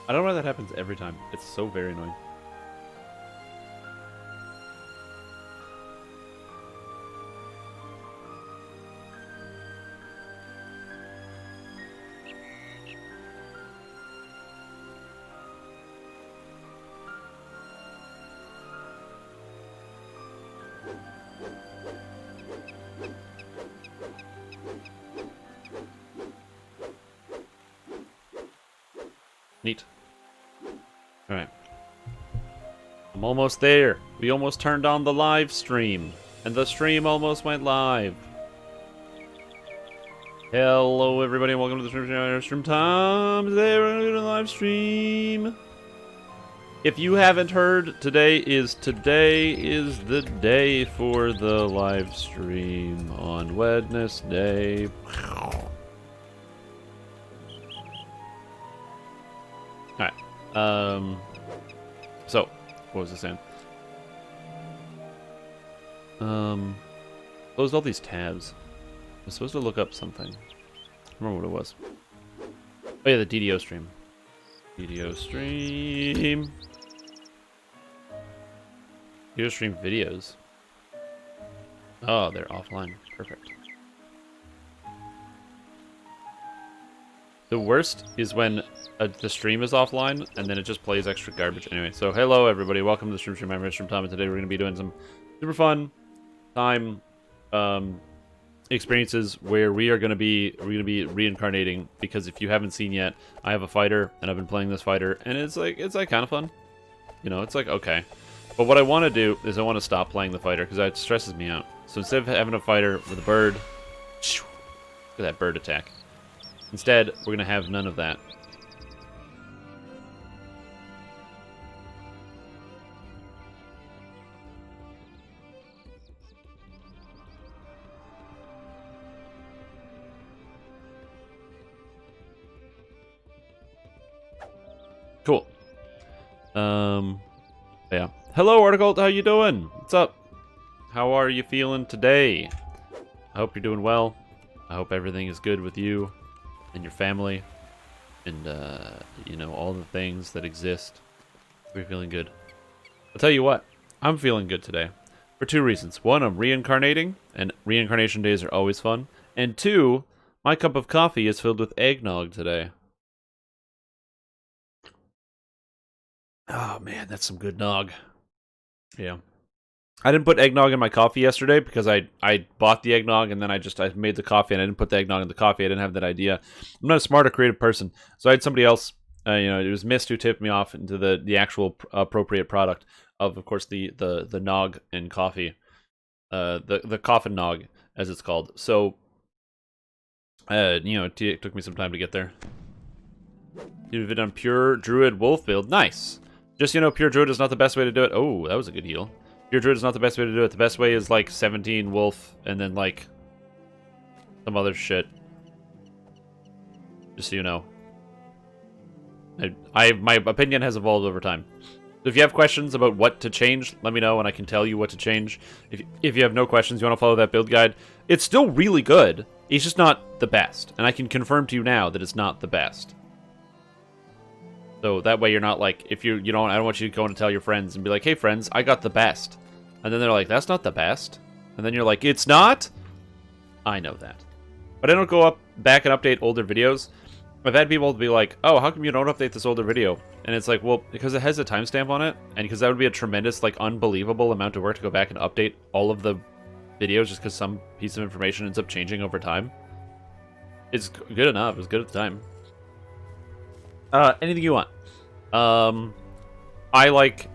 I don't know why that happens every time. It's so very annoying. Neat. Alright. I'm almost there. We almost turned on the live stream. And the stream almost went live. Hello everybody, and welcome to the stream time. Today we're going to do the live stream. If you haven't heard, today is the day for the live stream on Wednesday. Alright. So, what was I saying? Closed all these tabs. I was supposed to look up something. I remember what it was. Oh yeah, the DDO stream. DDO stream. DDO stream videos. Oh, they're offline. Perfect. The worst is when the stream is offline and then it just plays extra garbage. Anyway, so hello everybody, welcome to the stream. I'm Rich from Tom, and today we're going to be doing some super fun time experiences where we're going to be reincarnating. Because if you haven't seen yet, I have a fighter and I've been playing this fighter, and it's like kind of fun. You know, it's like okay. But what I want to do is I want to stop playing the fighter because it stresses me out. So instead of having a fighter with a bird, look at that bird attack. Instead, we're going to have none of that. Cool. Yeah. Hello, Article. How you doing? What's up? How are you feeling today? I hope you're doing well. I hope everything is good with you and your family, and you know, all the things that exist. We're feeling good. I'll tell you what, I'm feeling good today for two reasons. One, I'm reincarnating, and reincarnation days are always fun. And two, my cup of coffee is filled with eggnog today. Oh man, that's some good nog. Yeah. I didn't put eggnog in my coffee yesterday because I bought the eggnog and then I made the coffee and I didn't put the eggnog in the coffee. I didn't have that idea. I'm not a smart or creative person, so I had somebody else. You know, it was Mist who tipped me off into the actual appropriate product of course, the nog and coffee, the coffin nog as it's called. So, you know, it took me some time to get there. You've been on Pure Druid Wolf build. Nice. Just so you know, Pure Druid is not the best way to do it. Oh, that was a good heal. Pure Druid is not the best way to do it. The best way is like 17 Wolf and then like some other shit. Just so you know. My opinion has evolved over time. So if you have questions about what to change, let me know and I can tell you what to change. If you have no questions, you want to follow that build guide, it's still really good. It's just not the best. And I can confirm to you now that it's not the best. So that way you're not like, if I don't want you to go and tell your friends and be like, hey friends, I got the best. And then they're like, that's not the best. And then you're like, it's not? I know that. But I don't go back and update older videos. I've had people be like, oh, how come you don't update this older video? And it's like, well, because it has a timestamp on it. And because that would be a tremendous, like, unbelievable amount of work to go back and update all of the videos just because some piece of information ends up changing over time. It's good enough. It was good at the time. Anything you want. I like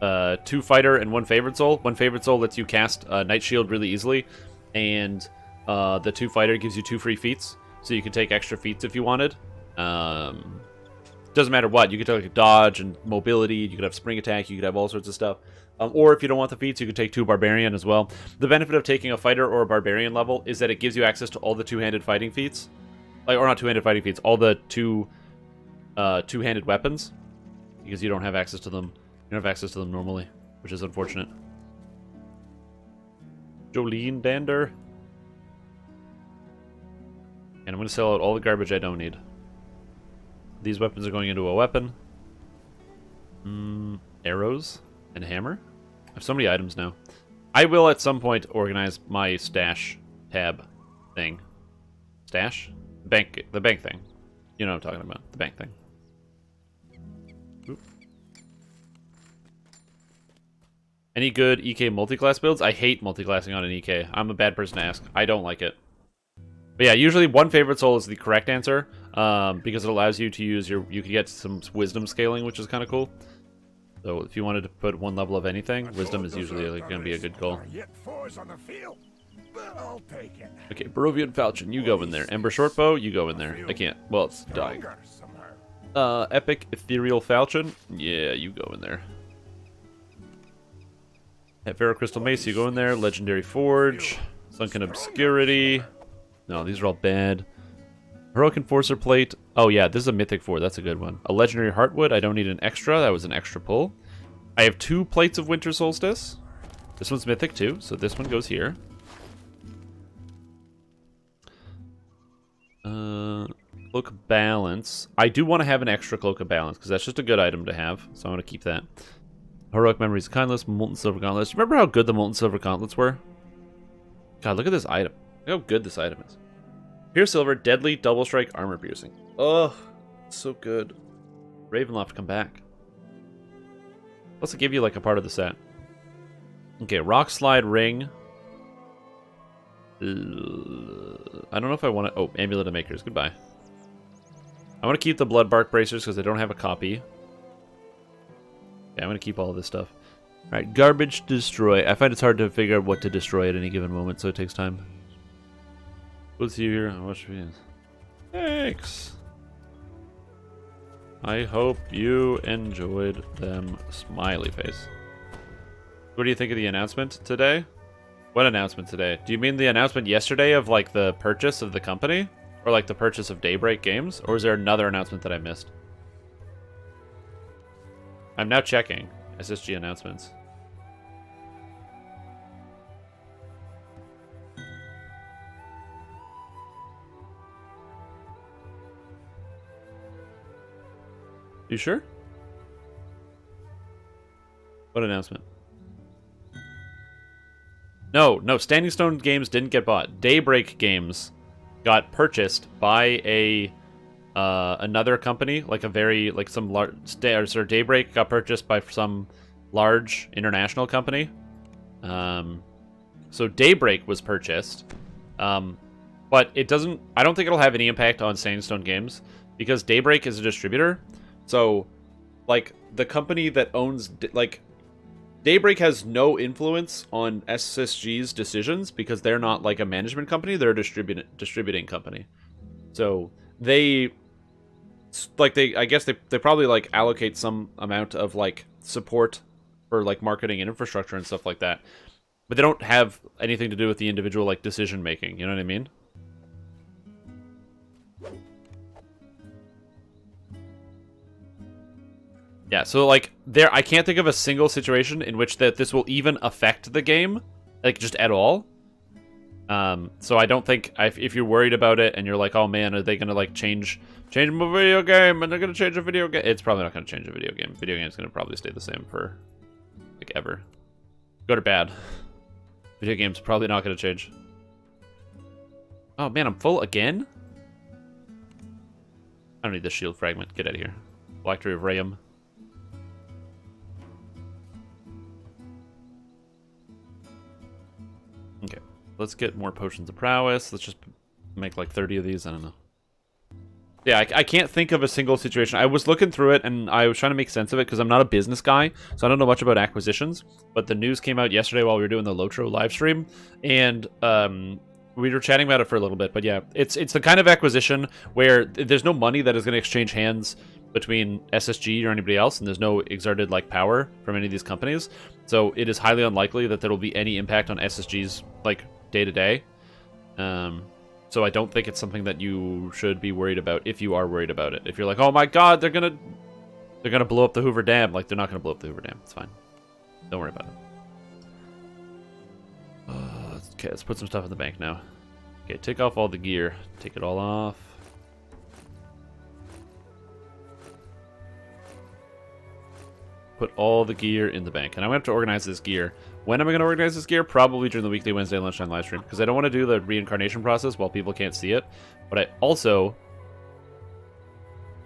2 fighter and 1 favorite soul. 1 favorite soul lets you cast Night Shield really easily, and the 2 fighter gives you 2 free feats, so you can take extra feats if you wanted. Doesn't matter what, you could take like dodge and mobility, you could have spring attack, you could have all sorts of stuff. Or if you don't want the feats, you could take 2 barbarian as well. The benefit of taking a fighter or a barbarian level is that it gives you access to all the two-handed fighting feats. Like, or not two-handed fighting feats, all the two-handed weapons, because you don't have access to them. You don't have access to them normally, which is unfortunate. Jolene Dander. And I'm going to sell out all the garbage I don't need. These weapons are going into a weapon. Arrows and hammer. I have so many items now. I will at some point organize my stash tab thing. Stash? The bank thing. You know what I'm talking about. The bank thing. Oop. Any good EK multi-class builds? I hate multi-classing on an EK. I'm a bad person to ask. I don't like it. But yeah, usually one favorite soul is the correct answer, because it allows you to use you can get some wisdom scaling, which is kind of cool. So if you wanted to put one level of anything, wisdom is usually like, going to be a good goal. Okay, Barovian Falchion, you go in there. Ember Shortbow, you go in there. I can't. Well, it's dying. Epic Ethereal Falchion, yeah, you go in there. At Ferrocrystal Mace, you go in there. Legendary Forge, Sunken Obscurity. No, these are all bad. Heroic Enforcer Plate. Oh yeah, this is a Mythic 4. That's a good one. A Legendary Heartwood. I don't need an extra. That was an extra pull. I have 2 Plates of Winter Solstice. This one's Mythic too, so this one goes here. Cloak of Balance. I do want to have an extra Cloak of Balance, because that's just a good item to have, so I want to keep that. Heroic Memories of Kindness, Molten Silver Gauntlets. Remember how good the Molten Silver Gauntlets were? God, look at this item. Look how good this item is. Pure Silver, Deadly, Double Strike, Armor Piercing. Oh, so good. Ravenloft, come back. Plus, it give you like a part of the set. Okay, Rock Slide Ring. I don't know if I want to... Oh, Amulet of Makers. Goodbye. I want to keep the Bloodbark Bracers because I don't have a copy. Yeah, I'm going to keep all of this stuff. Alright, Garbage Destroy. I find it's hard to figure out what to destroy at any given moment, so it takes time. We'll see you here. Watch videos. Thanks. I hope you enjoyed them. Smiley face. What do you think of the announcement today? What announcement today? Do you mean the announcement yesterday of like the purchase of the company? Or like the purchase of Daybreak Games? Or is there another announcement that I missed? I'm now checking SSG announcements. You sure? What announcement? No, Standing Stone Games didn't get bought. Daybreak Games got purchased by a another company, like a very like some large. Or Daybreak got purchased by some large international company. So Daybreak was purchased, but it doesn't. I don't think it'll have any impact on Standing Stone Games because Daybreak is a distributor. So, like the company that owns like. Daybreak has no influence on SSG's decisions because they're not like a management company, they're a distributing company. So I guess they probably like allocate some amount of like support for like marketing and infrastructure and stuff like that. But they don't have anything to do with the individual like decision making, you know what I mean? Yeah, so like I can't think of a single situation in which this will even affect the game, like just at all. So I don't think if you're worried about it and you're like, oh man, are they gonna like change my video game and they're gonna change a video game? It's probably not gonna change a video game. Video game's gonna probably stay the same for like ever. Good or bad. Video game's probably not gonna change. Oh man, I'm full again? I don't need this shield fragment. Get out of here. Phylactery of Rayum. Okay, let's get more potions of prowess. Let's just make like 30 of these. I don't know. Yeah, I can't think of a single situation. I was looking through it and I was trying to make sense of it because I'm not a business guy, so I don't know much about acquisitions. But the news came out yesterday while we were doing the Lotro live stream, and we were chatting about it for a little bit. But yeah, it's the kind of acquisition where there's no money that is going to exchange hands between SSG or anybody else, and there's no exerted like power from any of these companies. So it is highly unlikely that there will be any impact on SSG's like day-to-day. So I don't think it's something that you should be worried about if you are worried about it. If you're like, oh my god, they're gonna blow up the Hoover Dam. Like, they're not gonna blow up the Hoover Dam. It's fine. Don't worry about it. Okay, let's put some stuff in the bank now. Okay, take off all the gear. Take it all off. put all the gear in the bank. And I'm going to have to organize this gear. When am I going to organize this gear? Probably during the weekday Wednesday lunchtime live stream. Because I don't want to do the reincarnation process while people can't see it. But I also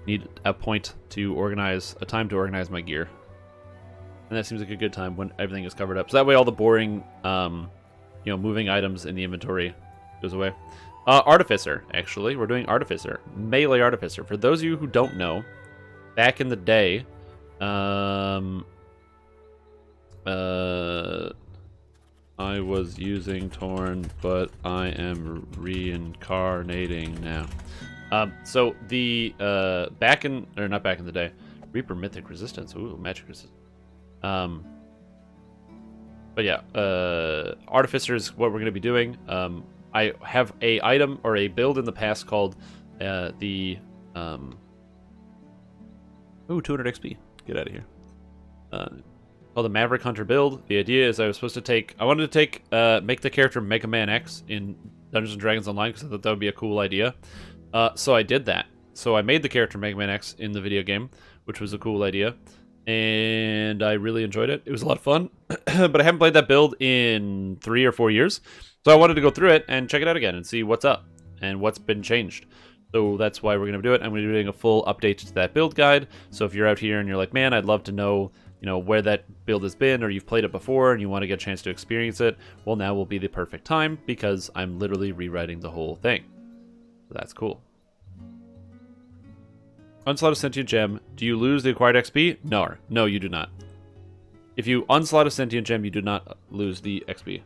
need a point to organize, a time to organize my gear. And that seems like a good time when everything is covered up. So that way all the boring, you know, moving items in the inventory goes away. Artificer, actually. We're doing Artificer. Melee Artificer. For those of you who don't know, back in the day, I was using Torn, but I am reincarnating now. So the, not back in the day, Reaper Mythic Resistance. Ooh, Magic Resistance. But yeah, Artificer is what we're going to be doing. I have a item or a build in the past called ooh, 200 XP. Get out of here. Called the Maverick Hunter build. The idea is I wanted to take, make the character Mega Man X in Dungeons & Dragons Online because I thought that would be a cool idea. So I did that. So I made the character Mega Man X in the video game, which was a cool idea. And I really enjoyed it. It was a lot of fun, but I haven't played that build in 3 or 4 years. So I wanted to go through it and check it out again and see what's up and what's been changed. So that's why we're going to do it. I'm going to be doing a full update to that build guide. So if you're out here and you're like, man, I'd love to know, you know, where that build has been, or you've played it before and you want to get a chance to experience it, well, now will be the perfect time because I'm literally rewriting the whole thing. So that's cool. Unslot a sentient gem. Do you lose the acquired XP? No, you do not. If you unslot a sentient gem, you do not lose the XP.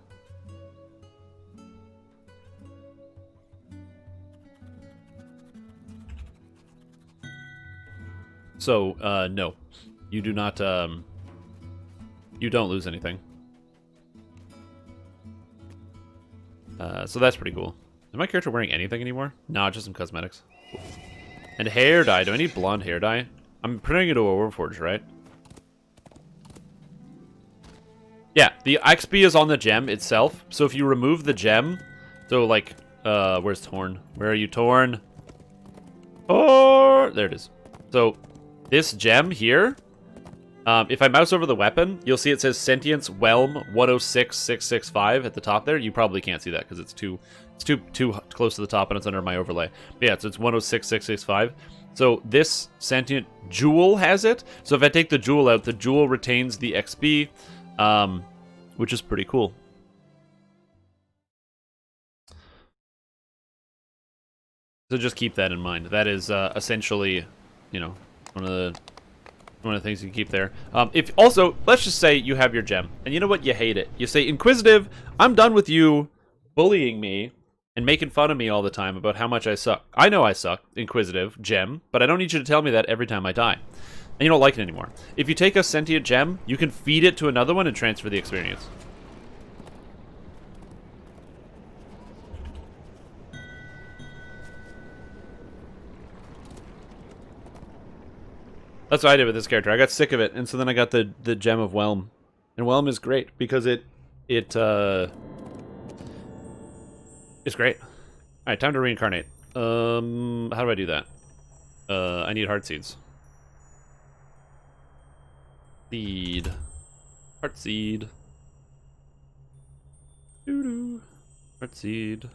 So, no. You do not, you don't lose anything. So that's pretty cool. Is my character wearing anything anymore? No, just some cosmetics. Cool. And hair dye. Do I need blonde hair dye? I'm putting it to a Warforged, right? Yeah, the XP is on the gem itself. So if you remove the gem, so like, where's Torn? Where are you, Torn? Oh, there it is. So this gem here, if I mouse over the weapon, you'll see it says Sentience Whelm 106665 at the top there. You probably can't see that because it's too close to the top and it's under my overlay. But yeah, so it's 106665. So this sentient jewel has it. So if I take the jewel out, the jewel retains the XP, which is pretty cool. So just keep that in mind. That is essentially, you know, one of the things you can keep there. If also, let's just say you have your gem, and you know what? You hate it. You say, Inquisitive, I'm done with you bullying me and making fun of me all the time about how much I suck. I know I suck, Inquisitive, gem, but I don't need you to tell me that every time I die. And you don't like it anymore. If you take a sentient gem, you can feed it to another one and transfer the experience. That's what I did with this character. I got sick of it, and so then I got the Gem of Whelm. And Whelm is great, because it's great. Alright, time to reincarnate. How do I do that? I need heart seeds. Seed. Heart seed. Doo-doo. Heart seed.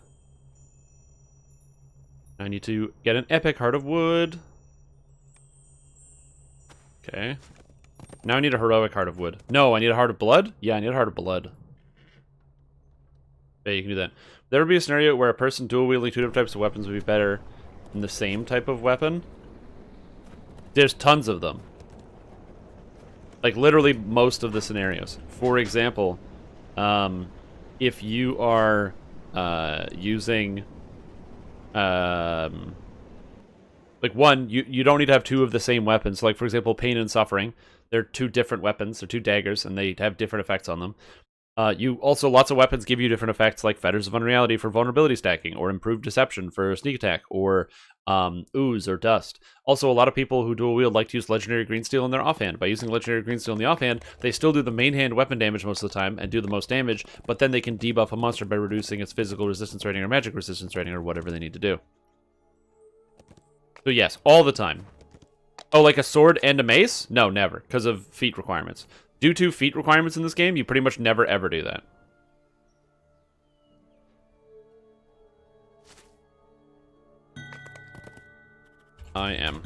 I need to get an epic Heart of Wood. Okay. Now I need a heroic Heart of Wood. No, I need a Heart of Blood? Yeah, I need a Heart of Blood. Yeah, you can do that. There would be a scenario where a person dual-wielding 2 different types of weapons would be better than the same type of weapon. There's tons of them. Like, literally most of the scenarios. For example, if you are using... like, one, you don't need to have 2 of the same weapons. Like, for example, Pain and Suffering. They're 2 different weapons. They're 2 daggers, and they have different effects on them. You also, lots of weapons give you different effects, like Fetters of Unreality for vulnerability stacking, or Improved Deception for sneak attack, or Ooze or Dust. Also, a lot of people who dual wield like to use Legendary Green Steel in their offhand. By using Legendary Green Steel in the offhand, they still do the main hand weapon damage most of the time, and do the most damage, but then they can debuff a monster by reducing its physical resistance rating or magic resistance rating, or whatever they need to do. So yes, all the time. Oh, like a sword and a mace? No, never, because of feat requirements. Due to feat requirements in this game, you pretty much never ever do that. I am.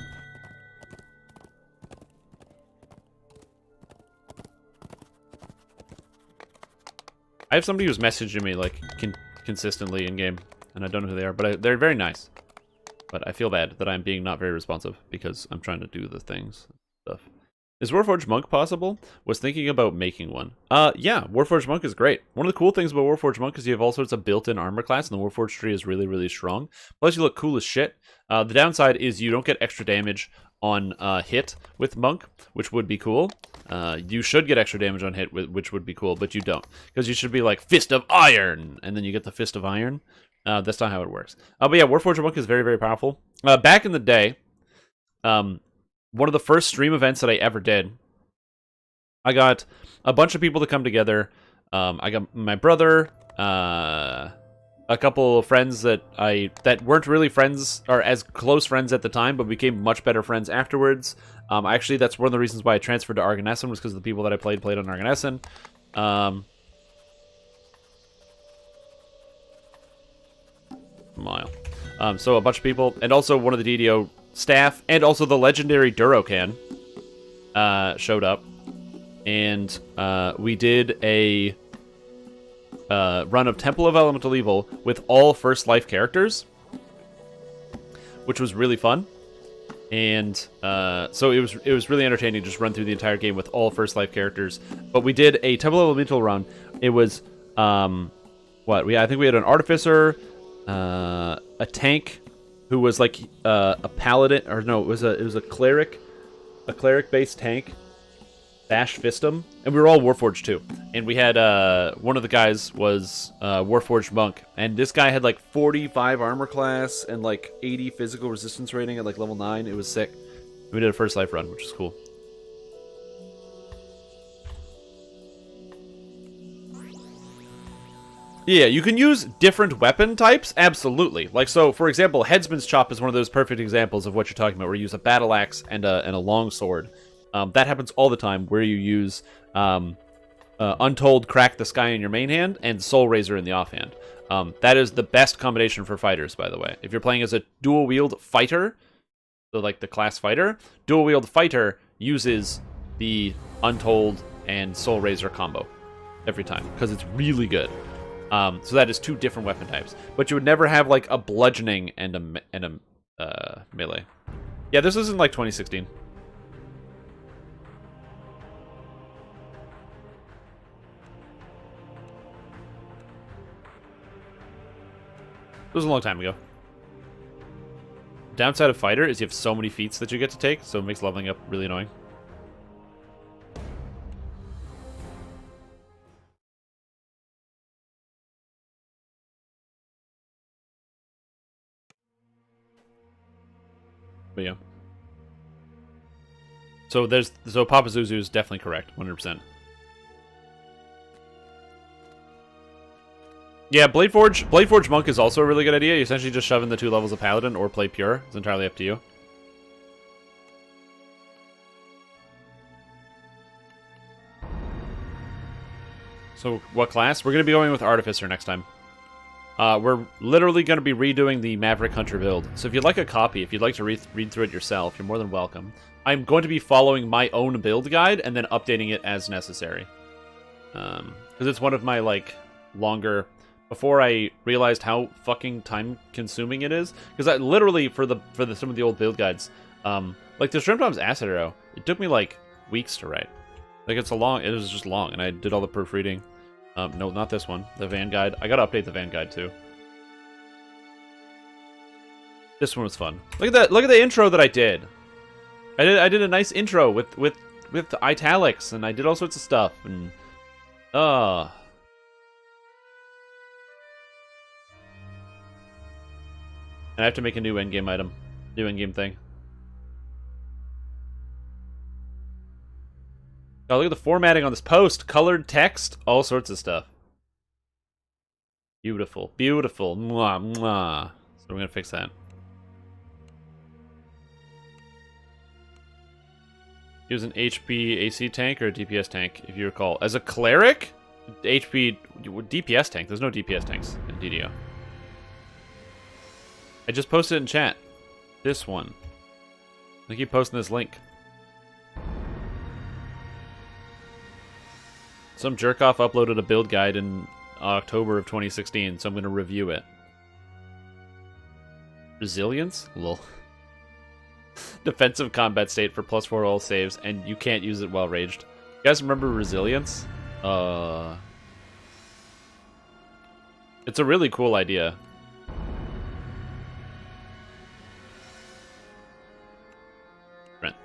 I have somebody who's messaging me like consistently in game, and I don't know who they are, but they're very nice. But I feel bad that I'm being not very responsive because I'm trying to do the things stuff. Is Warforged Monk possible? Was thinking about making one. Yeah, Warforged Monk is great. One of the cool things about Warforged Monk is you have all sorts of built-in armor class, and the Warforged tree is really, really strong. Plus, you look cool as shit. The downside is you don't get extra damage on hit with Monk, which would be cool. You should get extra damage on hit, which would be cool, but you don't. Because you should be like, Fist of Iron! And then you get the Fist of Iron. That's not how it works. But yeah, Warforged Monk is very, very powerful. Back in the day, one of the first stream events that I ever did, I got a bunch of people to come together. I got my brother, a couple of friends that weren't really friends or as close friends at the time, but became much better friends afterwards. Actually, that's one of the reasons why I transferred to Argon Essen, was because the people that I played on Argon Essen. Mile. So a bunch of people, and also one of the DDO staff, and also the legendary Durocan showed up, and we did a run of Temple of Elemental Evil with all First Life characters, which was really fun. And so it was really entertaining to just run through the entire game with all First Life characters. But we did a Temple of Elemental run. It was I think we had an Artificer, a tank who was like a paladin, or no, it was a cleric based tank, Bash Fistum, and we were all Warforged too. And we had one of the guys was Warforged Monk, and this guy had like 45 armor class and like 80 physical resistance rating at like level 9. It was sick. We did a First Life run, which is cool. Yeah, you can use different weapon types, absolutely. Like, so, for example, Headsman's Chop is one of those perfect examples of what you're talking about, where you use a battle axe and a long sword. That happens all the time, where you use Untold Crack the Sky in your main hand and Soul Razor in the offhand. That is the best combination for fighters, by the way. If you're playing as a dual-wield fighter, so like the class fighter, dual-wield fighter uses the Untold and Soul Razor combo every time, because it's really good. So that is two different weapon types. But you would never have, like, a bludgeoning and a melee. Yeah, this was in, like, 2016. It was a long time ago. Downside of fighter is you have so many feats that you get to take, so it makes leveling up really annoying. But yeah. So Papa Zuzu is definitely correct, 100%. Yeah, Bladeforge Monk is also a really good idea. You essentially just shove in the 2 levels of Paladin or play Pure. It's entirely up to you. So, what class? We're going to be going with Artificer next time. We're literally going to be redoing the Maverick Hunter build. So if you'd like a copy, if you'd like to read through it yourself, you're more than welcome. I'm going to be following my own build guide and then updating it as necessary. Because it's one of my, like, longer... Before I realized how fucking time-consuming it is. Because I literally, for some of the old build guides, like the Shrimptom's Acid Arrow, it took me, like, weeks to write. Like, it was just long, and I did all the proofreading. No, not this one. The Van Guide. I gotta update the Van Guide, too. This one was fun. Look at that! Look at the intro that I did! I did a nice intro with italics, and I did all sorts of stuff, and... And I have to make a new endgame item. New endgame thing. Oh, look at the formatting on this post. Colored text. All sorts of stuff. Beautiful. Beautiful. Mwah, mwah. So we're going to fix that. He was an HP AC tank or a DPS tank, if you recall. As a cleric? HP DPS tank. There's no DPS tanks in DDO. I just posted it in chat. This one. I keep posting this link. Some jerk-off uploaded a build guide in October of 2016, so I'm going to review it. Resilience? Lol. Defensive combat state for +4 all saves, and you can't use it while raged. You guys remember Resilience? It's a really cool idea. Strength.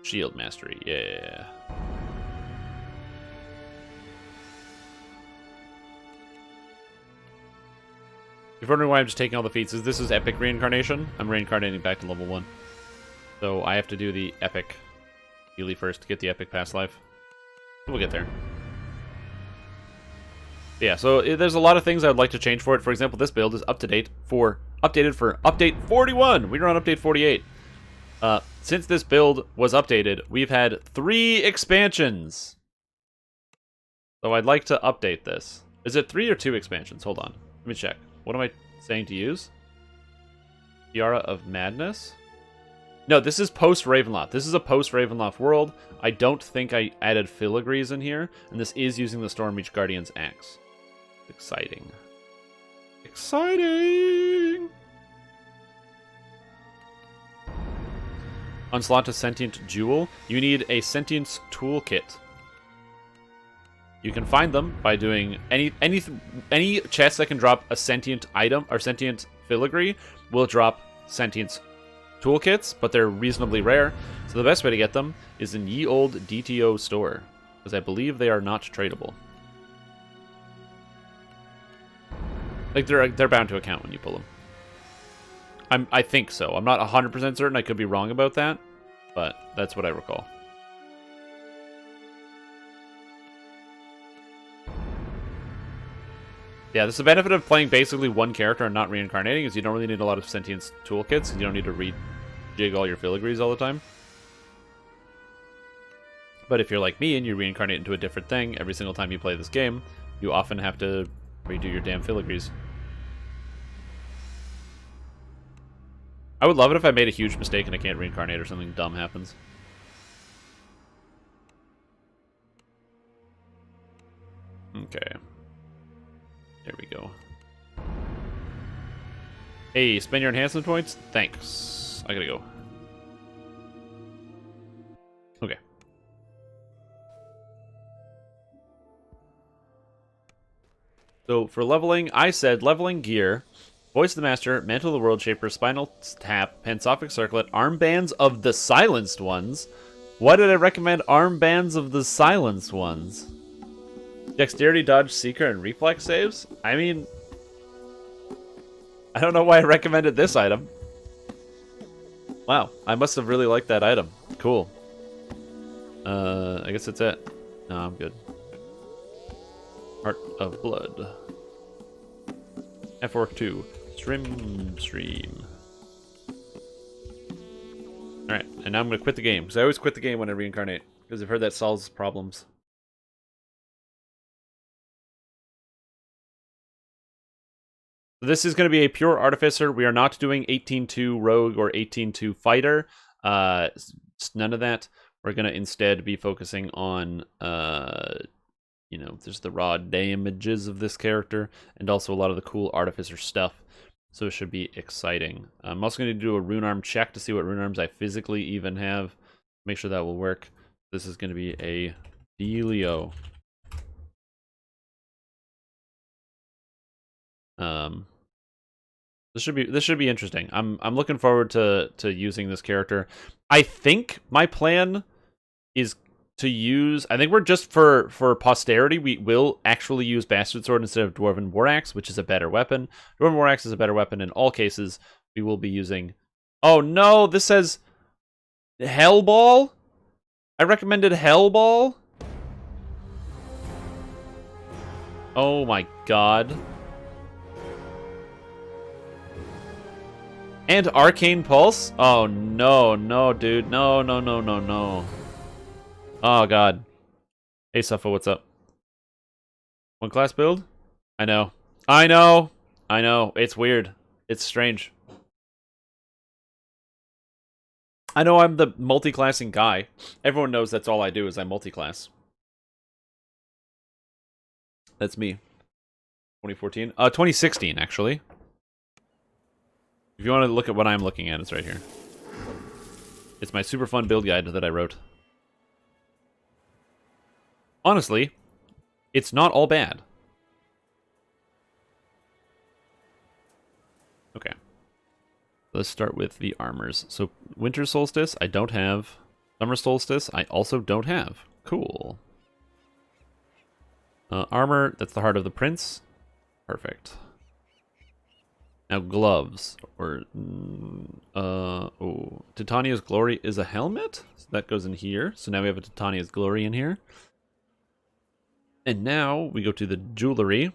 Shield mastery, yeah. If you're wondering why I'm just taking all the feats, this is epic reincarnation. I'm reincarnating back to level 1. So I have to do the epic Healy first to get the epic past life. We'll get there. Yeah, so there's a lot of things I would like to change for it. For example, this build is updated for update 41. We're on update 48. Since this build was updated, we've had 3 expansions. So I'd like to update this. Is it 3 or 2 expansions? Hold on. Let me check. What am I saying to use? Tiara of Madness? No, this is post-Ravenloft. This is a post-Ravenloft world. I don't think I added filigrees in here, and this is using the Stormreach Guardian's axe. Exciting. Exciting! Onslaught to Sentient Jewel. You need a Sentience Toolkit. You can find them by doing any chest that can drop a sentient item or sentient filigree will drop sentience toolkits, but they're reasonably rare. So the best way to get them is in Ye Old DTO store, because I believe they are not tradable. Like they're bound to account when you pull them. I think so. I'm not 100% certain. I could be wrong about that, but that's what I recall. Yeah, this is the benefit of playing basically one character and not reincarnating, is you don't really need a lot of sentience toolkits, and you don't need to rejig all your filigrees all the time. But if you're like me and you reincarnate into a different thing every single time you play this game, you often have to redo your damn filigrees. I would love it if I made a huge mistake and I can't reincarnate or something dumb happens. Okay. There we go. Hey, spend your enhancement points? Thanks. I gotta go. Okay. So, for leveling, I said leveling gear, Voice of the Master, Mantle of the World Shaper, Spinal Tap, Pensophic Circlet, Armbands of the Silenced Ones. Why did I recommend Armbands of the Silenced Ones? Dexterity, Dodge, Seeker, and Reflex saves? I mean, I don't know why I recommended this item. Wow, I must have really liked that item. Cool. I guess that's it. No, I'm good. Heart of Blood. F-Orc 2. Stream. Alright, and now I'm going to quit the game. Because I always quit the game when I reincarnate. Because I've heard that solves problems. This is going to be a pure Artificer. We are not doing 18-2 Rogue or 18-2 Fighter. None of that. We're going to instead be focusing on, you know, there's the raw damages of this character, and also a lot of the cool Artificer stuff. So it should be exciting. I'm also going to do a rune arm check to see what rune arms I physically even have. Make sure that will work. This is going to be a dealio. This should be interesting. I'm looking forward to using this character. I think my plan is to use, I think we're just for posterity, we will actually use Bastard Sword instead of Dwarven War Axe, which is a better weapon. Dwarven War Axe is a better weapon in all cases. We will be using, oh no, this says Hellball? I recommended Hellball? Oh my god. And Arcane Pulse? Oh, no, no, dude. No, no, no, no, no. Oh, God. Hey, Suffa, what's up? One class build? I know. I know. I know. It's weird. It's strange. I know I'm the multi-classing guy. Everyone knows that's all I do is I multi-class. That's me. 2014? 2016, actually. If you want to look at what I'm looking at, it's right here. It's my super fun build guide that I wrote. Honestly, it's not all bad. Okay. Let's start with the armors. So, Winter Solstice, I don't have. Summer Solstice, I also don't have. Cool. Armor, that's the Heart of the Prince. Perfect. Now, gloves. Or, oh. Titania's Glory is a helmet? So that goes in here. So now we have a Titania's Glory in here. And now we go to the jewelry.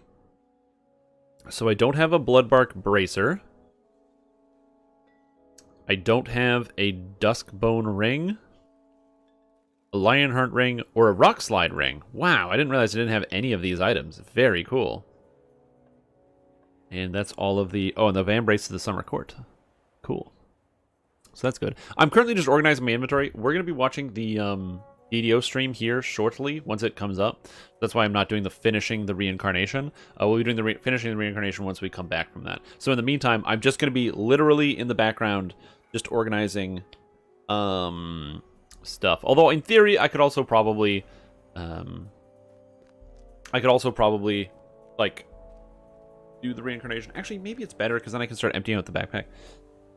So I don't have a Bloodbark Bracer. I don't have a Duskbone ring, a Lionheart ring, or a Rockslide ring. Wow, I didn't realize I didn't have any of these items. Very cool. And that's all of the... Oh, and the Vambrace to the Summer Court. Cool. So that's good. I'm currently just organizing my inventory. We're going to be watching the DDO stream here shortly, once it comes up. That's why I'm not doing the finishing the reincarnation. We'll be doing the finishing the reincarnation once we come back from that. So in the meantime, I'm just going to be literally in the background just organizing stuff. Although in theory, I could also probably like do the reincarnation. Actually, maybe it's better because then I can start emptying out the backpack.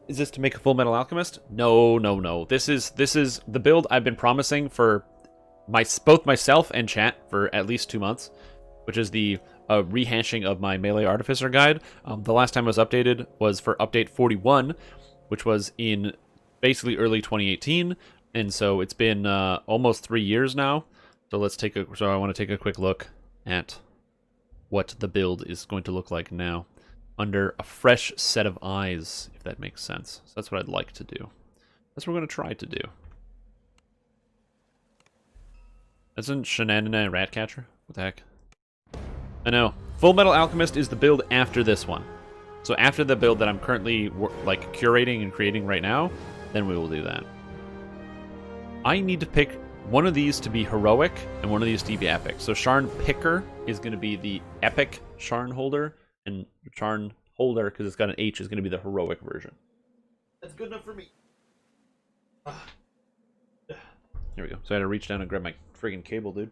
Is this to make a Full Metal Alchemist? No, no, no. This is the build I've been promising for both myself and chat for at least 2 months, which is the rehashing of my Melee Artificer guide. The last time it was updated was for update 41, which was in basically early 2018, and so it's been almost 3 years now. So I want to take a quick look at what the build is going to look like now, under a fresh set of eyes, if that makes sense. So that's what I'd like to do. That's what we're going to try to do. Isn't Shenanigans a Ratcatcher? What the heck? I know. Full Metal Alchemist is the build after this one. So after the build that I'm currently like curating and creating right now, then we will do that. I need to pick one of these to be heroic and one of these to be epic. So Sharn Picker is going to be the epic Sharn holder, and Sharn holder, because it's got an H, is going to be the heroic version. That's good enough for me. Here we go. So I had to reach down and grab my friggin' cable, dude.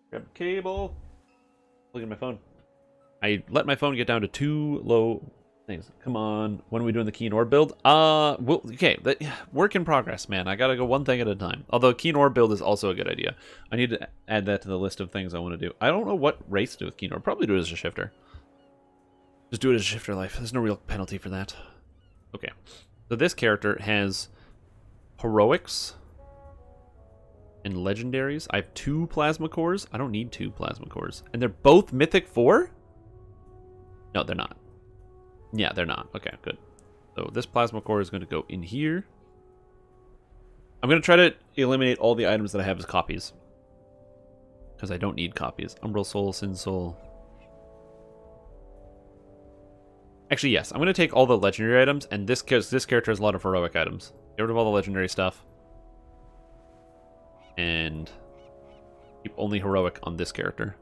Grab the cable. Look at my phone. I let my phone get down to 2 low things. Come on. When are we doing the Keen Orb build? Well, okay. Work in progress, man. I gotta go one thing at a time. Although Keen Orb build is also a good idea. I need to add that to the list of things I want to do. I don't know what race to do with Keen Orb. Probably do it as a shifter. Just do it as a shifter life. There's no real penalty for that. Okay. So this character has heroics and legendaries. I have 2 plasma cores. I don't need 2 plasma cores. And they're both Mythic 4? No, they're not. Yeah, they're not. Okay, good. So this plasma core is going to go in here. I'm going to try to eliminate all the items that I have as copies, because I don't need copies. Umbral Soul, Sin Soul. Actually, yes. I'm going to take all the legendary items, and this character has a lot of heroic items. Get rid of all the legendary stuff. And keep only heroic on this character.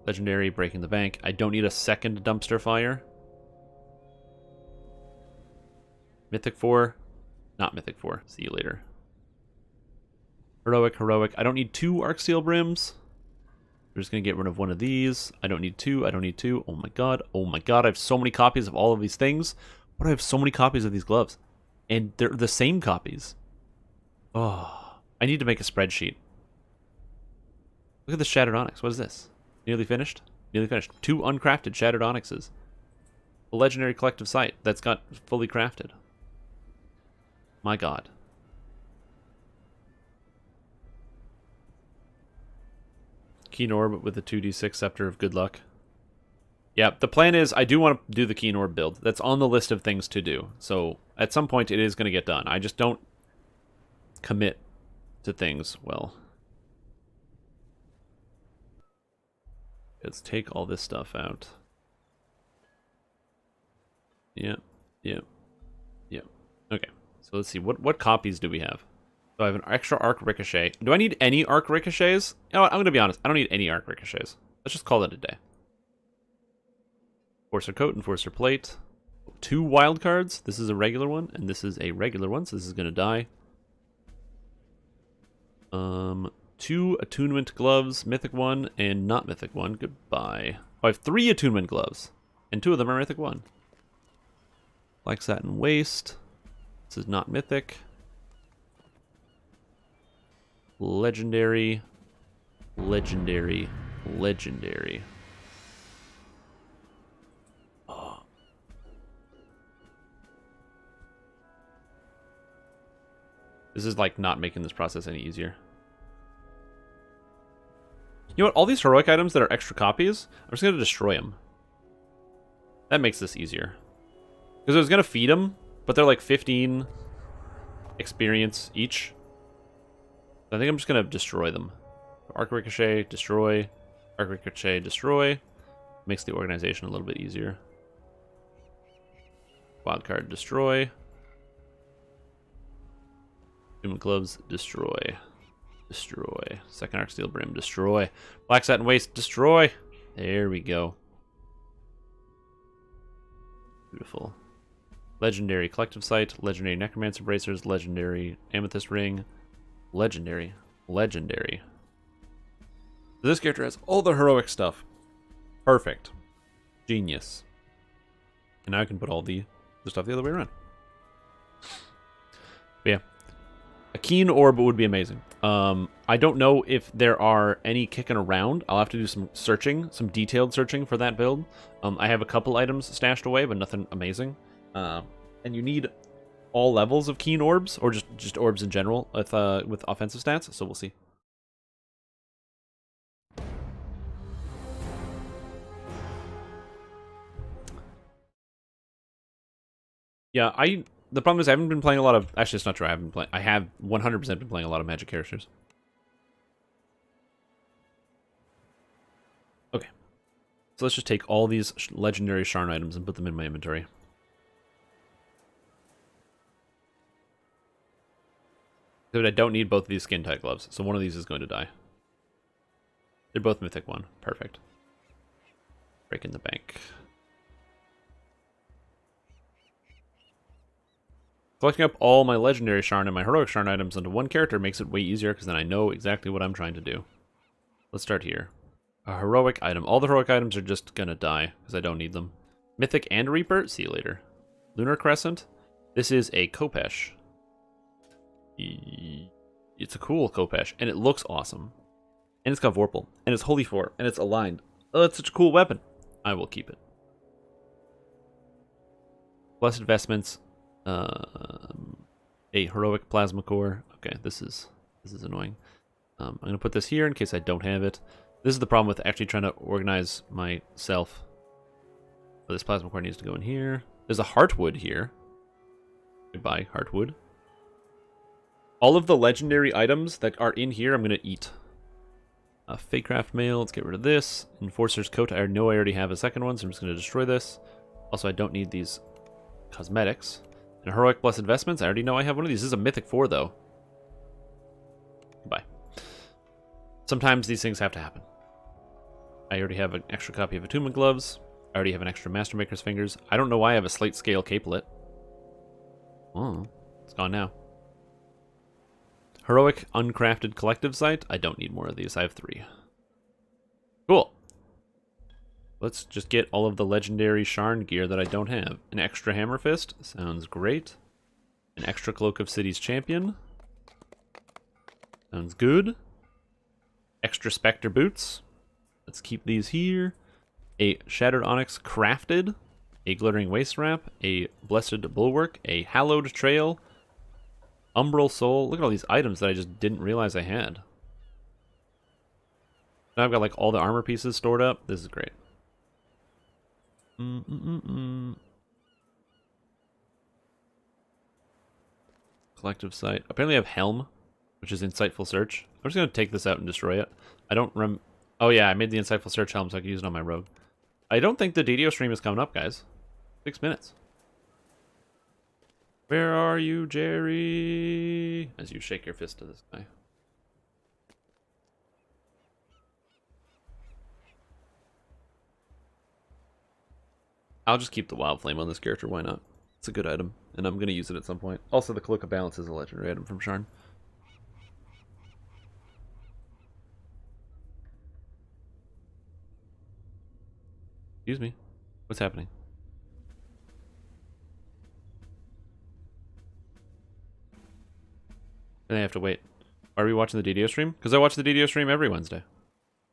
Legendary, Breaking the Bank. I don't need a second Dumpster Fire. Mythic 4. Not Mythic 4. See you later. Heroic, heroic. I don't need 2 Arcseal Brims. We're just going to get rid of one of these. I don't need 2. I don't need 2. Oh my god. Oh my god. I have so many copies of all of these things. Why do I have so many copies of these gloves? And they're the same copies. Oh. I need to make a spreadsheet. Look at the Shattered Onyx. What is this? Nearly finished? Nearly finished. 2 uncrafted Shattered Onyxes. A legendary collective sight that's got fully crafted. My god. Keen Orb with the 2d6 Scepter of Good Luck. Yeah, the plan is I do want to do the Keen Orb build. That's on the list of things to do. So At some point, it is going to get done. I just don't commit to things well. Let's take all this stuff out. Yep. Okay. So let's see. What copies do we have? So I have an extra arc ricochet. Do I need any arc ricochets? You know what? I'm going to be honest. I don't need any arc ricochets. Let's just call it a day. Enforcer coat, enforcer plate. 2 wild cards. This is a regular one, and this is a regular one, so this is going to die. 2 attunement gloves, mythic 1 and not mythic 1. Goodbye. Oh, I have 3 attunement gloves, and 2 of them are mythic 1. Black satin waist. This is not mythic. Legendary. Legendary. Legendary. Oh. This is like not making this process any easier. You know what? All these heroic items that are extra copies, I'm just going to destroy them. That makes this easier. Because I was going to feed them, but they're like 15 experience each. I think I'm just going to destroy them. Arc Ricochet, destroy. Arc Ricochet, destroy. Makes the organization a little bit easier. Wild card, destroy. Human Gloves, destroy. Destroy. Second Arc Steel Brim, destroy. Black Satin Waist, destroy. There we go. Beautiful. Legendary Collective Sight, Legendary Necromancer Bracers, Legendary Amethyst Ring, Legendary. Legendary. So this character has all the heroic stuff. Perfect. Genius. And now I can put all the stuff the other way around. But yeah. A keen orb would be amazing. I don't know if there are any kicking around. I'll have to do some searching, some detailed searching for that build. I have a couple items stashed away, but nothing amazing. And you need all levels of keen orbs, or just orbs in general with offensive stats. So we'll see. Yeah, the problem is I haven't been playing a lot of... Actually, it's not true. I have 100% been playing a lot of Magic characters. Okay. So let's just take all these legendary Sharn items and put them in my inventory. But I don't need both of these skin tight gloves, so one of these is going to die. They're both Mythic 1. Perfect. Break in the bank. Collecting up all my legendary Sharn and my heroic Sharn items into one character makes it way easier because then I know exactly what I'm trying to do. Let's start here. A heroic item. All the heroic items are just gonna die because I don't need them. Mythic and Reaper? See you later. Lunar Crescent. This is a Khopesh. It's a cool Khopesh, and it looks awesome. And it's got Vorpal, and it's Holy 4, and it's aligned. Oh, it's such a cool weapon. I will keep it. Blessed Vestments. A heroic plasma core. Okay, this is annoying. I'm gonna put this here in case I don't have it. This is the problem with actually trying to organize myself. So this plasma core needs to go in here. There's a Heartwood here. Goodbye, Heartwood. All of the legendary items that are in here, I'm gonna eat. Fakecraft mail. Let's get rid of this. Enforcer's coat. I know I already have a second one, so I'm just gonna destroy this. Also, I don't need these cosmetics. And heroic blessed vestments. I already know I have one of these. This is a mythic 4 though. Goodbye. Sometimes these things have to happen. I already have an extra copy of Attunement Gloves. I already have an extra Master Maker's Fingers. I don't know why I have a Slate Scale Capelet. Oh, it's gone now. Heroic Uncrafted Collective Sight. I don't need more of these. I have 3. Cool. Let's just get all of the legendary Sharn gear that I don't have. An extra Hammer Fist. Sounds great. An extra Cloak of Cities Champion. Sounds good. Extra Spectre Boots. Let's keep these here. A Shattered Onyx Crafted. A Glittering Waist Wrap. A Blessed Bulwark. A Hallowed Trail. Umbral Soul. Look at all these items that I just didn't realize I had. Now I've got like all the armor pieces stored up. This is great. collective site. Apparently I have Helm, which is Insightful Search. I'm just going to take this out and destroy it. I don't Oh yeah, I made the Insightful Search Helm so I can use it on my rogue. I don't think the DDO stream is coming up, guys. 6 minutes. Where are you, Jerry? As you shake your fist to this guy. I'll just keep the Wild Flame on this character, why not? It's a good item, and I'm going to use it at some point. Also, the Cloak of Balance is a legendary item from Sharn. Excuse me. What's happening? And I have to wait. Are we watching the DDO stream? Because I watch the DDO stream every Wednesday.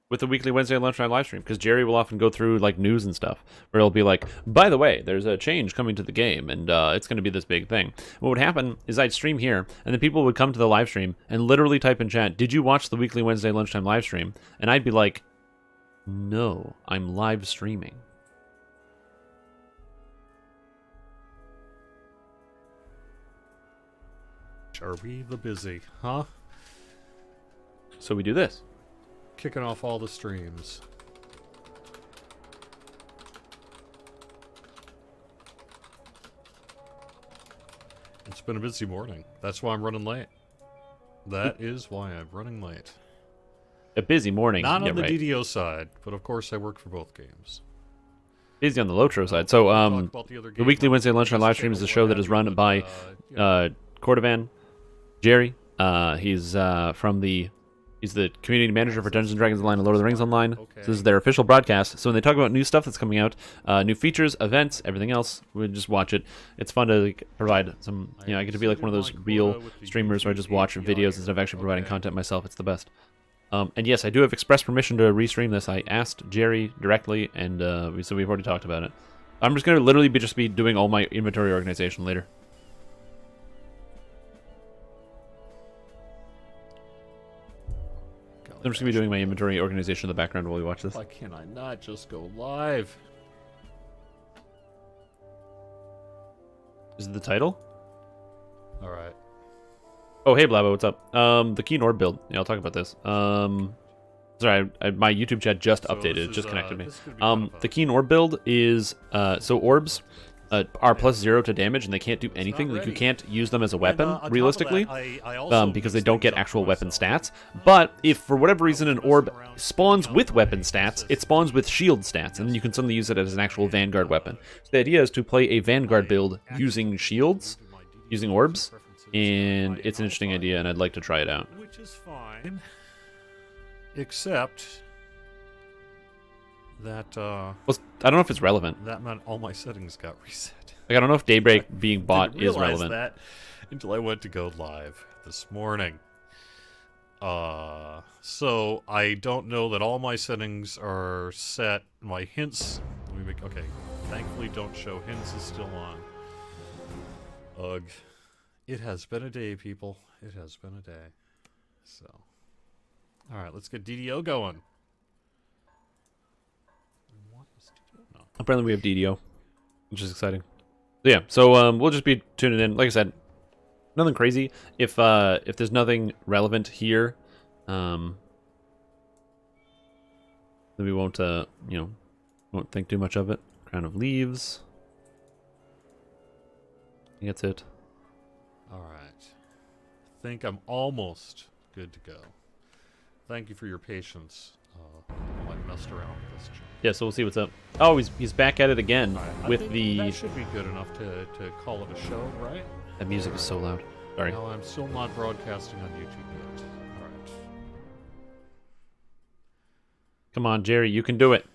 With the weekly Wednesday lunchtime live stream. Because Jerry will often go through like news and stuff. Where he'll be like, by the way, there's a change coming to the game. And it's going to be this big thing. What would happen is I'd stream here. And then people would come to the live stream. And literally type in chat, did you watch the weekly Wednesday lunchtime live stream? And I'd be like, no, I'm live streaming. Are we the busy, huh? So we do this. Kicking off all the streams. It's been a busy morning. That's why I'm running late. That is why I'm running late. A busy morning. Not on the right. DDO side, but of course I work for both games. Busy on the Lotro side. So the weekly Wednesday lunchtime live stream is a show that is run by Cordovan, Jerry. He's the community manager for Dungeons & Dragons Online and Lord of the Rings Online. Okay. So this is their official broadcast. So when they talk about new stuff that's coming out, new features, events, everything else, we just watch it. It's fun to provide some, I get to be like one of those real streamers where I just watch videos instead of actually providing content myself. It's the best. And yes, I do have express permission to restream this. I asked Jerry directly, and so we've already talked about it. I'm just going to literally be doing all my inventory organization later. I'm just going to be doing my inventory organization in the background while we watch this. Why can I not just go live? Is it the title? Alright. Oh, hey, Blabo, what's up? The Keen Orb build. Yeah, I'll talk about this. Sorry, my YouTube chat just updated. It just connected me. The Keen Orb build is... so orbs are +0 to damage, and they can't do anything. Like, you can't use them as a weapon, realistically, because they don't get actual weapon stats. But if, for whatever reason, an orb spawns with weapon stats, it spawns with shield stats, and then you can suddenly use it as an actual Vanguard weapon. So the idea is to play a Vanguard build using shields, using orbs, and it's an interesting idea, and I'd like to try it out. Which is fine, except that well, I don't know if it's relevant. that meant all my settings got reset. Like, I don't know if Daybreak being bought is relevant. That until I went to go live this morning. So I don't know that all my settings are set. My hints. Let me make. Okay, thankfully, don't show hints is still on. Ugh. It has been a day, people. It has been a day. So, all right, let's get DDO going. Apparently we have DDO, which is exciting. So yeah, so we'll just be tuning in. Like I said, nothing crazy. If there's nothing relevant here, then we won't won't think too much of it. Crown of Leaves. I think that's it. All right. I think I'm almost good to go. Thank you for your patience. I messed around with this. Yeah, so we'll see what's up. Oh, he's back at it again right, with the... That should be good enough to call it a show, right? That music is so loud. Sorry. No, I'm still not broadcasting on YouTube yet. All right. Come on, Jerry, you can do it.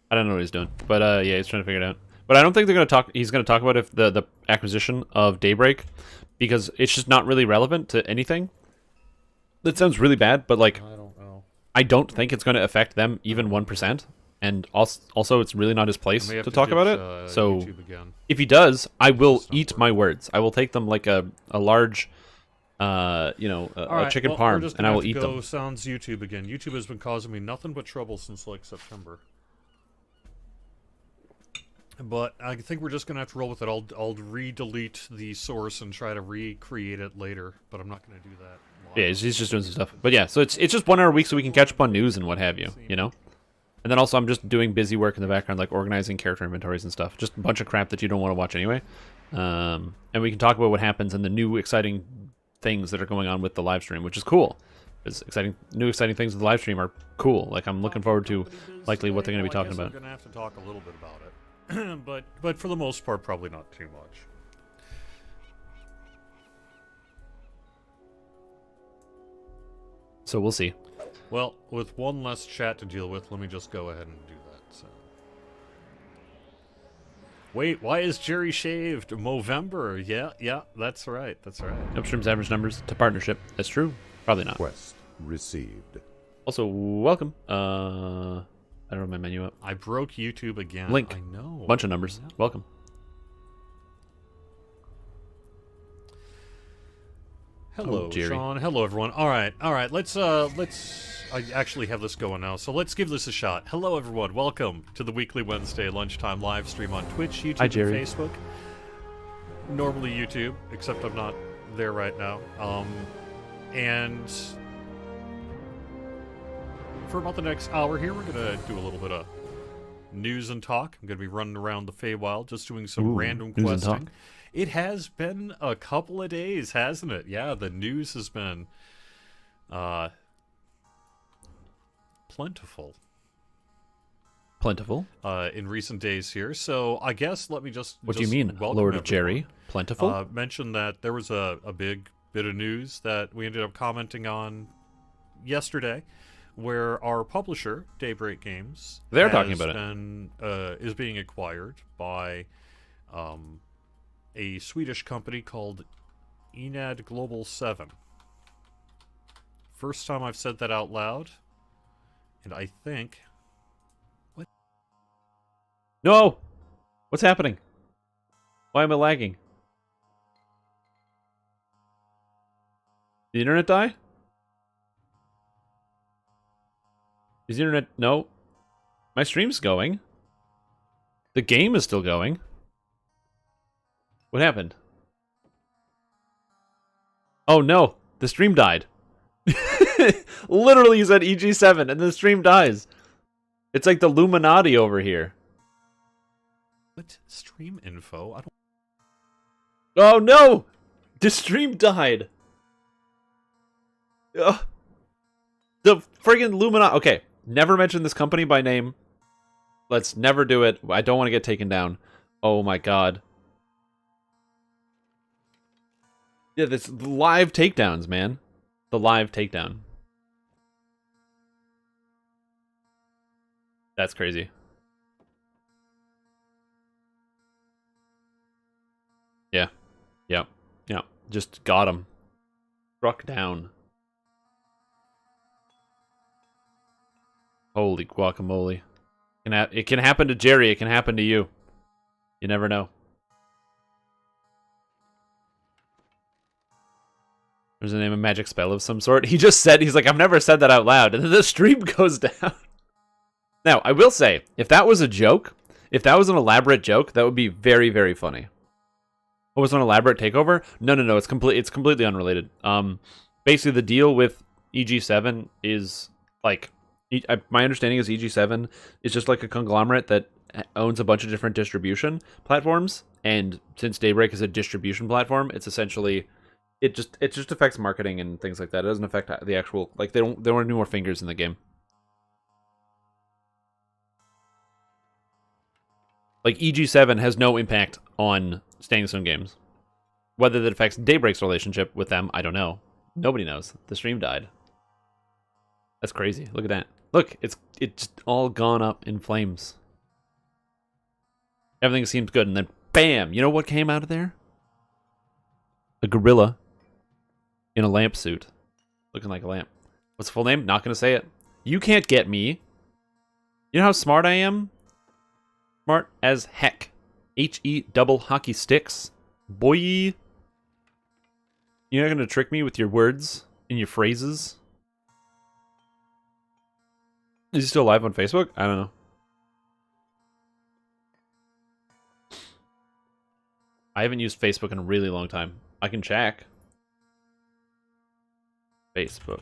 I don't know what he's doing, but yeah, he's trying to figure it out. But I don't think they're going to talk... He's going to talk about if the acquisition of Daybreak, because it's just not really relevant to anything. That sounds really bad, but like... I don't know. I don't think it's going to affect them even 1%. And also, it's really not his place to talk about it. So, if he does, I will eat my words. I will take them like a large, a chicken parm, and I will eat them. Sounds YouTube again. YouTube has been causing me nothing but trouble since like September. But I think we're just gonna have to roll with it. I'll re-delete the source and try to recreate it later, but I'm not gonna do that. Yeah, he's just doing some stuff. But yeah, so it's just 1 hour a week so we can catch up on news and what have you, you know? And then also I'm just doing busy work in the background, like organizing character inventories and stuff. Just a bunch of crap that you don't want to watch anyway. And we can talk about what happens and the new exciting things that are going on with the live stream, which is cool. Because new exciting things with the live stream are cool. Like I'm looking forward to likely what they're going to be talking about. We're gonna have to talk a little bit about it, but for the most part, probably not too much. So we'll see. Well, with one less chat to deal with, let me just go ahead and do that. So. Wait, why is Jerry shaved? Movember. Yeah, that's right. That's right. Upstream's average numbers to partnership. That's true. Probably not. Quest received. Also, welcome. I don't have my menu up. I broke YouTube again. Link. I know. Bunch of numbers. Yeah. Welcome. Hello, Jerry. Sean. Hello, everyone. All right. Let's. I actually have this going now, so let's give this a shot. Hello, everyone. Welcome to the weekly Wednesday lunchtime live stream on Twitch, YouTube, Hi, Jerry. and Facebook. Normally YouTube, except I'm not there right now. And for about the next hour here, we're gonna do a little bit of news and talk. I'm gonna be running around the Feywild, just doing some random news and questing. talk. It has been a couple of days, hasn't it? Yeah, the news has been plentiful. Plentiful? In recent days here. So I guess let me just What do you mean, welcome Lord of everyone. Jerry? Plentiful? Mention that there was a big bit of news that we ended up commenting on yesterday, where our publisher, Daybreak Games, They're talking about it. Is being acquired by a Swedish company called Enad Global 7. First time I've said that out loud, and I think... No! What's happening? Why am I lagging? Did the internet die? Is the internet... No. My stream's going. The game is still going. What happened? Oh no! The stream died. Literally, you said EG7 and the stream dies. It's like the Illuminati over here. What? Stream info? I don't... Oh no! The stream died. Ugh. The friggin' Illuminati. Okay, never mention this company by name. Let's never do it. I don't want to get taken down. Oh my god. Yeah, this live takedowns, man. The live takedown. That's crazy. Yeah. Yep. Yeah. Just got him. Struck down. Holy guacamole. It can happen to Jerry. It can happen to you. You never know. There's a name of magic spell of some sort. He just said, he's like, I've never said that out loud. And then the stream goes down. Now, I will say, if that was a joke, if that was an elaborate joke, that would be very, very funny. What was an elaborate takeover? No. It's completely unrelated. Basically, the deal with EG7 is like, my understanding is EG7 is just like a conglomerate that owns a bunch of different distribution platforms. And since Daybreak is a distribution platform, it's essentially it just affects marketing and things like that. It doesn't affect the actual, like, they don't want any more fingers in the game. Like, EG7 has no impact on Staying Stone Games. Whether that affects Daybreak's relationship with them, I don't know. Nobody knows. The stream died. That's crazy. Look at that. Look, it's all gone up in flames. Everything seems good, and then bam! You know what came out of there? A gorilla in a lamp suit, looking like a lamp. What's the full name? Not gonna say it. You can't get me. You know how smart I am? Smart as heck. HE double hockey sticks. Boy. You're not gonna trick me with your words and your phrases? Is he still live on Facebook? I don't know. I haven't used Facebook in a really long time. I can check. Facebook.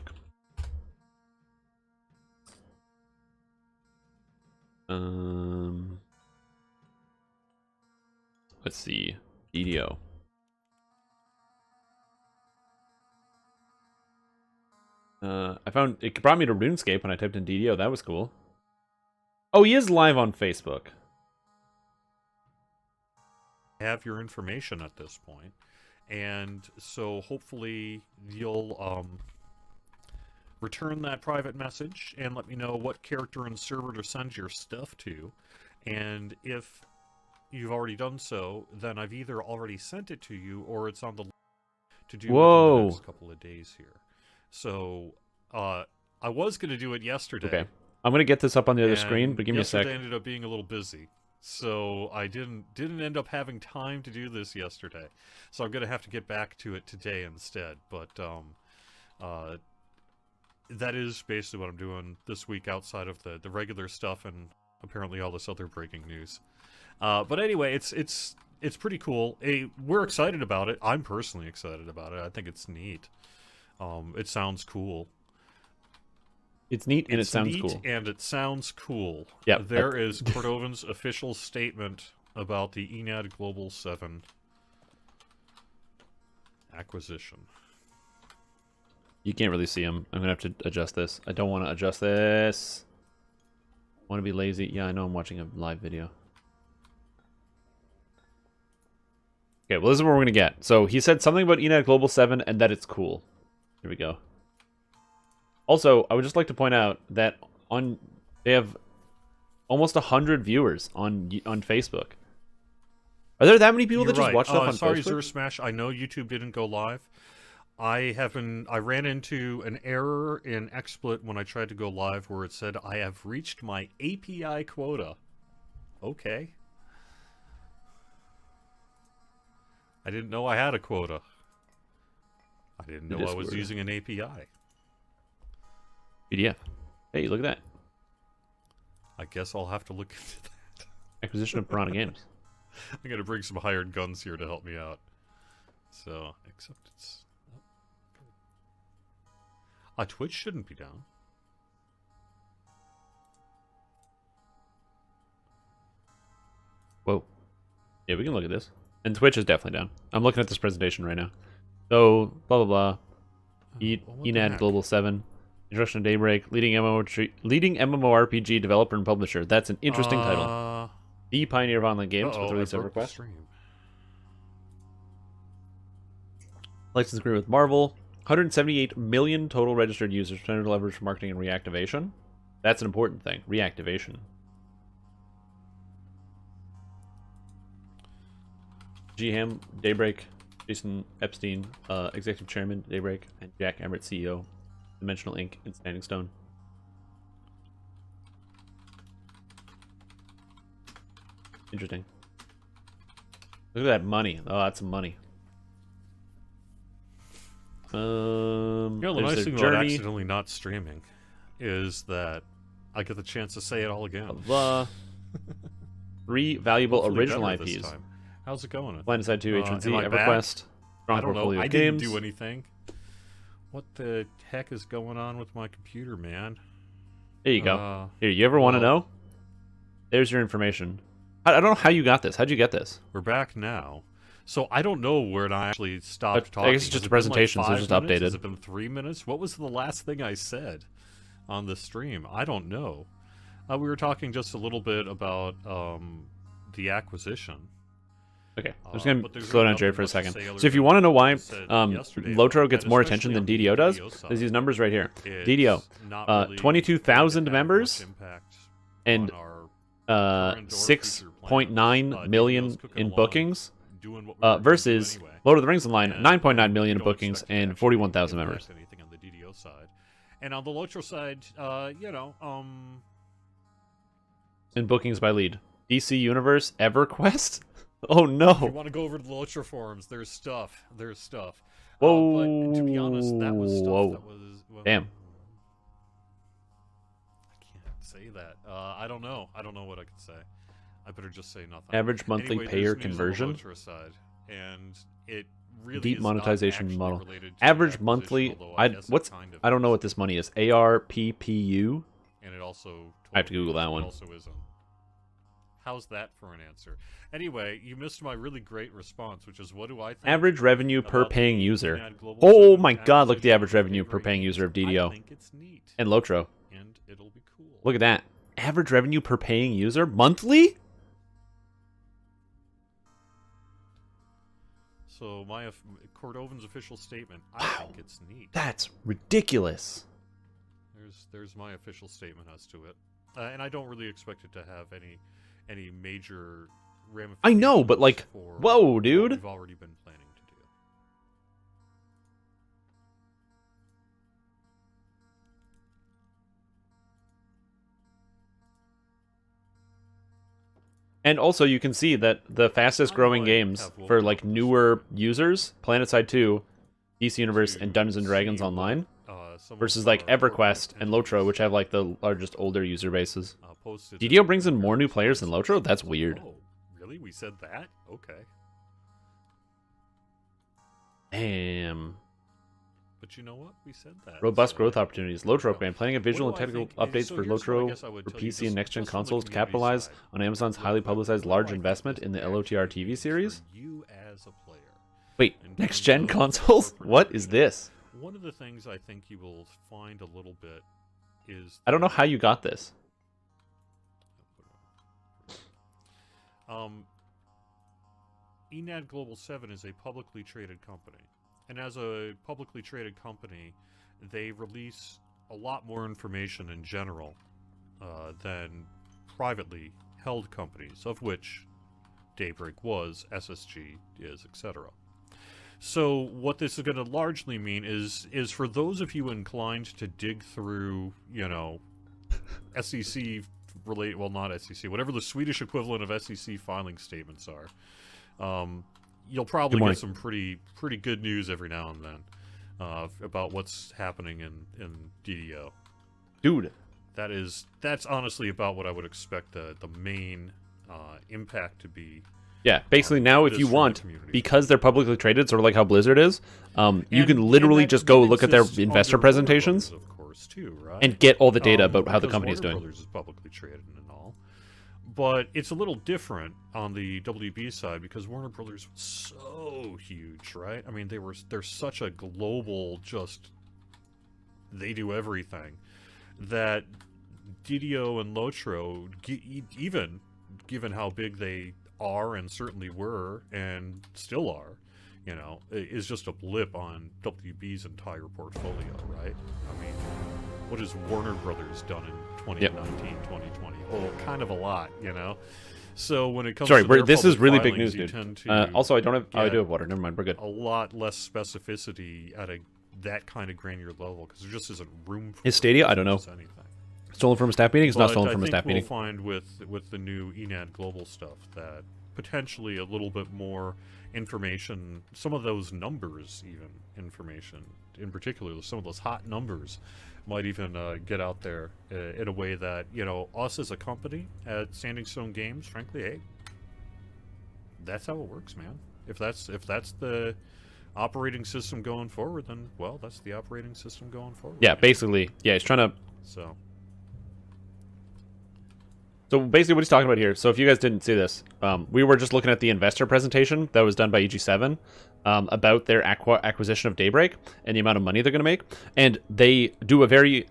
Let's see. DDO. I found it brought me to RuneScape when I typed in DDO. That was cool. Oh, he is live on Facebook. Have your information at this point, and so hopefully you'll return that private message and let me know what character and server to send your stuff to, and if you've already done so, then I've either already sent it to you or it's on the list to do within the next couple of days here. So I was going to do it yesterday. Okay, I'm gonna get this up on the other screen, but give me a sec. Yesterday ended up being a little busy. So I didn't end up having time to do this yesterday. So I'm gonna have to get back to it today instead. But that is basically what I'm doing this week outside of the regular stuff and apparently all this other breaking news. But anyway, it's pretty cool. We're excited about it. I'm personally excited about it. I think it's neat. It sounds cool. It's neat and it sounds cool. And it sounds cool. Yeah. There is Cordovan's official statement about the Enad Global 7 acquisition. You can't really see him. I'm gonna have to adjust this. I don't want to adjust this. Want to be lazy? Yeah, I know I'm watching a live video. Okay, well, this is what we're gonna get. So he said something about Enad Global 7 and that it's cool. Here we go. Also, I would just like to point out that they have almost 100 viewers on Facebook. Are there that many people that just watch stuff on sorry, Facebook? Sorry, Smash. I know YouTube didn't go live. I ran into an error in XSplit when I tried to go live where it said I have reached my API quota. Okay. I didn't know I had a quota. I didn't know I was using an API. PDF. Hey, look at that. I guess I'll have to look into that. Acquisition of Piranha Games. I'm gonna bring some hired guns here to help me out. So, except it's... Twitch shouldn't be down. Whoa. Yeah, we can look at this. And Twitch is definitely down. I'm looking at this presentation right now. So, blah, blah, blah. Enad Global 7. Introduction to Daybreak. Leading MMORPG developer and publisher. That's an interesting title. The pioneer of online games with the release of Request. License agreement with Marvel. 178 million total registered users. Potential leverage for marketing and reactivation. That's an important thing. Reactivation. GM, Daybreak, Jason Epstein, Executive Chairman, Daybreak, and Jack Emmert, CEO, Dimensional Inc., and Standing Stone. Interesting. Look at that money. Oh, that's some money. The nice thing about accidentally not streaming is that I get the chance to say it all again. 3 valuable original IPs. How's it going? Blind Side 2, H1Z, EverQuest. I don't know. I didn't do anything. What the heck is going on with my computer, man? There you go. Here, you ever want to know? There's your information. I don't know how you got this. How'd you get this? We're back now. So I don't know where I actually stopped talking. I guess it's just a presentation, so it's just updated. Has it been 3 minutes? What was the last thing I said on the stream? I don't know. We were talking just a little bit about the acquisition. Okay, I'm just going to slow down Jerry for a second. So if you want to know why Lotro gets more attention than DDO does, there's these numbers right here. DDO, 22,000 members and 6.9 million in bookings versus Lord of the Rings Online, 9.9 million in bookings and 41,000 members. Anything on the DDO side. And on the Lotro side, in bookings by lead. DC Universe, EverQuest? Oh no! If you want to go over to the Lotro forums, there's stuff. Whoa! But to be honest, that was stuff that was... Well, damn. I can't say that. I don't know. I don't know what I could say. I better just say nothing. Average monthly payer conversion? Side. and it really Deep is not monetization actually model. related to Average acquisition, monthly. although I guess it what's kind of I don't know is. what this money is. ARPPU. And it also I have to Google that it one. also isn't. How's that for an answer? Anyway, you missed my really great response, which is what do I think? Average revenue per about paying the user. Enad Global Oh 7 my god, look at the average acquisition revenue of per paying user of I DDO think it's neat, and Lotro. and it'll be cool. Look at that. Average revenue per paying user monthly? So Cordovan's official statement. I Wow. think it's neat. That's ridiculous. There's my official statement as to it, and I don't really expect it to have any major ramifications. I know, but like, for whoa, what dude. we've already been planning to do. And also, you can see that the fastest growing I games have for one like purpose. newer users, PlanetSide 2, DC Universe, and Dungeons and Dragons see what, Online, some of versus like our EverQuest and corporate Lotro, which entities, have like the largest older user bases. posted DDO in brings in more new various players than places. Lotro? That's weird. Oh, really? We said that? Okay. Damn. But you know what? We said that. Robust so- growth opportunities. Lotro Well, plan. Planning a visual and what do I technical think- updates so for here's what I Lotro guess I would for tell you, PC just- and next-gen just from the consoles to community capitalize side. on Amazon's Real highly quick, publicized what large do I think investment is in the actually LOTR good TV for series. You as a player. Wait, in next-gen terms of consoles? corporate What is ownership. this? One of the things I think you will find a little bit is I don't know how you got this. Enad Global 7 is a publicly traded company. And as a publicly traded company, they release a lot more information in general than privately held companies, of which Daybreak was, SSG is, etc. So what this is going to largely mean is for those of you inclined to dig through, SEC relate, well, not SEC, whatever the Swedish equivalent of SEC filing statements are, you'll probably get some pretty good news every now and then about what's happening in DDO. Dude. That's honestly about what I would expect the main impact to be. Yeah, basically now if Just you from the want, community. because they're publicly traded, sort of like how Blizzard is, you And- can and literally that- just go that look at their exists investor under Warner presentations Brothers, of course, too, right? and get all the data about how the because company is Warner doing. Brothers is publicly traded and all, but it's a little different on the WB side because Warner Brothers was so huge, right? I mean, they're such a global, just they do everything that DDO and Lotro, even given how big they are and certainly were and still are, is just a blip on WB's entire portfolio, right? I mean, what has Warner Brothers done in 2019, 2020? Oh, kind of a lot, So when it comes Sorry, to their this is public really big filings, news, you dude. tend to Also, I don't have. Oh, I get do have water. Never mind. We're good. a lot less specificity at that kind of granular level because there just isn't room for Is Stadia? it I don't know. as anything. Stolen from a staff meeting? It's not But stolen I from a think staff we'll meeting. find with the new Enad Global stuff that potentially a little bit more information, some of those numbers, even information, in particular, some of those hot numbers, might even get out there in a way that us as a company at Standing Stone Games, frankly, hey, that's how it works, man. If that's the operating system going forward, then well, that's the operating system going forward. Yeah, man. basically. Yeah, he's trying to. So basically, what he's talking about here. So if you guys didn't see this, we were just looking at the investor presentation that was done by EG7 about their acquisition of Daybreak and the amount of money they're going to make, and they do a very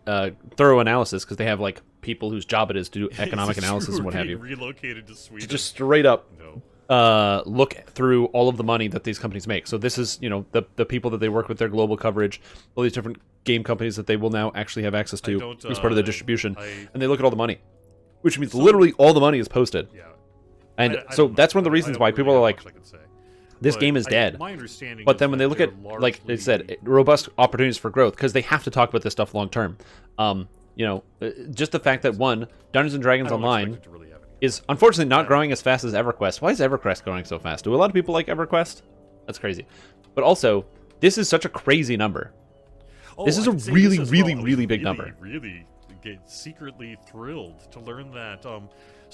thorough analysis because they have like people whose job it is to do economic analysis and what have you. Relocated to Sweden. To just straight up no. look through all of the money that these companies make. So this is, the people that they work with, their global coverage, all these different game companies that they will now actually have access to as part of their distribution, and they look at all the money, which means literally all the money is posted. Yeah. And I so don't that's know. one of the I reasons don't why really people are have like, much I can say. this But game is dead. My understanding But is then when that they look they're at, like they said, largely- robust opportunities for growth, because they have to talk about this stuff long term. Just the fact that one, Dungeons and Dragons I don't Online expect it to really have any- is unfortunately not growing as fast as EverQuest. Why is EverQuest growing so fast? Do a lot of people like EverQuest? That's crazy. But also, this is such a crazy number. This is I a can say really, this as really, well. I was really big number. Really get secretly thrilled to learn that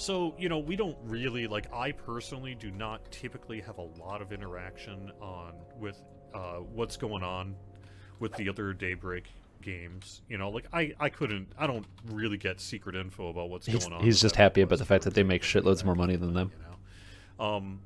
So, you know, we don't really, like, I personally do not typically have a lot of interaction with what's going on with the other Daybreak games. You know, like, I don't really get secret info about what's going on. He's just happy about the fact that they make shitloads more money than them. You know?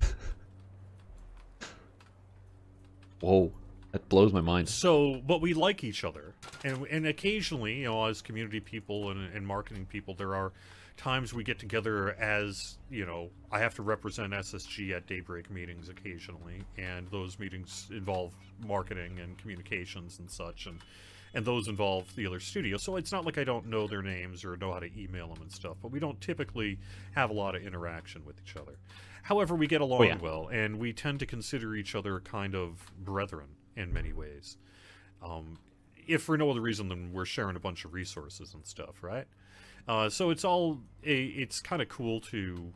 Whoa, that blows my mind. So, but we like each other. And occasionally, you know, as community people and marketing people, there are times we get together as, you know, I have to represent SSG at Daybreak meetings occasionally, and those meetings involve marketing and communications and such, and those involve the other studio. So it's not like I don't know their names or know how to email them and stuff, but we don't typically have a lot of interaction with each other. However, we get along well, and we tend to consider each other kind of brethren in many ways. If for no other reason than we're sharing a bunch of resources and stuff, right? So it's kind of cool to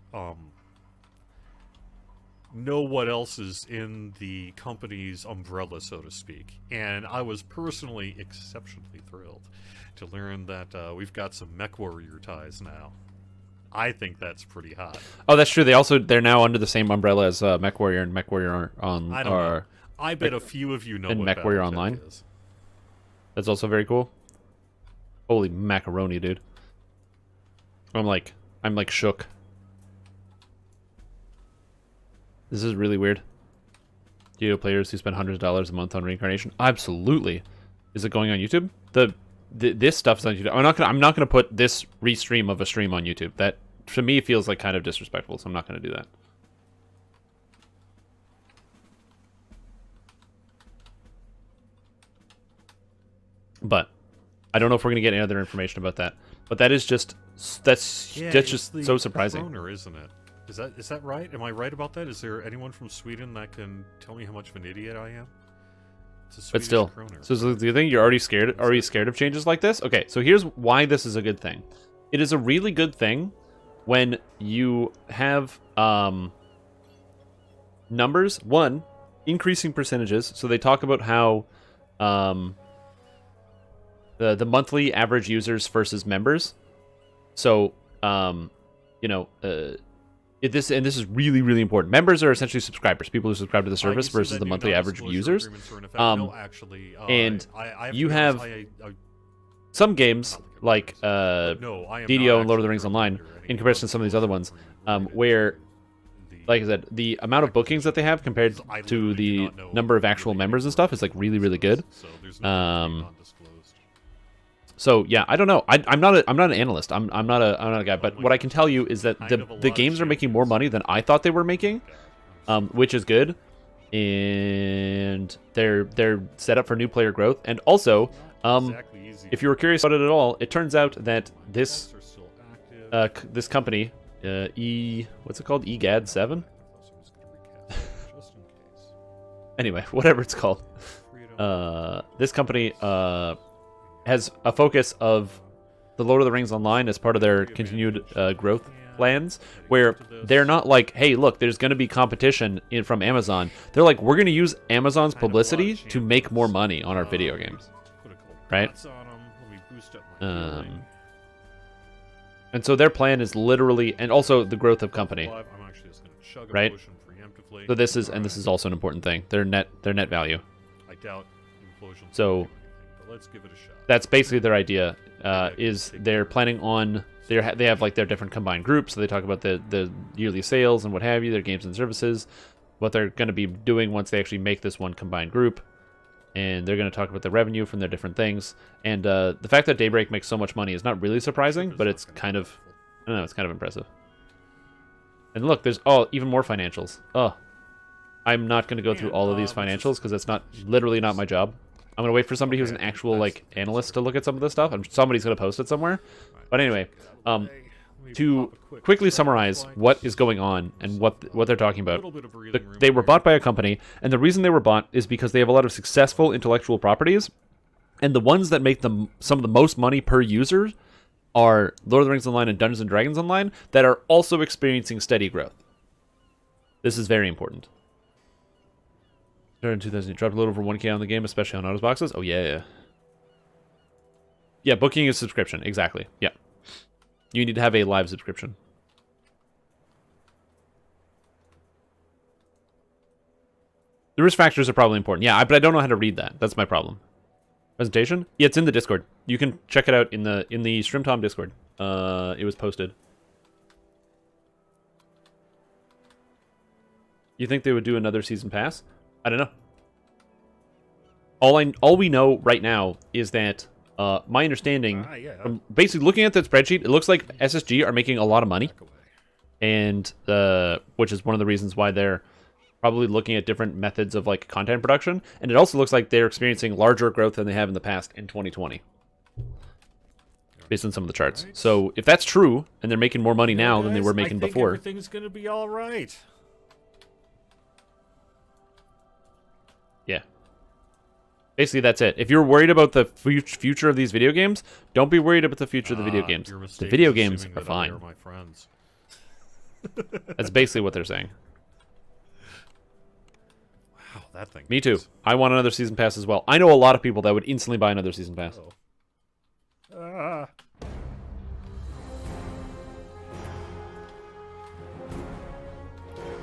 know what else is in the company's umbrella, so to speak. And I was personally exceptionally thrilled to learn that we've got some MechWarrior ties now. I think that's pretty hot. Oh, that's true. They're now under the same umbrella as MechWarrior and MechWarrior on. I don't know. I bet a few of you know and what MechWarrior Online is. That's also very cool. Holy macaroni, dude! I'm like shook. This is really weird. Do you know players who spend hundreds of dollars a month on Reincarnation? Absolutely. Is it going on YouTube? This stuff's on YouTube. I'm not gonna put this restream of a stream on YouTube. That to me feels like kind of disrespectful, so I'm not gonna do that. But I don't know if we're gonna get any other information about that. But that is just that's just so surprising. Kroner, isn't it? Is that right? Am I right about that? Is there anyone from Sweden that can tell me how much of an idiot I am? But still, kroner. So do you think you're already scared? Are you scared of changes like this? Okay, so here's why this is a good thing. It is a really good thing when you have numbers. One, increasing percentages. So they talk about how the monthly average users versus members. So you know. This is really, really important. Members are essentially subscribers, people who subscribe to the service versus the monthly average of users. No, actually, and I you have some games like DDO and Lord of the Rings Online, in comparison to some of these other ones, where, like I said, the amount of bookings that they have compared to the number of actual members and stuff is like really, really good. So yeah, I don't know. I'm not an analyst. I'm not a guy. But what I can tell you is that the games are making more money than I thought they were making, which is good, and they're set up for new player growth. And also, if you were curious about it at all, it turns out that this this company, what's it called? EGAD7. Anyway, whatever it's called, this company has a focus of the Lord of the Rings Online as part of their continued growth plans, where they're not like, hey, look, there's going to be competition from Amazon. They're like, we're going to use Amazon's publicity to make more money on our video games, right? And so their plan is literally, and also the growth of company, right? So this is also an important thing. Their net value. I doubt. So let's give it a shot. That's basically their idea. Is they're planning on they have like their different combined groups. So they talk about the yearly sales and what have you, their games and services, what they're going to be doing once they actually make this one combined group, and they're going to talk about the revenue from their different things. And the fact that Daybreak makes so much money is not really surprising, but it's kind of, I don't know, it's kind of impressive. And look, there's even more financials. I'm not going to go through all of these financials because it's literally not my job. I'm going to wait for somebody who's an actual like analyst to look at some of this stuff. Somebody's going to post it somewhere. But anyway, to quickly summarize what is going on and what they're talking about. They were bought by a company, and the reason they were bought is because they have a lot of successful intellectual properties, and the ones that make them some of the most money per user are Lord of the Rings Online and Dungeons & Dragons Online, that are also experiencing steady growth. This is very important. In 2000, dropped a little over 1K on the game, especially on autos boxes. Oh yeah. Yeah, booking is subscription, exactly. Yeah. You need to have a live subscription. The risk factors are probably important. Yeah, but I don't know how to read that. That's my problem. Presentation? Yeah, it's in the Discord. You can check it out in the StreamTom Discord. It was posted. You think they would do another season pass? I don't know. All we know right now is that my understanding, from basically looking at that spreadsheet, it looks like SSG are making a lot of money, and which is one of the reasons why they're probably looking at different methods of like content production, and it also looks like they're experiencing larger growth than they have in the past in 2020, based on some of the charts. Right. So if that's true, and they're making more money now than they were making before, everything's gonna be all right. Yeah. Basically, that's it. If you're worried about the future of these video games, don't be worried about the future of the video games. The video games are fine. My friends. That's basically what they're saying. Wow, that thing. Me too. I want another season pass as well. I know a lot of people that would instantly buy another season pass.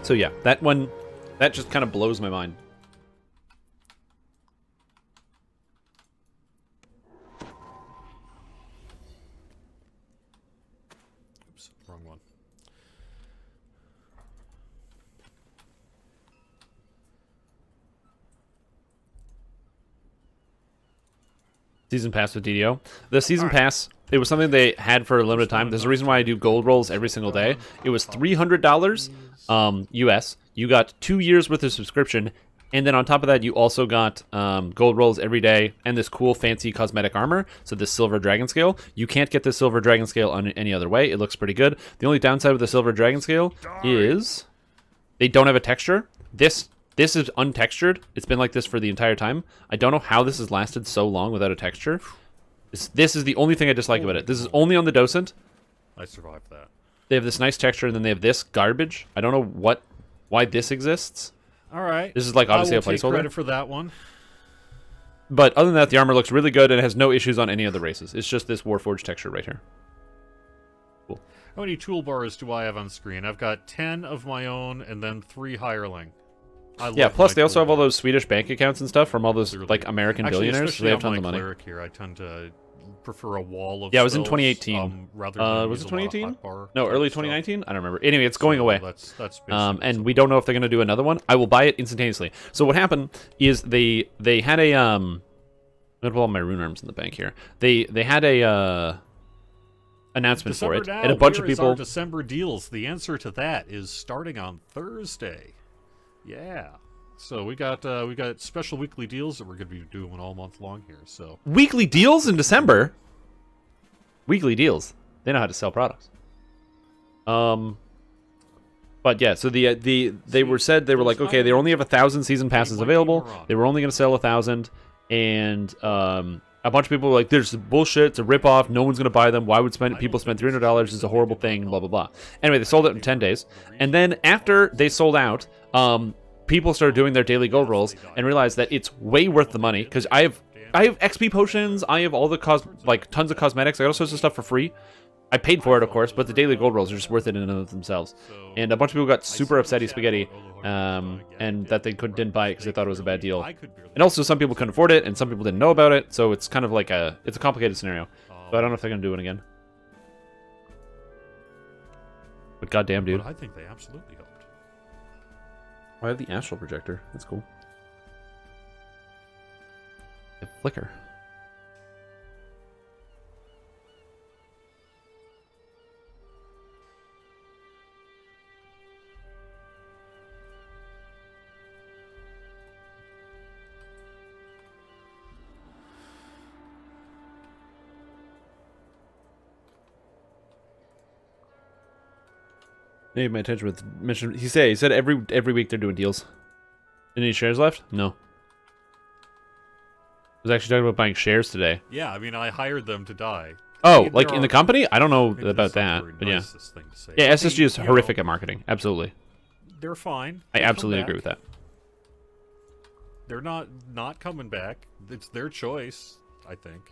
So yeah, that just kind of blows my mind. Oops, wrong one. Season pass with DDO. The season pass, it was something they had for a limited time. There's a reason why I do gold rolls every single day. It was $300 US. You got 2 years worth of subscription, and then on top of that, you also got gold rolls every day and this cool fancy cosmetic armor. So this silver dragon scale. You can't get this silver dragon scale on any other way. It looks pretty good. The only downside with the silver dragon scale is they don't have a texture. This is untextured. It's been like this for the entire time. I don't know how this has lasted so long without a texture. This is the only thing I dislike about it. This is only on the Docent. I survived that. They have this nice texture, and then they have this garbage. I don't know why this exists. All right. This is like obviously a I will take placeholder. credit for that one. But other than that, the armor looks really good and has no issues on any of the races. It's just this Warforged texture right here. Cool. How many toolbars do I have on screen? I've got 10 of my own, and then 3 hireling. Yeah, plus they also have all those Swedish bank accounts and stuff from all those like American billionaires. So they have tons of money. Here, I tend to prefer a wall of it was in spells, 2018. Rather than was it 2018? No, early 2019. I don't remember. Anyway, it's going away. That's and we don't know if they're going to do another one. I will buy it instantaneously. So what happened is they had a I'm gonna pull all my rune arms in the bank here. They had a announcement December for it, now, and a bunch of where is people. Our December deals. The answer to that is starting on Thursday. Yeah. So we got special weekly deals that we're going to be doing all month long here. So weekly deals in December. Weekly deals. They know how to sell products. But yeah, so they were like, okay, they only have 1,000 season passes available. They were only going to sell 1,000, and a bunch of people were like, "There's bullshit. It's a ripoff. No one's going to buy them. Why would people spend $300? It's a horrible thing." Blah blah blah. Anyway, they sold it in 10 days, and then after they sold out, people started doing their daily gold rolls and realized that it's way worth the money because I have XP potions, I have all the tons of cosmetics, I got all sorts of stuff for free. I paid for it, of course, but the daily gold rolls are just worth it in and of themselves. And a bunch of people got super upsetty spaghetti, and that they didn't buy it because they thought it was a bad deal. And also, some people couldn't afford it, and some people didn't know about it. So it's kind of like it's a complicated scenario. So I don't know if they're gonna do it again. But goddamn, dude, I think they absolutely helped. I have the astral projector. That's cool. A flicker. Maybe my attention with mentioned. He said every week they're doing deals. Any shares left? No. I was actually talking about buying shares today. Yeah, I mean, I hired them to die. Oh, like in the company? I don't know about that, but yeah. Thing to say. Yeah, SSG is horrific at marketing. Absolutely. They're fine. I absolutely agree with that. They're not coming back. It's their choice, I think.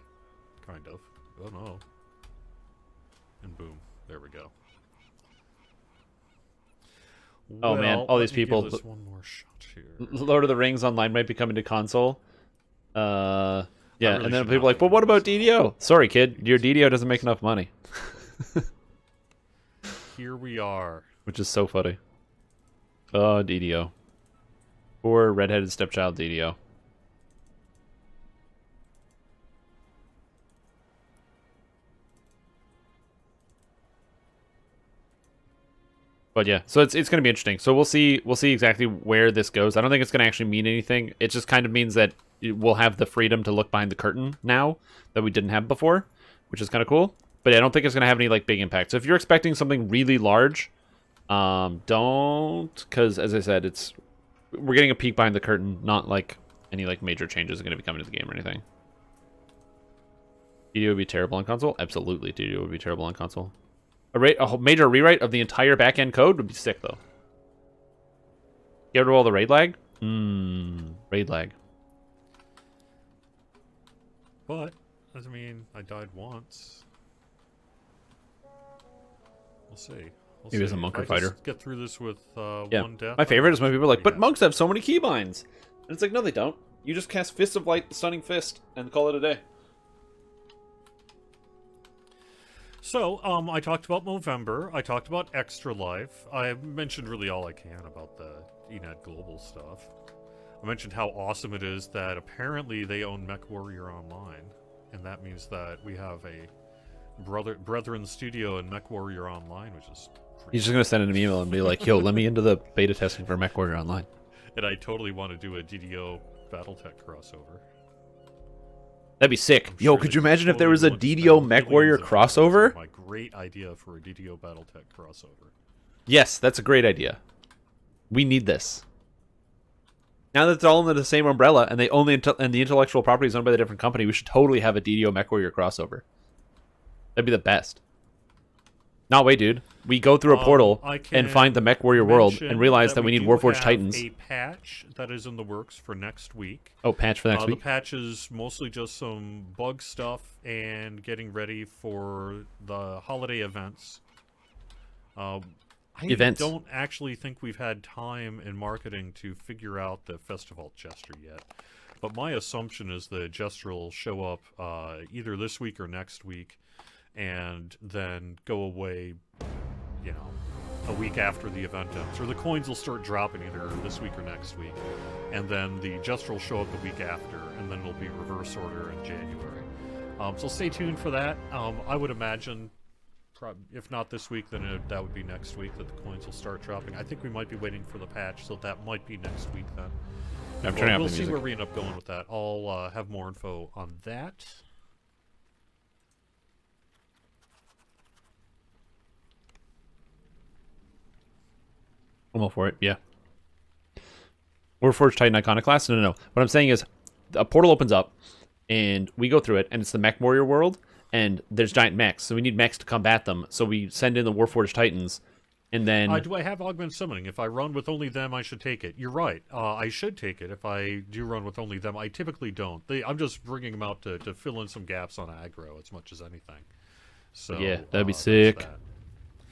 Kind of. Oh no. And boom. There we go. Oh man, Well, all let these me give people. this one more shot here. Lord of the Rings Online might be coming to console. Yeah, really and then should people not are like, be but what doing about this. DDO? Sorry, kid, your DDO doesn't make enough money. Here we are. Which is so funny. Oh, DDO. Poor redheaded stepchild DDO. But yeah, so it's going to be interesting. So we'll see exactly where this goes. I don't think it's going to actually mean anything. It just kind of means that we'll have the freedom to look behind the curtain now that we didn't have before, which is kind of cool. But yeah, I don't think it's going to have any like big impact. So if you're expecting something really large, don't, because as I said, we're getting a peek behind the curtain, not like any like major changes are going to be coming to the game or anything. DDO would be terrible on console. Absolutely, DDO would be terrible on console. A major rewrite of the entire backend code would be sick, though. Get rid of all the raid lag? Raid lag. But, doesn't mean I died once. We'll see. Maybe it's a monk or fighter. Just get through this with Yeah. one death. My favorite is when people are like, but Yeah. monks have so many keybinds. And it's like, no, they don't. You just cast Fist of Light, Stunning Fist, and call it a day. So, I talked about Movember. I talked about Extra Life. I mentioned really all I can about the ENET Global stuff. I mentioned how awesome it is that apparently they own MechWarrior Online, and that means that we have a Brethren Studio and MechWarrior Online, which is pretty He's just going to send an email and be like, yo, let me into the beta testing for MechWarrior Online. And I totally want to do a DDO BattleTech crossover. That'd be sick. I'm Yo, sure could they you imagine if there was a totally want to DDO spend MechWarrior millions of dollars crossover? on my great idea for a DDO BattleTech crossover. Yes, that's a great idea. We need this. Now that it's all under the same umbrella and they own and the intellectual property is owned by the different company, we should totally have a DDO MechWarrior crossover. That'd be the best. No, wait, dude. We go through a portal and find the MechWarrior world and realize that we need do Warforged have Titans. a patch that is in the works for next week. Oh, patch for next The week? patch is mostly just some bug stuff and getting ready for the holiday events. I don't actually think we've had time in marketing to figure out the Festival Jester yet. But my assumption is the Jester will show up either this week or next week and then go away, you know, a week after the event ends. Or the coins will start dropping either this week or next week. And then the Jester will show up the week after, and then it'll be reverse order in January. So stay tuned for that. I would imagine, if not this week, then that would be next week that the coins will start dropping. I think we might be waiting for the patch, so that might be next week then. I'm turning off We'll the see music. where we end up going with that. I'll have more info on that. I'm all for it, yeah. Warforged Titan Iconoclast? No. What I'm saying is, a portal opens up, and we go through it, and it's the MechWarrior world, and there's giant mechs, so we need mechs to combat them, so we send in the Warforged Titans, and then... Do I have Augment Summoning? If I run with only them, I should take it. You're right. I should take it if I do run with only them. I typically don't. I'm just bringing them out to fill in some gaps on aggro as much as anything. So yeah, that'd be sick. that.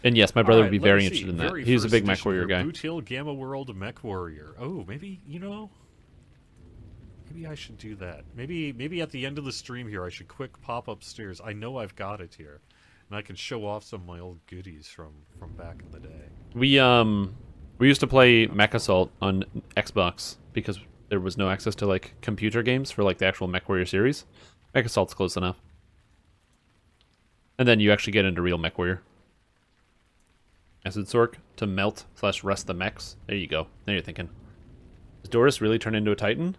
And yes, my brother All would be right, let very me interested see. in that. Very He's a first big edition MechWarrior here, guy. Boot Hill Gamma World MechWarrior. Oh, maybe, maybe I should do that. Maybe at the end of the stream here, I should quick pop upstairs. I know I've got it here, and I can show off some of my old goodies from back in the day. We used to play Mech Assault on Xbox because there was no access to like computer games for like the actual MechWarrior series. Mech Assault's close enough. And then you actually get into real MechWarrior. Acid Sork to melt/rest the mechs. There you go. Now you're thinking. Does Doris really turn into a Titan?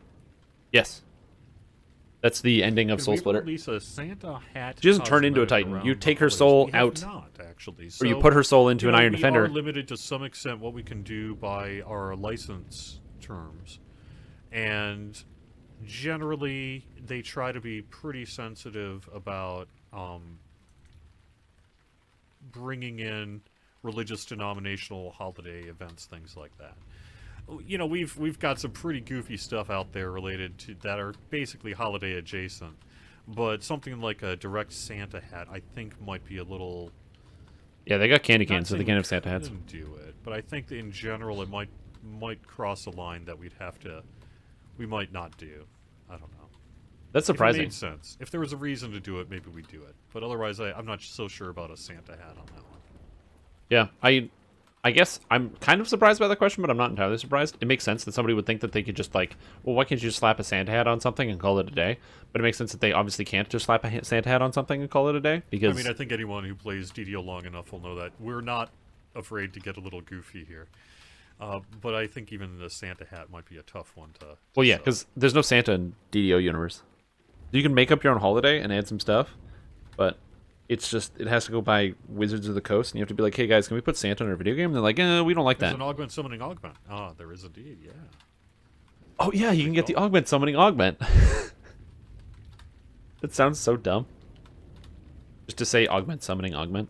Yes. That's the ending of Soul Splitter. Release a Santa hat. She doesn't turn into a cosmetic Titan. around You the take her holidays. soul We have out. not, actually. Or you So, put her soul into an Iron we Defender. are limited to some extent what we can do by our license terms, and generally they try to be pretty sensitive about bringing in religious denominational holiday events, things like that. You know, we've got some pretty goofy stuff out there related to that are basically holiday adjacent, but something like a direct Santa hat I think might be a little Yeah, they got candy Not canes, so they saying can't we have Santa hats. couldn't do it, but I think that in general it might cross a line that we might not do. I don't know. That's If it surprising. made sense. If there was a reason to do it, maybe we'd do it. But otherwise, I'm not so sure about a Santa hat on that one. Yeah, I guess I'm kind of surprised by the question, but I'm not entirely surprised. It makes sense that somebody would think that they could just like, well, why can't you just slap a Santa hat on something and call it a day? But it makes sense that they obviously can't just slap a Santa hat on something and call it a day because I mean, I think anyone who plays DDO long enough will know that we're not afraid to get a little goofy here. But I think even the Santa hat might be a tough one to. well, yeah, sell. because there's no Santa in DDO universe. You can make up your own holiday and add some stuff, but it's just it has to go by Wizards of the Coast, and you have to be like, hey guys, can we put Santa in our video game? And they're like, we don't like There's that. an augment summoning augment. Ah, there is indeed. Yeah. Oh yeah, you can get the augment summoning augment. That sounds so dumb. Just to say augment summoning augment.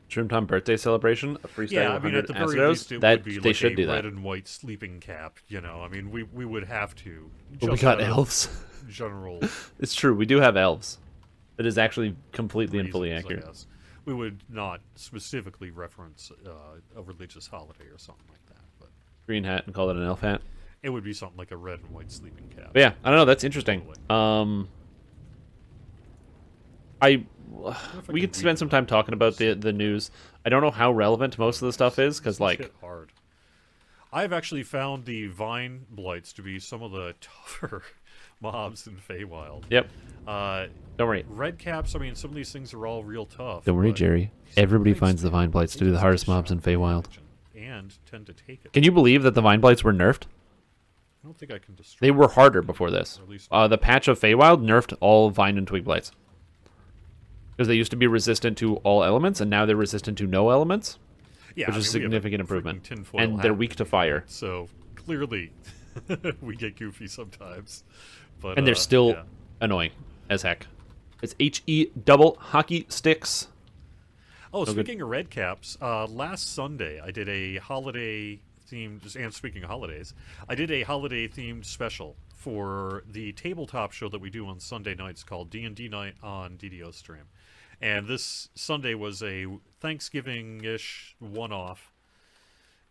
Shroomtime birthday celebration, a freestyle Yeah, I of mean, at 100 the very Acidos. least, it That would be they like should a do red that. and white sleeping cap. You know, I mean, we would have to. But we just got out of elves. General. It's true, we do have elves. It is actually completely and fully reasons, I accurate. guess. We would not specifically reference a religious holiday or something like that, but Green hat and call it an elf hat. it would be something like a red and white sleeping cap. But yeah, I don't know. That's interesting. Totally. We could spend some time talking about the news. I don't know how relevant most of the stuff is because This like hit hard. I've actually found the vine blights to be some of the tougher mobs in Feywild. yep. Uh, Don't worry. red caps. I mean, some of these things are all real tough. Don't worry, but Jerry. these Everybody blights, finds the man, vine blights they to be the just hardest dish mobs in out Feywild. damage and tend to take it. Can you believe that the vine blights were nerfed? I don't think I can destroy. They were harder before this. Or at least The patch of Feywild nerfed all vine and twig blights. Because they used to be resistant to all elements, and now they're resistant to no elements, yeah, which I is a mean, we have significant freaking improvement. tinfoil And they're hat. weak to fire. So clearly, we get goofy sometimes. But And they're still yeah. annoying as heck. It's HE double hockey sticks. Oh, good. speaking of red caps, last Sunday I did a holiday themed. And speaking of holidays, I did a holiday themed special for the tabletop show that we do on Sunday nights called D&D Night on DDO Stream. And this Sunday was a Thanksgiving-ish one-off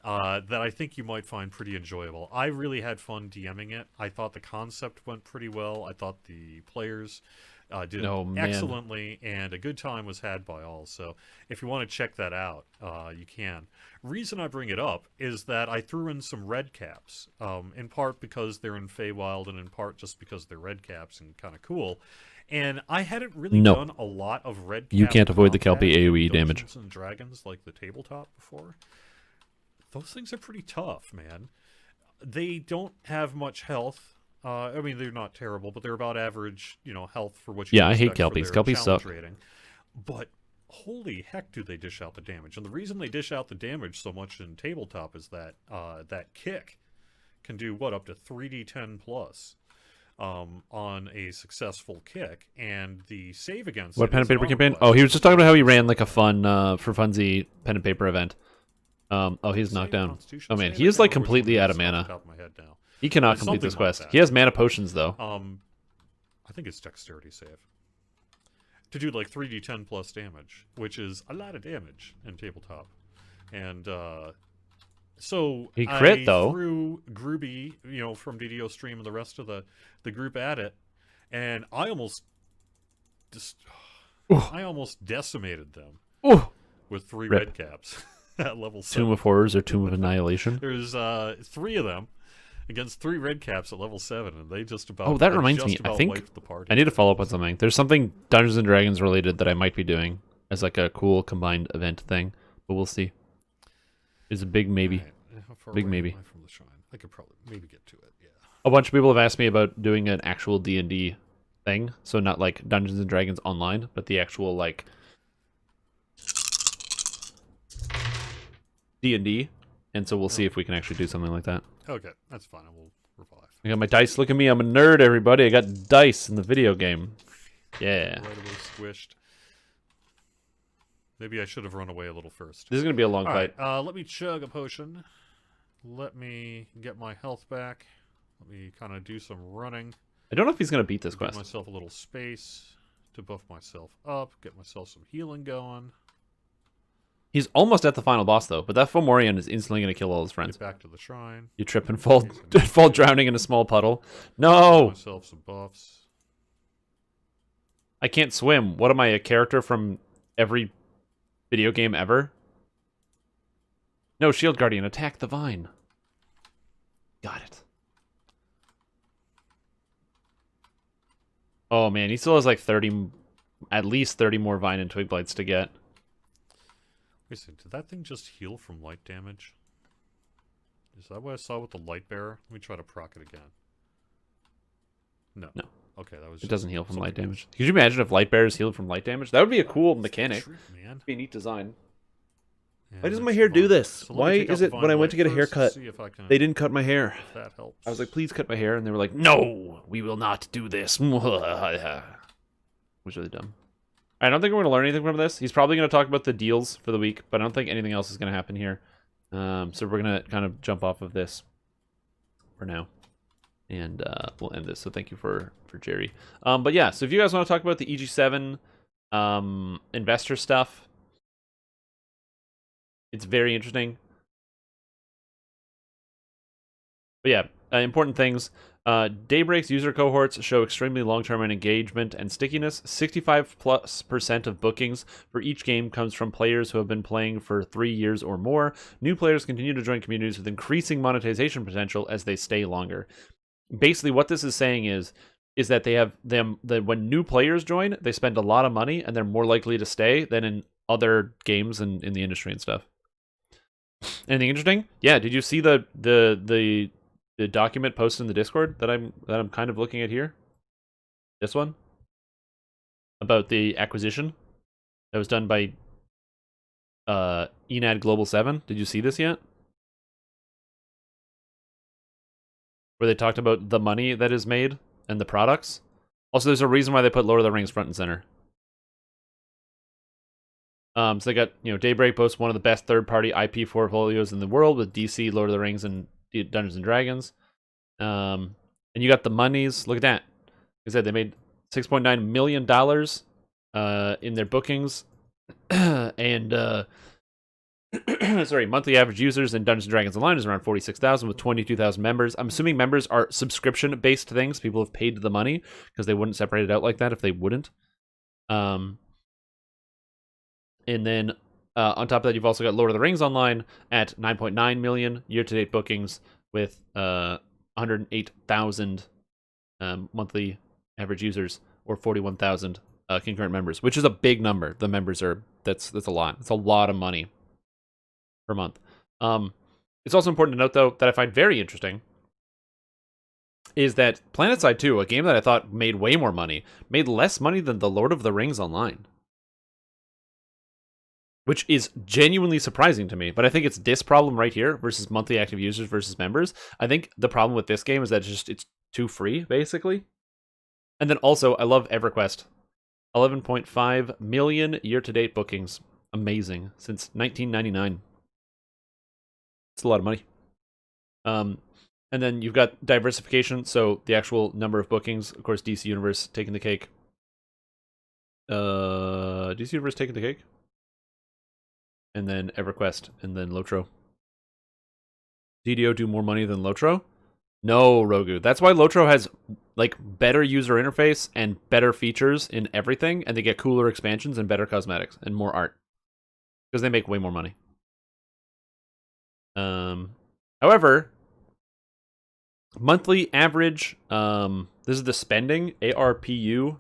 that I think you might find pretty enjoyable. I really had fun DMing it. I thought the concept went pretty well. I thought the players did Oh, man. excellently, and a good time was had by all. So if you want to check that out, you can. Reason I bring it up is that I threw in some red caps, in part because they're in Feywild, and in part just because they're red caps and kind of cool. And I hadn't really No. done a lot of red cap You can't avoid the combat Kelpie in AoE damage. Dungeons and Dragons like the tabletop before. Those things are pretty tough, man. They don't have much health. I mean, they're not terrible, but they're about average, health for what you Yeah, I hate expect for Kelpies. their Kelpies suck. challenge rating. But holy heck, do they dish out the damage? And the reason they dish out the damage so much in tabletop is that that kick can do up to 3d10 plus on a successful kick, and the save against What it pen and is paper campaign? non-quest. Oh, he was just talking about how he ran like a fun for funsy pen and paper event. He's Save knocked down. Constitution Oh man, save? he I is can't like remember which completely one out it of is off mana. the top of my head now. He cannot It's complete this something like quest. that. He has mana potions though. I think it's dexterity save. To do like 3d10 plus damage, which is a lot of damage in tabletop. And so He crit, I though. threw Grooby, from DDO Stream and the rest of the group at it, and I almost decimated them Ooh. with 3 Rip. red caps at level 7. Tomb of Horrors or Tomb of Annihilation. There's 3 of them against 3 red caps at level 7, and they just about Oh, that they reminds just me, I about think wiped the party. I need to follow up on something. There's something Dungeons and Dragons related that I might be doing as like a cool combined event thing, but we'll see. It's a big maybe. Right. How far Big away maybe. am I from the shrine? I could probably maybe get to it. Yeah. A bunch of people have asked me about doing an actual D&D thing, so not like Dungeons and Dragons online, but the actual like D&D, and so we'll see if we can actually do something like that. Okay, that's fine. I will revive. I got my dice. Look at me, I'm a nerd, everybody. I got dice in the video game. Yeah. Right away squished. Maybe I should have run away a little first. This is gonna be a long All fight. right, let me chug a potion. Let me get my health back. Let me kind of do some running. I don't know if he's gonna beat this Give quest. myself a little space to buff myself up, get myself some healing going. He's almost at the final boss though, but that Fomorian is instantly gonna kill all his friends. Get back to the shrine. You trip and fall, Okay, fall drowning in a small puddle. Give No, myself some buffs. I can't swim. What am I, a character from every video game ever? No, Shield Guardian, attack the vine. Got it. Oh man, he still has like 30, at least 30 more vine and twig blights to get. Wait a second, did that thing just heal from light damage? Is that what I saw with the light bearer? Let me try to proc it again. No. No. Okay, that was. It doesn't heal from light damage. Could you imagine if light bearers healed from light damage? That would be a cool mechanic. Trick, man. Be a neat design. Yeah, Why doesn't my that's hair do fine. this? So let me Why take out is the it vine when I went to blade get a first and haircut, see if I can- they didn't cut my hair? if that helps. I was like, please cut my hair, and they were like, no, we will not do this. Which was really dumb. I don't think we're going to learn anything from this. He's probably going to talk about the deals for the week, but I don't think anything else is going to happen here. So we're going to kind of jump off of this for now. And we'll end this. So thank you for Jerry. But yeah, so if you guys want to talk about the EG7 investor stuff, it's very interesting. But yeah, important things. Daybreak's user cohorts show extremely long-term engagement and stickiness. 65+% of bookings for each game comes from players who have been playing for 3 years or more. New players continue to join communities with increasing monetization potential as they stay longer. Basically, what this is saying is that they have that when new players join, they spend a lot of money and they're more likely to stay than in other games and in the industry and stuff. Anything interesting? Yeah. Did you see the document posted in the Discord that I'm kind of looking at here? This one about the acquisition that was done by Enad Global 7. Did you see this yet? Where they talked about the money that is made and the products. Also, there's a reason why they put Lord of the Rings front and center. So they got, Daybreak boasts one of the best third-party IP portfolios in the world with DC, Lord of the Rings, and Dungeons and Dragons. And you got the monies. Look at that. Like I said, they made $6.9 million in their bookings. And sorry, monthly average users in Dungeons & Dragons Online is around 46,000 with 22,000 members. I'm assuming members are subscription-based things. People have paid the money because they wouldn't separate it out like that if they wouldn't. And then on top of that, you've also got Lord of the Rings Online at 9.9 million year-to-date bookings with 108,000 monthly average users or 41,000 concurrent members, which is a big number. The members that's a lot. It's a lot of money per month. It's also important to note, though, that I find very interesting is that PlanetSide 2, a game that I thought made way more money, made less money than the Lord of the Rings Online. Which is genuinely surprising to me. But I think it's this problem right here versus monthly active users versus members. I think the problem with this game is that it's too free, basically. And then also, I love EverQuest. 11.5 million year-to-date bookings. Amazing. Since 1999. It's a lot of money. And then you've got diversification. So the actual number of bookings. Of course, DC Universe taking the cake. DC Universe taking the cake? And then EverQuest, and then Lotro. DDO do more money than Lotro? No, Rogu. That's why Lotro has better user interface and better features in everything, and they get cooler expansions and better cosmetics and more art. Because they make way more money. However, monthly average, this is the spending, ARPU,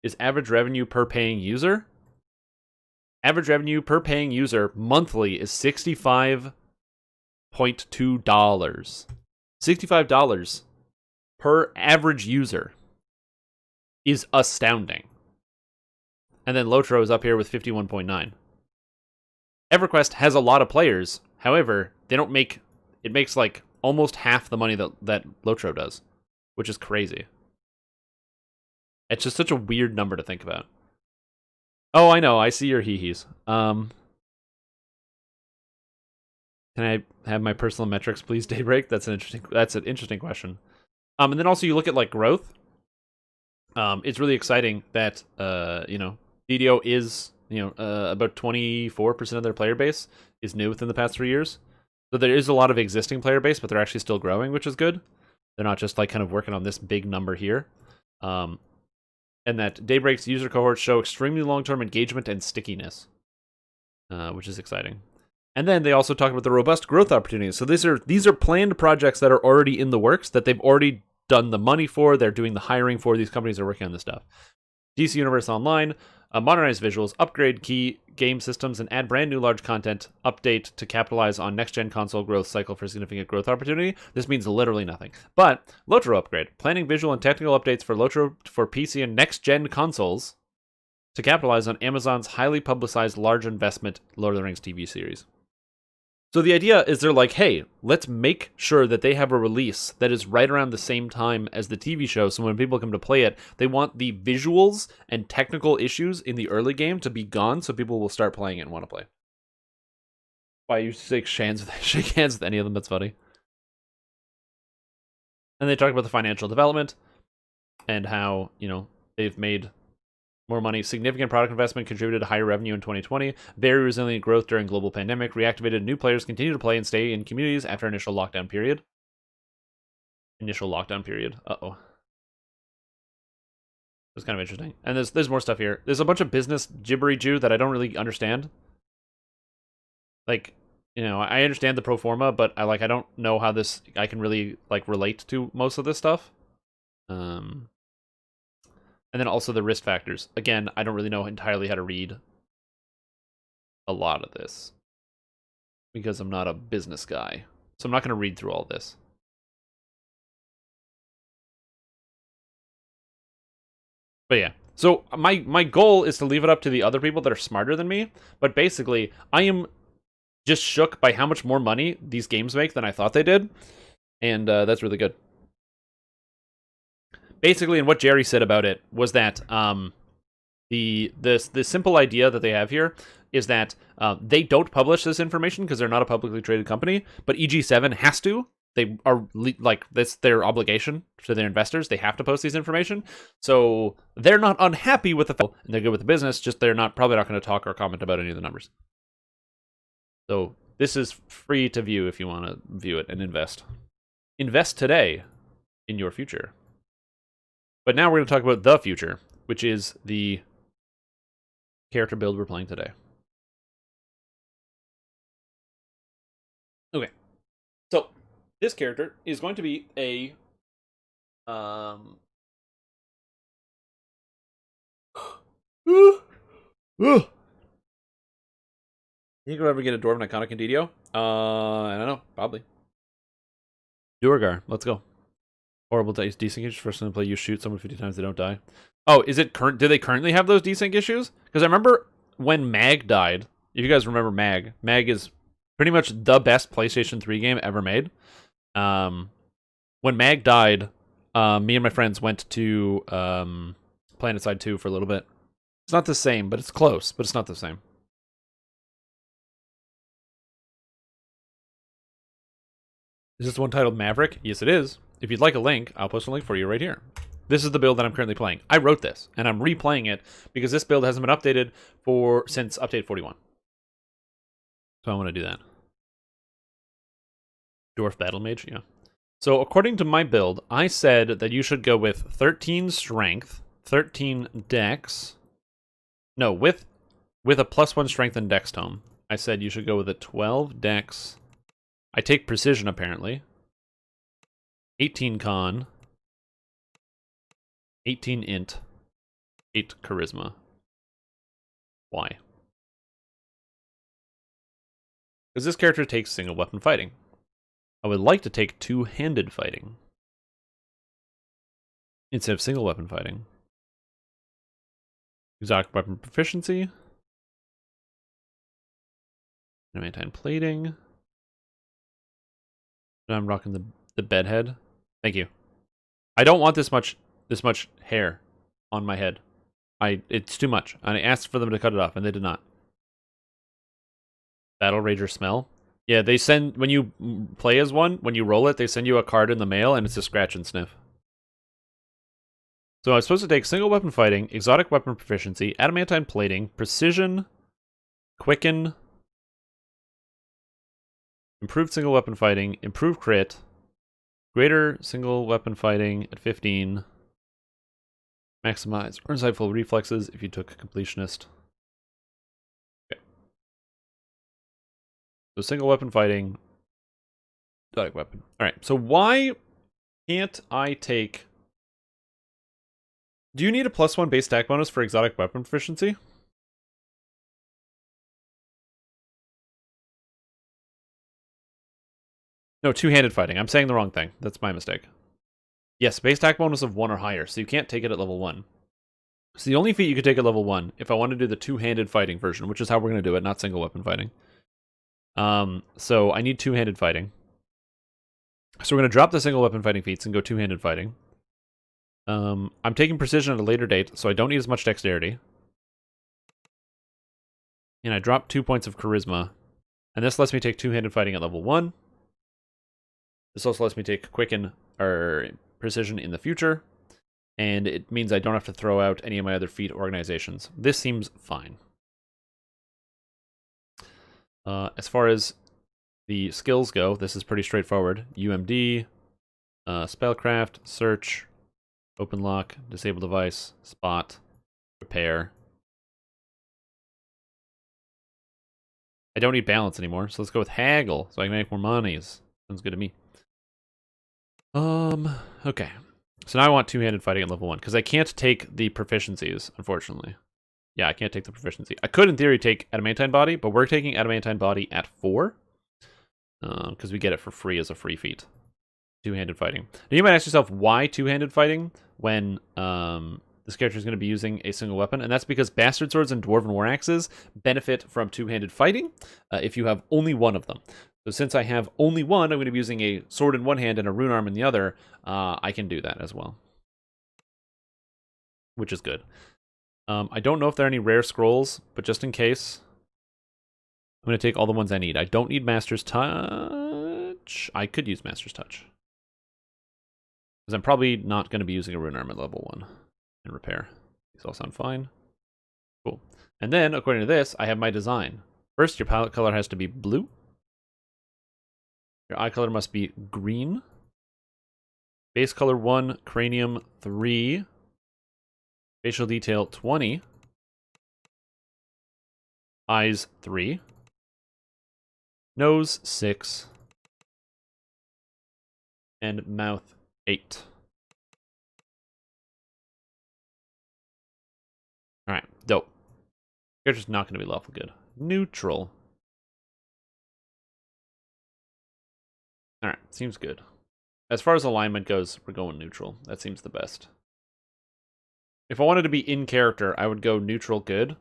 is average revenue per paying user. Average revenue per paying user monthly is $65.2. $65 per average user is astounding. And then Lotro is up here with 51.9. EverQuest has a lot of players. However, it makes almost half the money that Lotro does, which is crazy. It's just such a weird number to think about. Oh, I know. I see your hee-hees. Can I have my personal metrics, please, Daybreak? That's an interesting question. And then also you look at like growth. It's really exciting that DDO is about 24% of their player base is new within the past 3 years. So there is a lot of existing player base, but they're actually still growing, which is good. They're not just like kind of working on this big number here. And that Daybreak's user cohorts show extremely long-term engagement and stickiness, which is exciting. And then they also talk about the robust growth opportunities. So these are planned projects that are already in the works, that they've already done the money for. They're doing the hiring for. These companies are working on this stuff. DC Universe Online, modernize visuals, upgrade key game systems, and add brand new large content update to capitalize on next-gen console growth cycle for significant growth opportunity. This means literally nothing. But Lotro upgrade, planning visual and technical updates for Lotro for PC and next-gen consoles to capitalize on Amazon's highly publicized large investment Lord of the Rings TV series. So the idea is they're like, hey, let's make sure that they have a release that is right around the same time as the TV show, so when people come to play it, they want the visuals and technical issues in the early game to be gone, so people will start playing it and want to play. Why you shake hands with any of them? That's funny. And they talk about the financial development and how, they've made more money. Significant product investment contributed to higher revenue in 2020. Very resilient growth during global pandemic. Reactivated new players continue to play and stay in communities after initial lockdown period. Uh-oh. That's kind of interesting. And there's more stuff here. There's a bunch of business gibbery-jew that I don't really understand. Like, I understand the pro forma, but I don't know how I can really relate to most of this stuff. And then also the risk factors. Again, I don't really know entirely how to read a lot of this because I'm not a business guy. So I'm not going to read through all this. But yeah. So my goal is to leave it up to the other people that are smarter than me. But basically, I am just shook by how much more money these games make than I thought they did. And that's really good. Basically, and what Jerry said about it was that the simple idea that they have here is that they don't publish this information because they're not a publicly traded company, but EG7 has to. They are that's their obligation to their investors. They have to post these information, so they're not unhappy with the and they're good with the business. Just they're probably not going to talk or comment about any of the numbers. So this is free to view if you want to view it and invest. Invest today in your future. But now we're going to talk about the future, which is the character build we're playing today. Okay. So, this character is going to be a... You think we'll ever get a Dwarven Iconic in DDO? I don't know. Probably. Duergar. Let's go. Horrible desync issues. First time to play, you shoot someone 50 times, they don't die. Oh, is it current? Do they currently have those desync issues? Because I remember when Mag died. If you guys remember Mag is pretty much the best PlayStation 3 game ever made. When Mag died, me and my friends went to PlanetSide 2 for a little bit. It's not the same, but it's close. But it's not the same. Is this the one titled Maverick? Yes, it is. If you'd like a link, I'll post a link for you right here. This is the build that I'm currently playing. I wrote this, and I'm replaying it because this build hasn't been updated since update 41. So I want to do that. Dwarf Battle Mage, yeah. So according to my build, I said that you should go with 13 Strength, 13 Dex. No, with a +1 Strength and Dex tome. I said you should go with a 12 Dex. I take Precision, apparently. 18 Con, 18 Int, 8 Charisma. Why? Because this character takes single weapon fighting. I would like to take two-handed fighting instead of single weapon fighting. Exotic weapon proficiency. Adamantine plating. I'm rocking the bedhead. Thank you. I don't want this much hair on my head. It's too much. I asked for them to cut it off, and they did not. Battle Rager smell. Yeah, they send when you play as one. When you roll it, they send you a card in the mail, and it's a scratch and sniff. So I was supposed to take single weapon fighting, exotic weapon proficiency, adamantine plating, precision, quicken, improved single weapon fighting, improved crit, greater single weapon fighting at 15, maximize or insightful reflexes if you took completionist. Okay. So single weapon fighting, exotic weapon. All right. So why can't I take? Do you need a +1 base stack bonus for exotic weapon proficiency? No, two-handed fighting. I'm saying the wrong thing. That's my mistake. Yes, base attack bonus of 1 or higher, so you can't take it at level 1. So the only feat you could take at level 1, if I want to do the two-handed fighting version, which is how we're going to do it, not single weapon fighting. So I need two-handed fighting. So we're going to drop the single weapon fighting feats and go two-handed fighting. I'm taking precision at a later date, so I don't need as much dexterity. And I drop 2 points of charisma. And this lets me take two-handed fighting at level 1. This also lets me take quicken or precision in the future. And it means I don't have to throw out any of my other feat organizations. This seems fine. As far as the skills go, this is pretty straightforward. UMD, spellcraft, search, open lock, disable device, spot, repair. I don't need balance anymore, so let's go with haggle so I can make more monies. Sounds good to me. Okay. So now I want two-handed fighting at level 1, because I can't take the proficiencies, unfortunately. Yeah, I can't take the proficiency. I could, in theory, take Adamantine Body, but we're taking Adamantine Body at 4. Because we get it for free as a free feat. Two-handed fighting. Now you might ask yourself, why two-handed fighting when this character is going to be using a single weapon? And that's because Bastard Swords and Dwarven War Axes benefit from two-handed fighting if you have only one of them. So since I have only one, I'm going to be using a sword in one hand and a rune arm in the other. I can do that as well. Which is good. I don't know if there are any rare scrolls, but just in case, I'm going to take all the ones I need. I don't need Master's Touch. I could use Master's Touch. Because I'm probably not going to be using a rune arm at level 1 and repair. These all sound fine. Cool. And then, according to this, I have my design. First, your palette color has to be blue. Your eye color must be green. Base color 1, cranium 3. Facial detail 20. Eyes 3. Nose 6. And mouth 8. Alright, dope. Character's not going to be lawful good. Neutral. Alright, seems good. As far as alignment goes, we're going neutral. That seems the best. If I wanted to be in character, I would go neutral good.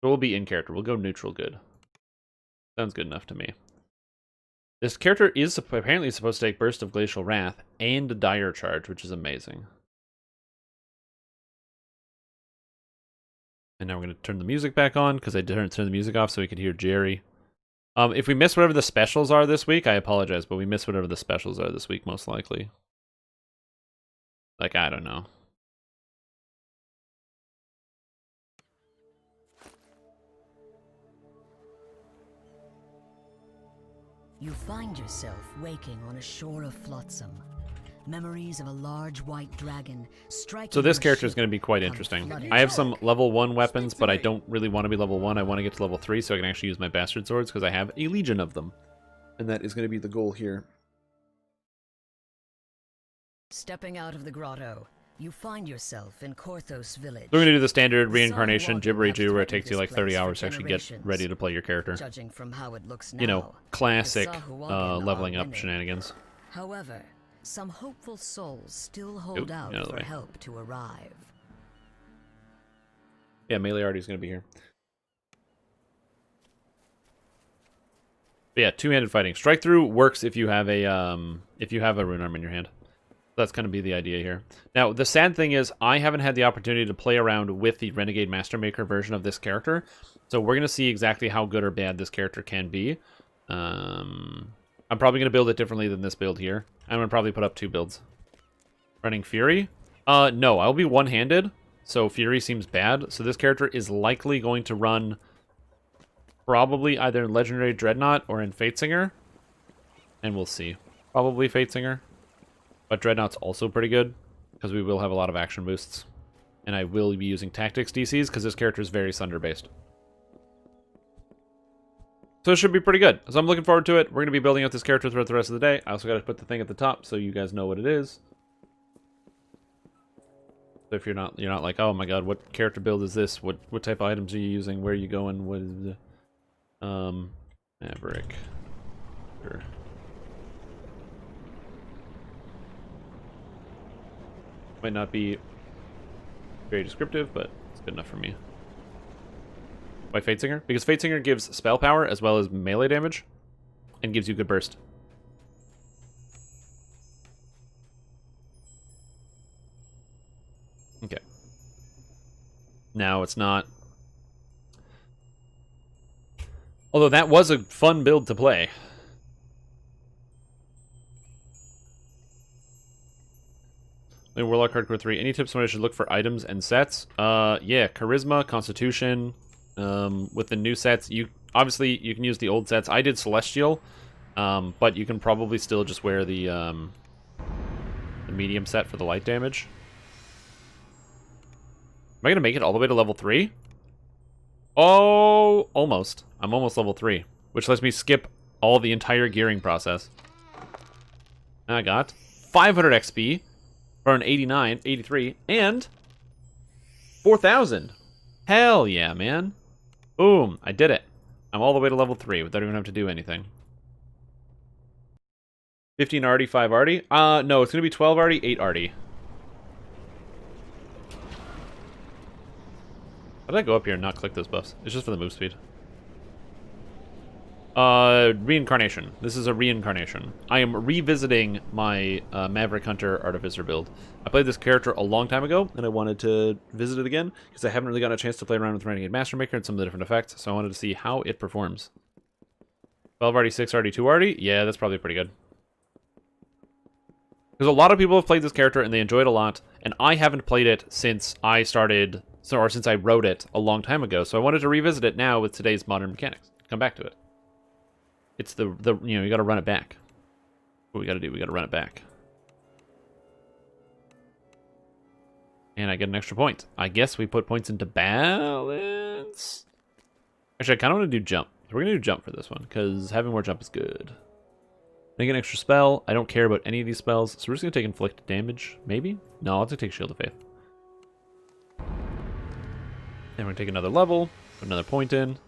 But we'll be in character. We'll go neutral good. Sounds good enough to me. This character is apparently supposed to take Burst of Glacial Wrath and Dire Charge, which is amazing. And now we're going to turn the music back on, because I didn't turn the music off so we could hear Jerry. If we miss whatever the specials are this week, I apologize, but we miss whatever the specials are this week, most likely. Like, I don't know. You find yourself waking on a shore of Flotsam. Memories of a large white dragon striking. So this character is going to be quite interesting. I have some level 1 weapons, but I don't really want to be level 1. I want to get to level 3 so I can actually use my Bastard Swords, because I have a legion of them. And that is going to be the goal here. Stepping out of the grotto, you find yourself in Korthos village. So we're going to do the standard reincarnation Jibbery-Joo, where it takes you like 30 hours to actually get ready to play your character. Judging from how it looks now, You know, classic Sahuagin leveling are up winning. shenanigans. However, some hopeful souls still hold out out of the for way. help to arrive. Yeah, Melee Artie's going to be here. But yeah, two-handed fighting. Strike through works if you have a rune arm in your hand. That's going to be the idea here. Now, the sad thing is, I haven't had the opportunity to play around with the Renegade Mastermaker version of this character, So we're going to see exactly how good or bad this character can be. I'm probably going to build it differently than this build here. I'm going to probably put up 2 builds. Running Fury? No, I'll be one-handed, so Fury seems bad. So this character is likely going to run probably either in Legendary Dreadnought or in Fatesinger. And we'll see. Probably Fatesinger. But Dreadnought's also pretty good, because we will have a lot of action boosts. And I will be using Tactics DCs, because this character is very Sunder-based. So it should be pretty good. So I'm looking forward to it. We're going to be building out this character throughout the rest of the day. I also got to put the thing at the top so you guys know what it is. So if you're not like, oh my god, what character build is this? What type of items are you using? Where are you going? What is the Maverick? Sure. Might not be very descriptive, but it's good enough for me. Why Fatesinger? Because Fatesinger gives spell power as well as melee damage, and gives you good burst. Okay. Now it's not... Although that was a fun build to play. Warlock Hardcore 3. Any tips on what I should look for items and sets? Yeah, Charisma, Constitution. With the new sets, you can use the old sets. I did Celestial, but you can probably still just wear the medium set for the light damage. Am I gonna make it all the way to level 3? Oh, almost. I'm almost level 3, which lets me skip all the entire gearing process. I got 500 XP for an 89, 83, and 4,000. Hell yeah, man. Boom, I did it. I'm all the way to level 3 without even having to do anything. 15 arty, 5 arty? No, it's going to be 12 arty, 8 arty. How did I go up here and not click those buffs? It's just for the move speed. Reincarnation. This is a reincarnation. I am revisiting my Maverick Hunter Artificer build. I played this character a long time ago, and I wanted to visit it again, because I haven't really gotten a chance to play around with Renegade Mastermaker and some of the different effects, so I wanted to see how it performs. 12 arty, 6 arty, 2 arty? Yeah, that's probably pretty good. Because a lot of people have played this character, and they enjoy it a lot, and I haven't played it since I started... or since I wrote it a long time ago, so I wanted to revisit it now with today's modern mechanics. Come back to it. It's the you gotta run it back. What we gotta do, we gotta run it back. And I get an extra point. I guess we put points into balance. Actually, I kinda wanna do jump. So we're gonna do jump for this one, because having more jump is good. Make an extra spell. I don't care about any of these spells, so we're just gonna take inflict damage, maybe? No, I'll have to take Shield of Faith. And we're going to take another level, put another point in, and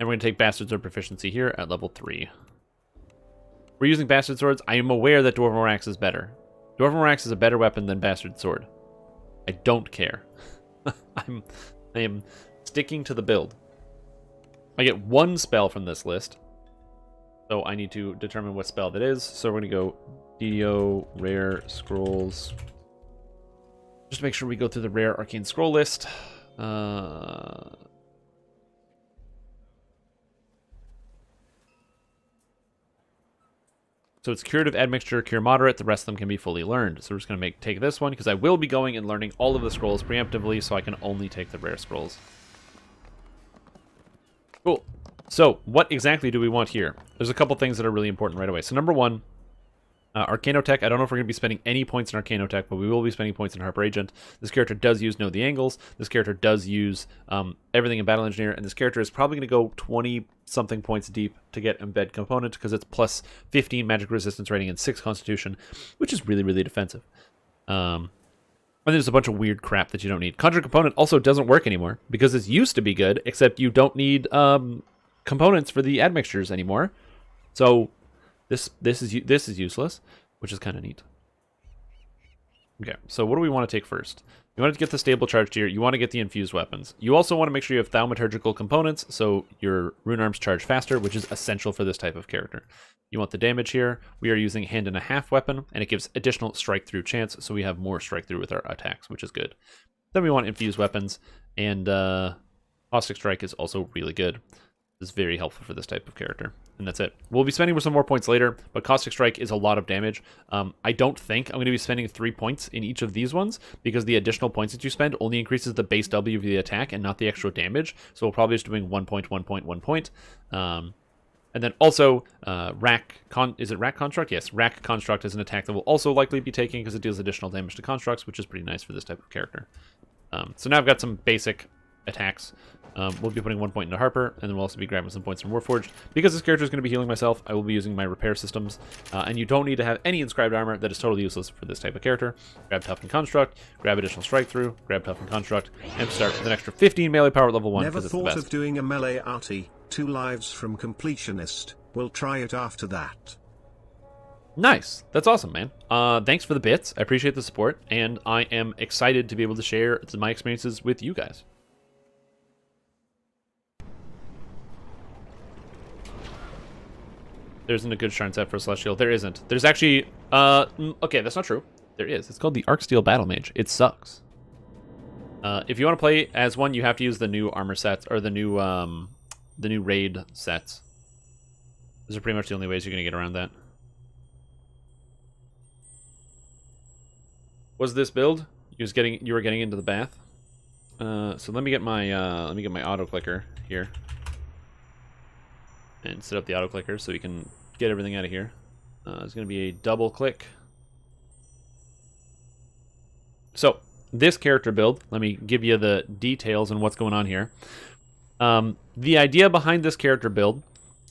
we're going to take Bastard Sword Proficiency here at level 3. We're using Bastard Swords. I am aware that Dwarven Axe is better. Dwarven Axe is a better weapon than Bastard Sword. I don't care. I am sticking to the build. I get 1 spell from this list, so I need to determine what spell that is. So we're going to go DDO, Rare, Scrolls. Just to make sure we go through the Rare Arcane Scroll list. So it's Curative Admixture, Cure Moderate. The rest of them can be fully learned. So we're just going to take this one, because I will be going and learning all of the scrolls preemptively, so I can only take the rare scrolls. Cool. So what exactly do we want here? There's a couple things that are really important right away. So number 1, Arcanotech. I don't know if we're going to be spending any points in Arcanotech, but we will be spending points in Harper Agent. This character does use Know the Angles. This character does use everything in Battle Engineer, and this character is probably going to go 20-something points deep to get Embed Component, because it's plus 15 magic resistance rating and 6 Constitution, which is really, really defensive. And there's a bunch of weird crap that you don't need. Conjure Component also doesn't work anymore, because it used to be good, except you don't need components for the admixtures anymore. So... This is useless, which is kind of neat. Okay, so what do we want to take first? You want to get the stable charged here. You want to get the infused weapons. You also want to make sure you have thaumaturgical components, so your rune arms charge faster, which is essential for this type of character. You want the damage here. We are using hand and a half weapon, and it gives additional strike through chance, so we have more strike through with our attacks, which is good. Then we want infused weapons, and Caustic Strike is also really good. Is very helpful for this type of character. And that's it. We'll be spending some more points later, but Caustic Strike is a lot of damage. I don't think I'm going to be spending 3 points in each of these ones, because the additional points that you spend only increases the base W of the attack and not the extra damage. So we'll probably just doing 1 point, 1 point, 1 point. And then also, is it Rack Construct? Yes, Rack Construct is an attack that will also likely be taking because it deals additional damage to constructs, which is pretty nice for this type of character. So now I've got some basic attacks. We'll be putting 1 point into Harper, and then we'll also be grabbing some points from Warforged. Because this character is going to be healing myself, I will be using my repair systems, and you don't need to have any inscribed armor. That is totally useless for this type of character. Grab Tough and Construct, grab additional Strike Through, grab Tough and Construct, and start with an extra 15 melee power at level 1 Never because it's the thought best. of doing a melee arty, 2 lives from completionist. We'll try it after that. Nice. That's awesome, man. Thanks for the bits. I appreciate the support, and I am excited to be able to share my experiences with you guys. There isn't a good shrine set for Celestial. There isn't. There's actually... okay, that's not true. There is. It's called the Arcsteel Battle Mage. It sucks. If you want to play as one, you have to use the new armor sets, or the new raid sets. Those are pretty much the only ways you're going to get around that. Was this build? You were getting into the bath? So let me get my auto clicker here. And set up the auto clicker so we can get everything out of here. It's going to be a double click. So, this character build, let me give you the details on what's going on here. The idea behind this character build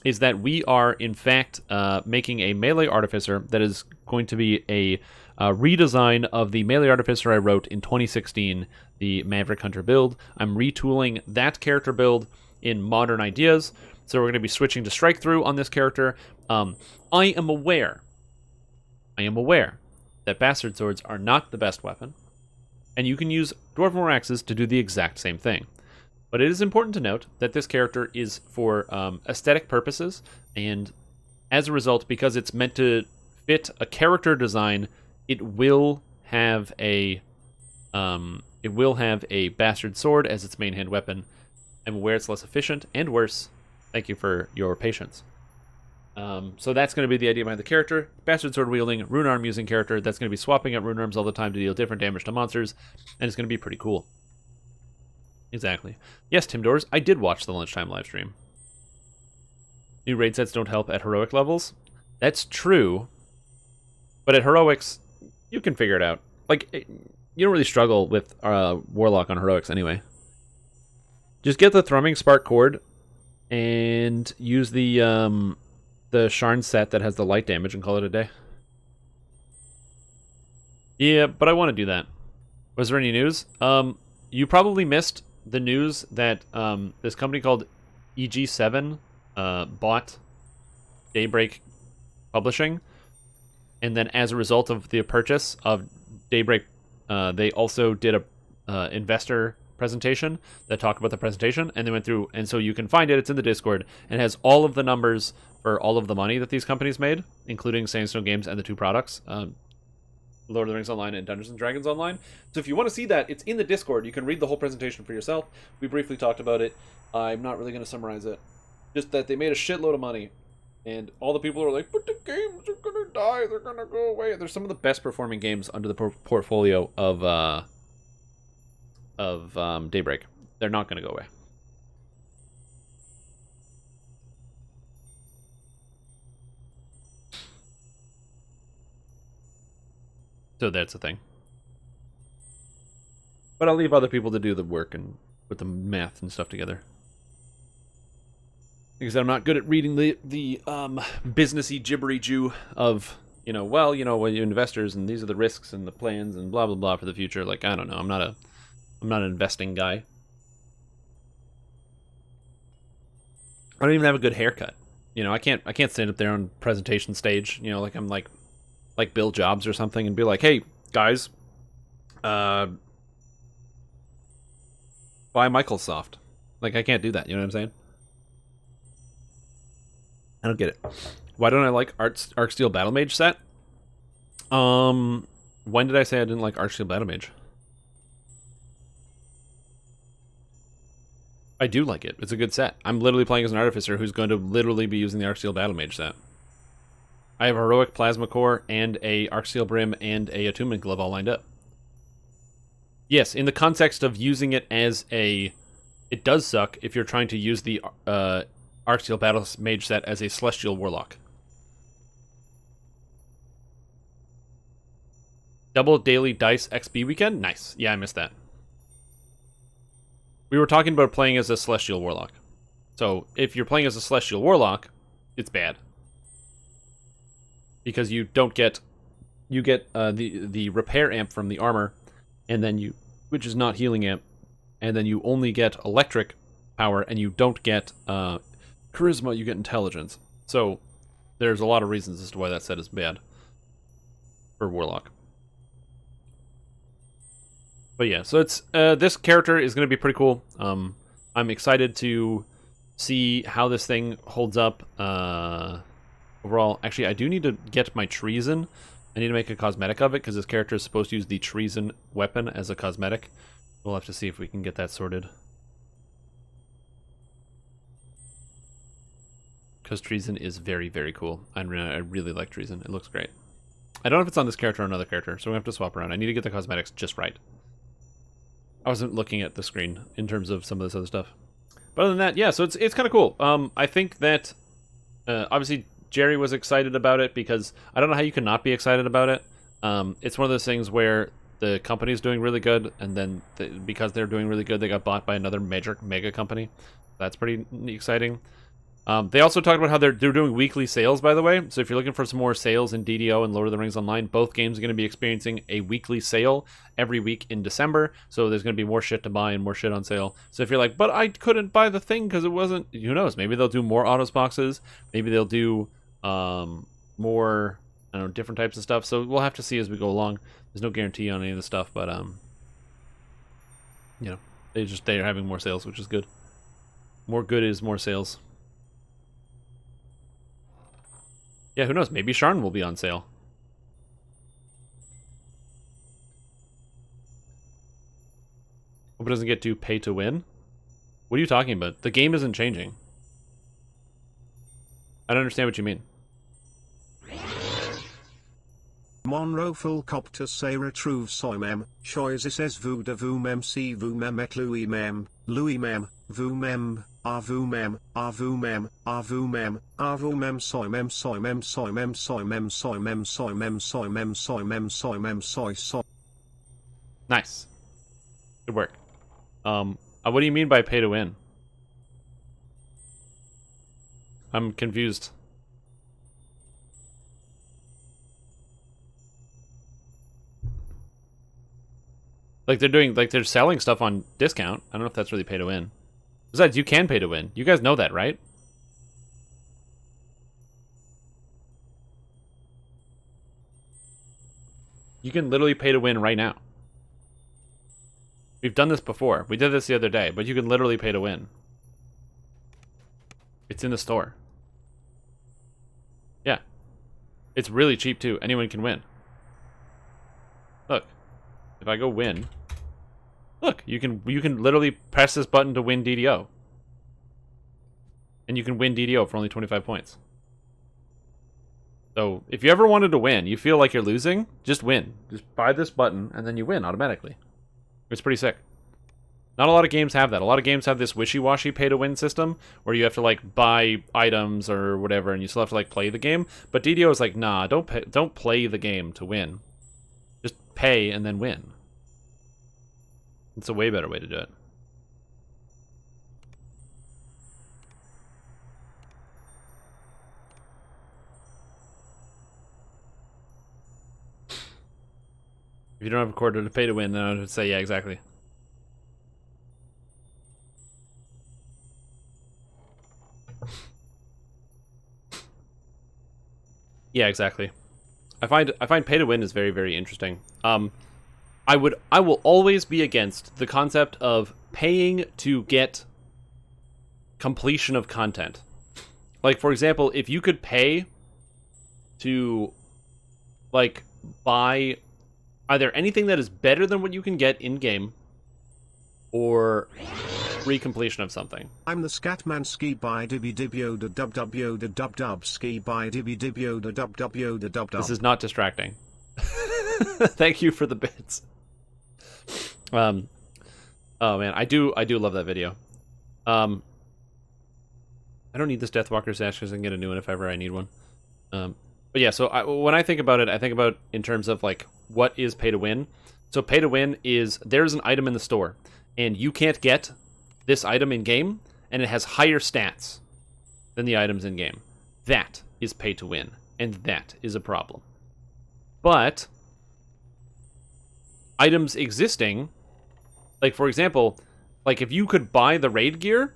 is that we are, in fact, making a Melee Artificer that is going to be a redesign of the Melee Artificer I wrote in 2016, the Maverick Hunter build. I'm retooling that character build in modern ideas. So we're going to be switching to Strike Through on this character. I am aware that Bastard Swords are not the best weapon, and you can use Dwarven Axes to do the exact same thing. But it is important to note that this character is for aesthetic purposes, and as a result, because it's meant to fit a character design, it will have a Bastard Sword as its main hand weapon. I'm aware it's less efficient and worse. Thank you for your patience. So that's going to be the idea behind the character. Bastard Sword wielding, rune arm using character that's going to be swapping out rune arms all the time to deal different damage to monsters, and it's going to be pretty cool. Exactly. Yes, Tim Doors, I did watch the lunchtime live stream. New raid sets don't help at heroic levels. That's true, but at heroics, you can figure it out. Like, you don't really struggle with Warlock on heroics anyway. Just get the Thrumming Spark Cord and use the Sharn set that has the light damage and call it a day. Yeah, but I want to do that. Was there any news? You probably missed the news that this company called EG7 bought Daybreak Publishing, and then as a result of the purchase of Daybreak, they also did a investor presentation that talked about the presentation, and they went through, and so you can find it. It's in the Discord, and it has all of the numbers for all of the money that these companies made, including Sandstone Games and the two products, Lord of the Rings Online and Dungeons & Dragons Online. So if you want to see that, it's in the Discord. You can read the whole presentation for yourself. We briefly talked about it. I'm not really going to summarize it. Just that they made a shitload of money, and all the people are like, but the games are going to die, they're going to go away. They're some of the best performing games under the portfolio of Daybreak. They're not going to go away. So that's the thing. But I'll leave other people to do the work and put the math and stuff together. Because I'm not good at reading the businessy gibbery Jew of, well, you investors and these are the risks and the plans and blah blah blah for the future. Like, I don't know. I'm not an investing guy. I don't even have a good haircut. I can't stand up there on presentation stage, like I'm like Bill Jobs or something and be like, "Hey, guys, buy Microsoft." Like, I can't do that, you know what I'm saying? I don't get it. Why don't I like Arcsteel Battle Mage set? When did I say I didn't like Arcsteel Battle Mage? I do like it. It's a good set. I'm literally playing as an Artificer who's going to literally be using the Arcsteel Battle Mage set. I have a Heroic Plasma Core and a Arcsteel Brim and a Attunement Glove all lined up. Yes, in the context of using it as a... It does suck if you're trying to use the Arcsteel Battle Mage set as a Celestial Warlock. Double daily dice XP weekend? Nice. Yeah, I missed that. We were talking about playing as a Celestial Warlock. So, if you're playing as a Celestial Warlock, it's bad. Because you don't get... You get the repair amp from the armor, and then you... Which is not healing amp. And then you only get electric power, and you don't get charisma, you get intelligence. So, there's a lot of reasons as to why that set is bad. For Warlock. But yeah, so it's this character is going to be pretty cool. I'm excited to see how this thing holds up overall. Actually, I do need to get my Treason. I need to make a cosmetic of it, because this character is supposed to use the Treason weapon as a cosmetic. We'll have to see if we can get that sorted. Because Treason is very, very cool. I really like Treason. It looks great. I don't know if it's on this character or another character, so we have to swap around. I need to get the cosmetics just right. I wasn't looking at the screen in terms of some of this other stuff. But other than that, yeah, so it's kind of cool. I think that, obviously, Jerry was excited about it, because I don't know how you can not be excited about it. It's one of those things where the company's doing really good, and then because they're doing really good, they got bought by another mega company. That's pretty exciting. They also talked about how they're doing weekly sales, by the way. So if you're looking for some more sales in DDO and Lord of the Rings Online, both games are going to be experiencing a weekly sale every week in December. So there's going to be more shit to buy and more shit on sale. So if you're like, but I couldn't buy the thing because it wasn't... Who knows? Maybe they'll do more autos boxes. Maybe they'll do more, I don't know, different types of stuff. So we'll have to see as we go along. There's no guarantee on any of this stuff, but, you know, they're having more sales, which is good. More good is more sales. Yeah, who knows? Maybe Sharn will be on sale. Hope it doesn't get too pay to win. What are you talking about? The game isn't changing. I don't understand what you mean. Monro full copter say retrouve soimem, choisis es vous de vous mem si vous mem et Louis mem, vous mem, à vous mem, à vous mem, à vous mem, à vous mem soimem soimem soimem soimem soimem soimem soimem soimem soimem soy soy. Nice. Good work. What do you mean by pay to win? I'm confused. Like they're selling stuff on discount. I don't know if that's really pay to win. Besides, you can pay to win. You guys know that, right? You can literally pay to win right now. We've done this before. We did this the other day, but you can literally pay to win. It's in the store. Yeah. It's really cheap too. Anyone can win. Look. If I go win, look, you can literally press this button to win DDO. And you can win DDO for only 25 points. So, if you ever wanted to win, you feel like you're losing, just win. Just buy this button, and then you win automatically. It's pretty sick. Not a lot of games have that. A lot of games have this wishy-washy pay-to-win system, where you have to, like, buy items or whatever, and you still have to, like, play the game. But DDO is like, nah, don't play the game to win. Just pay and then win. It's a way better way to do it. If you don't have a quarter to pay to win, then I would say, yeah, exactly. Yeah, exactly. I find pay to win is very, very interesting. I will always be against the concept of paying to get completion of content. Like, for example, if you could pay to, like, buy either anything that is better than what you can get in-game, or recompletion of something. I'm the Scatman ski by dibby dibyo da dub dub yo da dub dub ski by dibby dibyo da dub dub yo da dub dub. This is not distracting. Thank you for the bits. Oh man, I do love that video. I don't need this Deathwalker sash because I can get a new one if ever I need one. But yeah, so when I think about it, I think about in terms of like what is pay to win. So pay to win is there's an item in the store and you can't get this item in game and it has higher stats than the items in game. That is pay to win, and that is a problem. But items existing, like for example, like if you could buy the raid gear,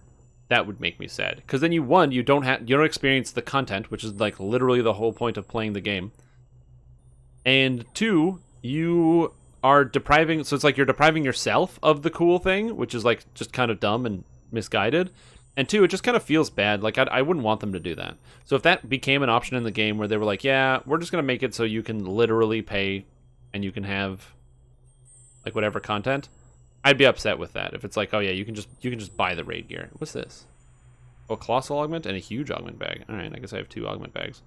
that would make me sad, because then you don't experience the content, which is like literally the whole point of playing the game, and 2, you are depriving, so it's like you're depriving yourself of the cool thing, which is like just kind of dumb and misguided, and 2, it just kind of feels bad. Like I wouldn't want them to do that. So if that became an option in the game where they were like, yeah, we're just gonna make it so you can literally pay and you can have like whatever content, I'd be upset with that. If it's like, oh yeah, you can just buy the raid gear. What's this? Oh, a colossal augment and a huge augment bag. All right, I guess I have 2 augment bags.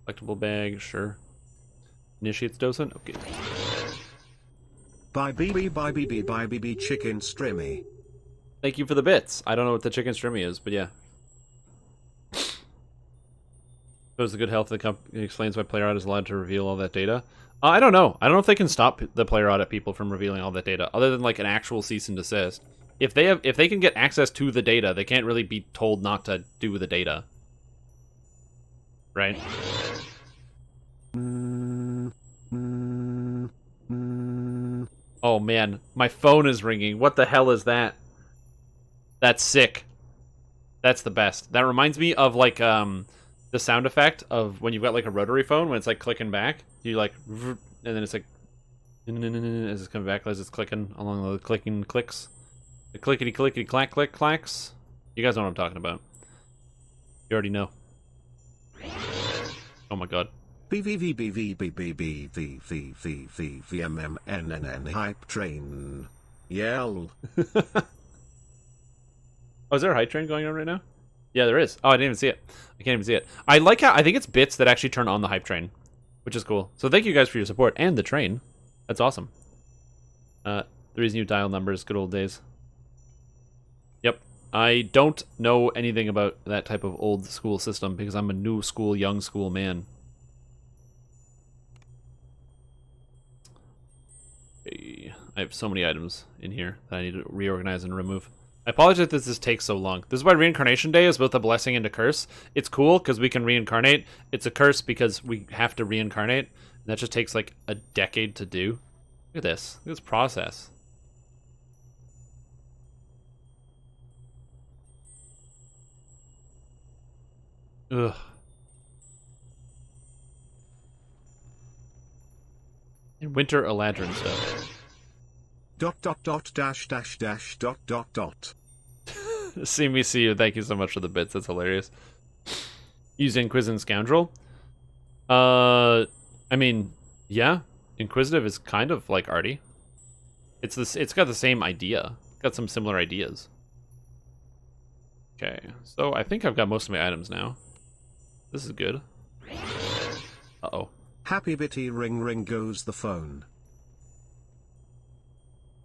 Collectible bag, sure. Initiates docent, okay. Bye BB chicken strimmy. Thank you for the bits. I don't know what the chicken strimmy is, but yeah. Shows the good health of the company. Explains why player audit is allowed to reveal all that data. I don't know. I don't know if they can stop the player audit people from revealing all that data, other than like an actual cease and desist. If they can get access to the data, they can't really be told not to do the data, right? Oh man, my phone is ringing. What the hell is that? That's sick. That's the best. That reminds me of like the sound effect of when you've got like a rotary phone when it's like clicking back. You like, and then it's like as it's coming back as it's clicking along the clicking clicks, the clickety clickety clack click clacks. You guys know what I'm talking about. You already know. Oh my god. BVVVBBBVVVVMMNNN hype train. Yell. Oh, is there a hype train going on right now? Yeah, there is. Oh, I didn't even see it. I can't even see it. I like how I think it's bits that actually turn on the hype train, which is cool. So thank you guys for your support and the train. That's awesome. 3's new dial numbers, good old days. Yep. I don't know anything about that type of old school system because I'm a new school, young school man. I have so many items in here that I need to reorganize and remove. I apologize that this takes so long. This is why Reincarnation Day is both a blessing and a curse. It's cool because we can reincarnate. It's a curse because we have to reincarnate. And that just takes like a decade to do. Look at this. Look at this process. Ugh. And Winter Eladrin stuff. .. See me see you. Thank you so much for the bits. That's hilarious. Use Inquisitive Scoundrel. I mean, yeah. Inquisitive is kind of like Artie. It's got the same idea. It's got some similar ideas. Okay, so I think I've got most of my items now. This is good. Uh-oh. Happy bitty ring ring goes the phone.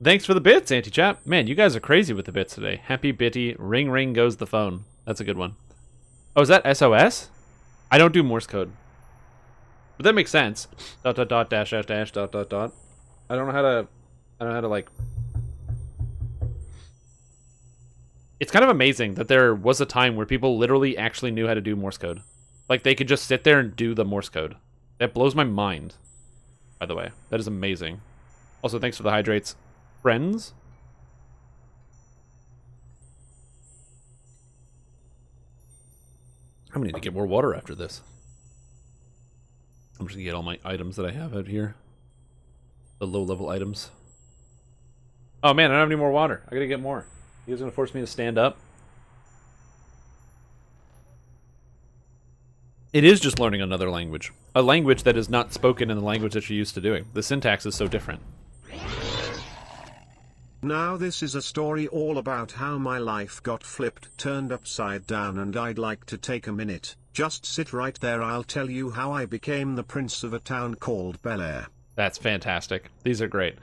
Thanks for the bits, anti-chat. Man, you guys are crazy with the bits today. Happy bitty, ring ring goes the phone. That's a good one. Oh, is that SOS? I don't do Morse code. But that makes sense. ... dash dash dash ... I don't know how to like... It's kind of amazing that there was a time where people literally actually knew how to do Morse code. Like, they could just sit there and do the Morse code. That blows my mind, by the way. That is amazing. Also, thanks for the hydrates. Friends? I'm gonna need to get more water after this. I'm just gonna get all my items that I have out here. The low-level items. Oh man, I don't have any more water. I gotta get more. You guys gonna force me to stand up? It is just learning another language. A language that is not spoken in the language that you're used to doing. The syntax is so different. Now this is a story all about how my life got flipped, turned upside down, and I'd like to take a minute. Just sit right there, I'll tell you how I became the prince of a town called Bel Air. That's fantastic. These are great.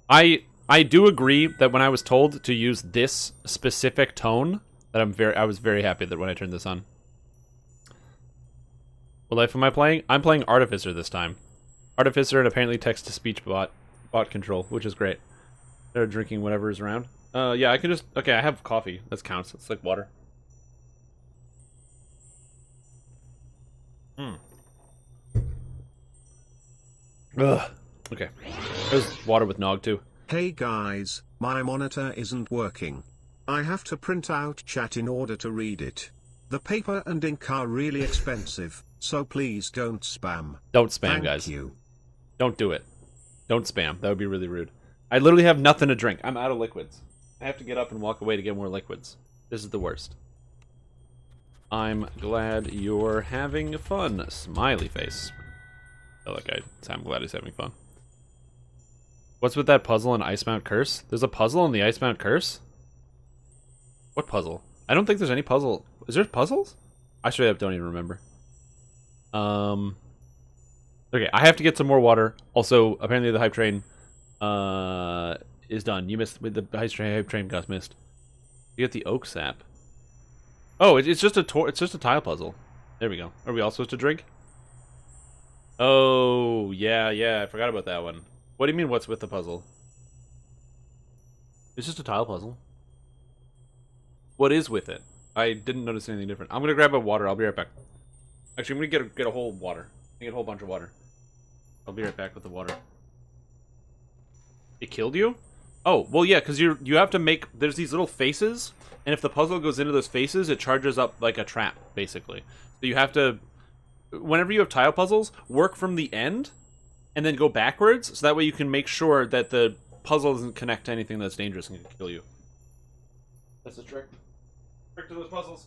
I do agree that when I was told to use this specific tone, that I was very happy that when I turned this on. What life am I playing? I'm playing Artificer this time. Artificer and apparently text-to-speech bot control, which is great. They're drinking whatever is around. Yeah, I can just... Okay, I have coffee. That counts. It's like water. Ugh. Okay. There's water with Nog, too. Hey guys, my monitor isn't working. I have to print out chat in order to read it. The paper and ink are really expensive, so please don't spam. Don't spam, Thank guys. you. Don't do it. Don't spam. That would be really rude. I literally have nothing to drink. I'm out of liquids. I have to get up and walk away to get more liquids. This is the worst. I'm glad you're having fun. Smiley face. Oh, that guy. I'm glad he's having fun. What's with that puzzle in Icemount Curse? There's a puzzle in the Icemount Curse? What puzzle? I don't think there's any puzzle. Is there puzzles? I straight up don't even remember. Okay, I have to get some more water. Also, apparently the hype train is done. You missed with the hype train got missed. You get the oak sap. Oh, it's just a tile puzzle. There we go. Are we all supposed to drink? Oh, yeah, I forgot about that one. What do you mean, what's with the puzzle? It's just a tile puzzle. What is with it? I didn't notice anything different. I'm gonna grab a water. I'll be right back. Actually, I'm gonna get a whole water. Get a whole bunch of water. I'll be right back with the water. It killed you? Oh, well, yeah, because you have to make... There's these little faces, and if the puzzle goes into those faces, it charges up like a trap, basically. So you have to... Whenever you have tile puzzles, work from the end, and then go backwards, so that way you can make sure that the puzzle doesn't connect to anything that's dangerous and can kill you. That's the trick. Trick to those puzzles.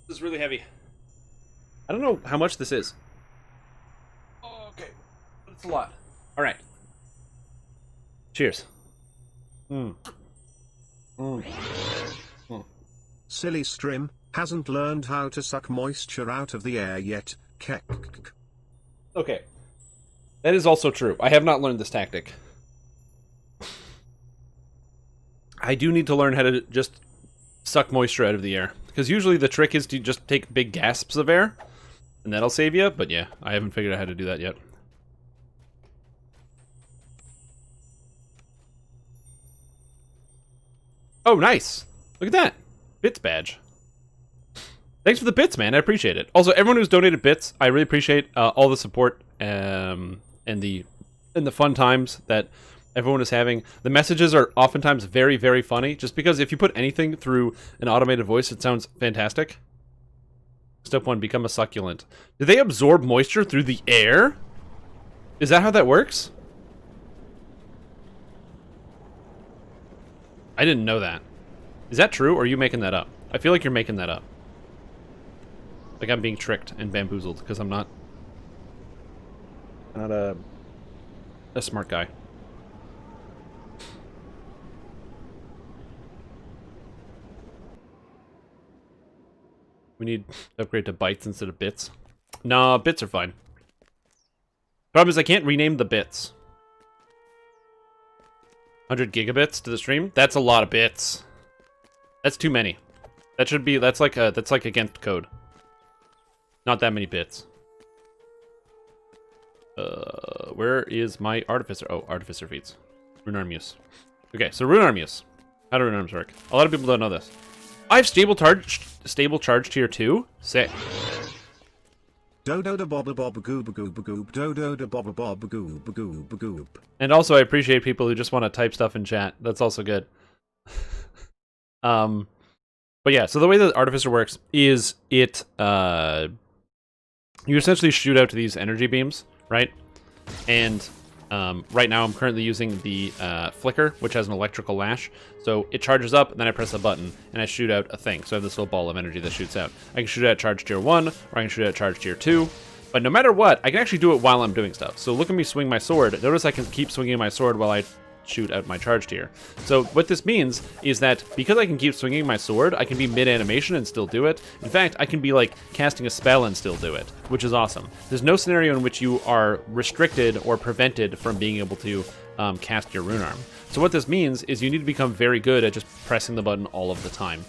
This is really heavy. I don't know how much this is. Oh, okay. But it's a lot. Alright. Cheers. Silly Strim hasn't learned how to suck moisture out of the air yet. Kek. Okay. That is also true. I have not learned this tactic. I do need to learn how to just suck moisture out of the air. Because usually the trick is to just take big gasps of air, and that'll save you, but yeah, I haven't figured out how to do that yet. Oh, nice. Look at that. Bits badge. Thanks for the bits, man. I appreciate it. Also, everyone who's donated bits, I really appreciate all the support and the fun times that everyone is having. The messages are oftentimes very, very funny, just because if you put anything through an automated voice, it sounds fantastic. Step 1, become a succulent. Do they absorb moisture through the air? Is that how that works? I didn't know that. Is that true, or are you making that up? I feel like you're making that up. Like I'm being tricked and bamboozled, because I'm not a smart guy. We need to upgrade to bytes instead of bits. Nah, bits are fine. Problem is I can't rename the bits. 100 gigabits to the stream? That's a lot of bits. That's too many. That should be, that's like against code. Not that many bits. Where is my artificer? Oh, artificer feats. Runearm use. Okay, so runearm use. How do runearms work? A lot of people don't know this. I have stable charge tier 2. Sick. Dodo da bobba bobba gooba gooba goob. Dodo da bobba bobba gooba gooba goob. And also, I appreciate people who just want to type stuff in chat. That's also good. But yeah, so the way that Artificer works is it, you essentially shoot out to these energy beams, right? And right now I'm currently using the Flicker, which has an electrical lash. So it charges up, and then I press a button, and I shoot out a thing. So I have this little ball of energy that shoots out. I can shoot out charge tier 1, or I can shoot out charge tier 2. But no matter what, I can actually do it while I'm doing stuff. So look at me swing my sword. Notice I can keep swinging my sword while I shoot out my charge tier. So what this means is that because I can keep swinging my sword, I can be mid-animation and still do it. In fact, I can be like casting a spell and still do it, which is awesome. There's no scenario in which you are restricted or prevented from being able to cast your rune arm. So what this means is you need to become very good at just pressing the button all of the time.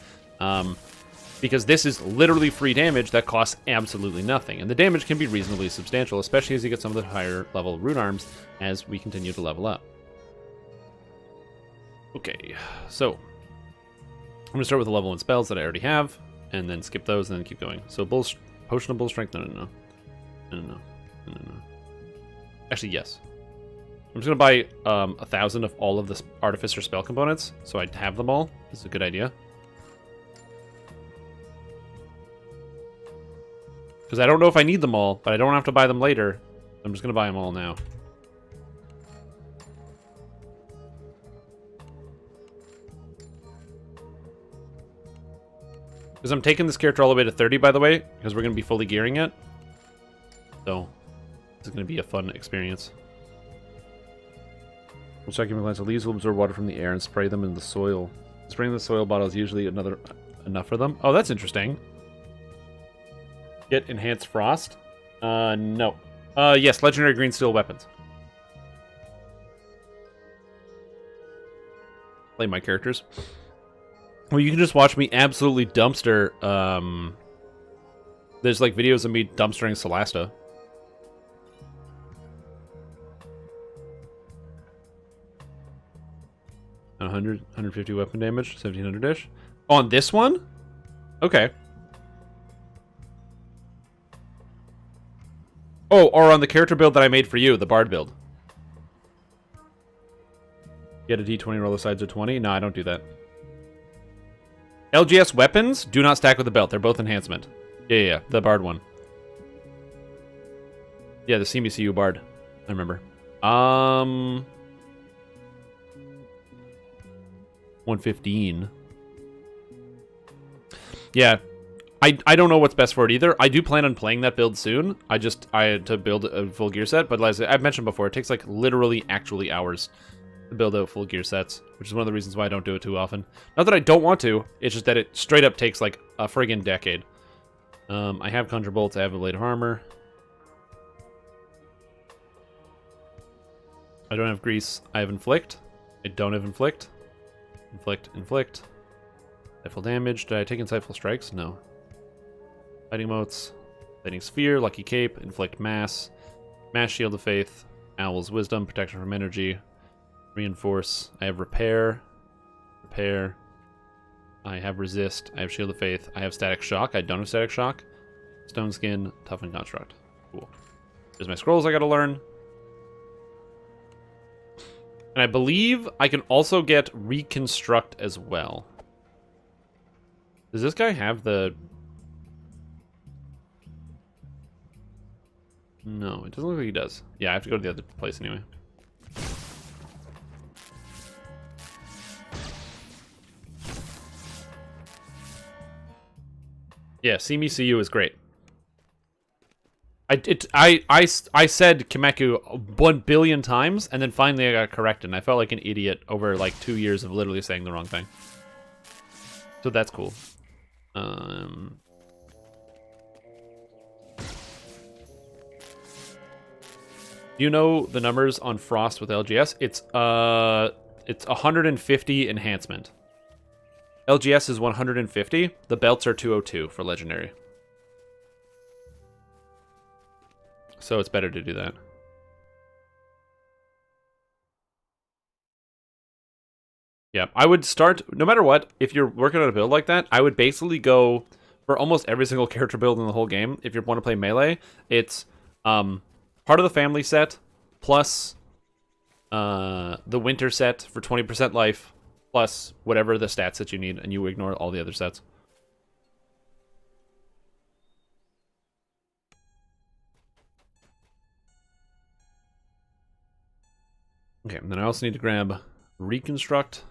Because this is literally free damage that costs absolutely nothing. And the damage can be reasonably substantial, especially as you get some of the higher level rune arms as we continue to level up. Okay, so I'm going to start with the level 1 spells that I already have, and then skip those and then keep going. So Potion of Bull Strength, no. Actually, yes. I'm just going to buy 1,000 of all of the Artificer spell components, so I have them all. This is a good idea. Because I don't know if I need them all, but I don't have to buy them later. I'm just going to buy them all now. Because I'm taking this character all the way to 30, by the way, because we're going to be fully gearing it. So, this is going to be a fun experience. When striking plants, the leaves will absorb water from the air and spray them in the soil. Spraying the soil bottle is usually enough for them. Oh, that's interesting. Get Enhanced Frost? No. Yes, Legendary Green Steel Weapons. Play my characters. Well, you can just watch me absolutely dumpster, there's like videos of me dumpstering Celasta. And 150 weapon damage, 1700-ish. On this one? Okay. Oh, or on the character build that I made for you, the Bard build. Get a d20, roll the sides of 20? No, I don't do that. LGS weapons do not stack with the belt. They're both enhancement. Yeah, the Bard one. Yeah, the CMCU Bard. I remember. 115. Yeah. I don't know what's best for it either. I do plan on playing that build soon. I had to build a full gear set, but as I've mentioned before, it takes like literally actually hours to build out full gear sets, which is one of the reasons why I don't do it too often. Not that I don't want to, it's just that it straight up takes like a friggin' decade. I have Conjure Bolts, I have a Blade of Armor. I don't have Grease, I have Inflict. I don't have Inflict. Inflict. Insightful Damage. Did I take Insightful Strikes? No. Fighting Motes. Lightning Sphere, Lucky Cape, Inflict Mass. Mass Shield of Faith. Owl's Wisdom, Protection from Energy. Reinforce. I have Repair. I have resist. I have shield of faith. I have static shock. I don't have static shock. Stone skin, toughen construct. Cool. There's my scrolls I gotta learn. And I believe I can also get reconstruct as well. Does this guy have the... No, it doesn't look like he does. Yeah, I have to go to the other place anyway. Yeah, see me, see you is great. I said Kimeku 1 billion times, and then finally I got corrected, and I felt like an idiot over like 2 years of literally saying the wrong thing. So that's cool. Do you know the numbers on Frost with LGS? It's 150 enhancement. LGS is 150. The belts are 202 for legendary. So it's better to do that. Yeah, I would start, no matter what, if you're working on a build like that, I would basically go for almost every single character build in the whole game. If you want to play melee, it's part of the family set, plus the winter set for 20% life, plus whatever the stats that you need, and you ignore all the other sets. Okay, and then I also need to grab reconstruct.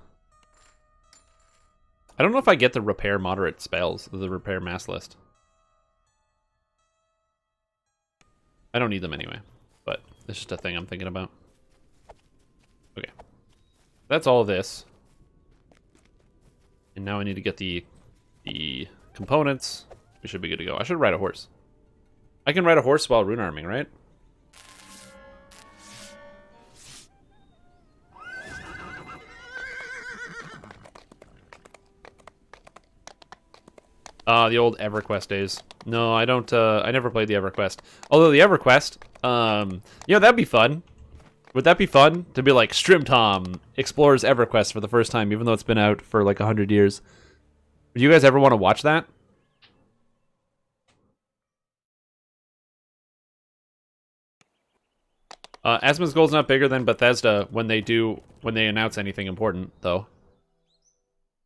I don't know if I get the repair moderate spells, the repair mass list. I don't need them anyway, but it's just a thing I'm thinking about. Okay. That's all of this. And now I need to get the components. We should be good to go. I should ride a horse. I can ride a horse while rune arming, right? The old EverQuest days. No, I don't, I never played the EverQuest. Although the EverQuest, you know, that'd be fun. Would that be fun? To be like, Strimtom explores EverQuest for the first time, even though it's been out for like 100 years. Would you guys ever want to watch that? Asmongold's not bigger than Bethesda when they announce anything important, though.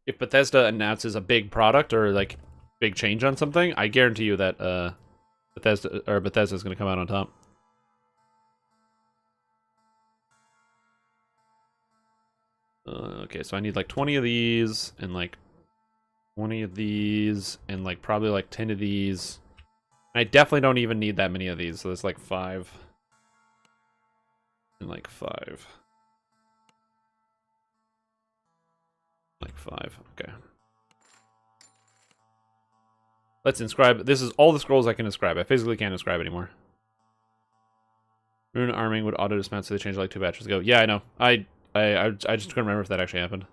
If Bethesda announces a big product or like big change on something, I guarantee you that Bethesda's going to come out on top. Okay, so I need like 20 of these and like 20 of these and like probably like 10 of these. I definitely don't even need that many of these, so there's like 5 and like 5. Like 5, okay. Let's inscribe. This is all the scrolls I can inscribe. I physically can't inscribe anymore. Rune arming would auto dismount, so they changed like 2 batches ago. Yeah, I know. I just couldn't remember if that actually happened.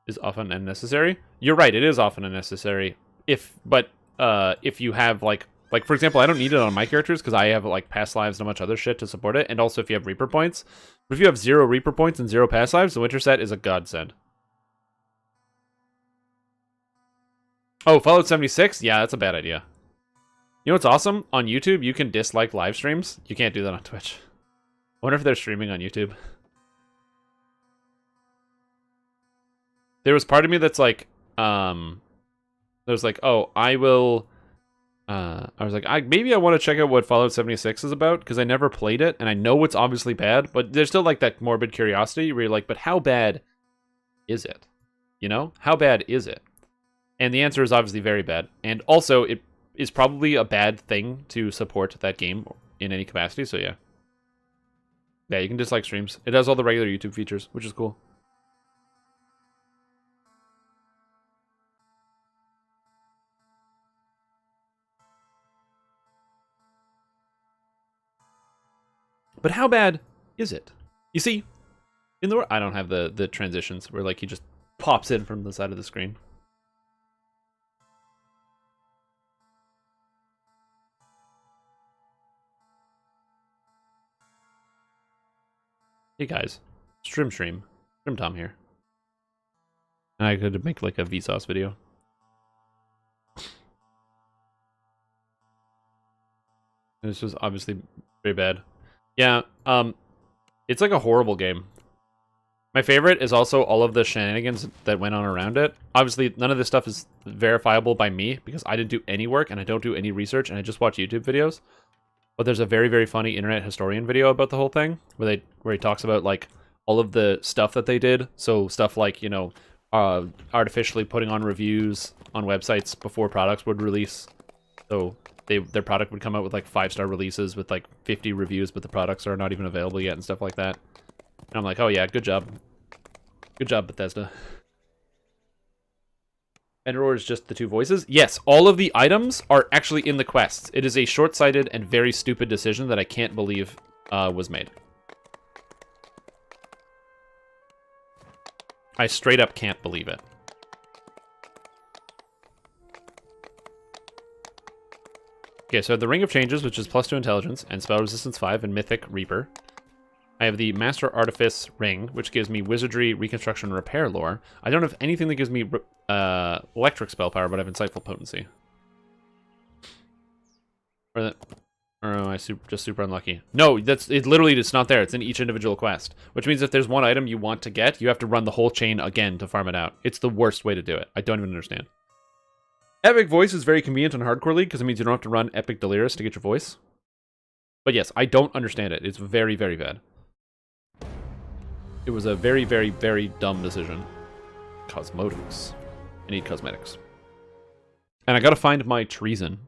Is often unnecessary. You're right. It is often unnecessary. If you have like for example, I don't need it on my characters because I have like past lives and a bunch of other shit to support it, and also if you have Reaper points. But if you have 0 Reaper points and 0 past lives, the winter set is a godsend. Oh, Fallout 76? Yeah, that's a bad idea. You know what's awesome? On YouTube, you can dislike live streams. You can't do that on Twitch. I wonder if they're streaming on YouTube. There was part of me that's like, there's like, oh, I will... I was like, maybe I want to check out what Fallout 76 is about, because I never played it, and I know it's obviously bad, but there's still like that morbid curiosity where you're like, but how bad is it? You know? How bad is it? And the answer is obviously very bad. And also, it is probably a bad thing to support that game in any capacity, so yeah. Yeah, you can dislike streams. It has all the regular YouTube features, which is cool. But how bad is it? You see, in the I don't have the transitions where like he just pops in from the side of the screen. Hey guys, stream. Shrimp Tom here. And I could make like a Vsauce video. This was obviously very bad. Yeah, it's like a horrible game. My favorite is also all of the shenanigans that went on around it. Obviously, none of this stuff is verifiable by me because I didn't do any work and I don't do any research and I just watch YouTube videos. But there's a very, very funny internet historian video about the whole thing where he talks about like all of the stuff that they did. So stuff like, you know, artificially putting on reviews on websites before products would release. So their product would come out with like 5-star releases with like 50 reviews, but the products are not even available yet and stuff like that. And I'm like, oh yeah, good job. Good job, Bethesda. Enderor is just the 2 voices? Yes, all of the items are actually in the quests. It is a short-sighted and very stupid decision that I can't believe was made. I straight up can't believe it. Okay, so the Ring of Changes, which is +2 intelligence, and spell resistance 5, and Mythic Reaper. I have the Master Artifice Ring, which gives me Wizardry, Reconstruction, Repair lore. I don't have anything that gives me electric spell power, but I have Insightful Potency. Or am I just super unlucky? No, it literally is not there. It's in each individual quest. Which means if there's one item you want to get, you have to run the whole chain again to farm it out. It's the worst way to do it. I don't even understand. Epic Voice is very convenient on Hardcore League because it means you don't have to run Epic Delirious to get your voice. But yes, I don't understand it. It's very, very bad. It was a very, very, very dumb decision. Cosmetics. I need cosmetics. And I gotta find my treason.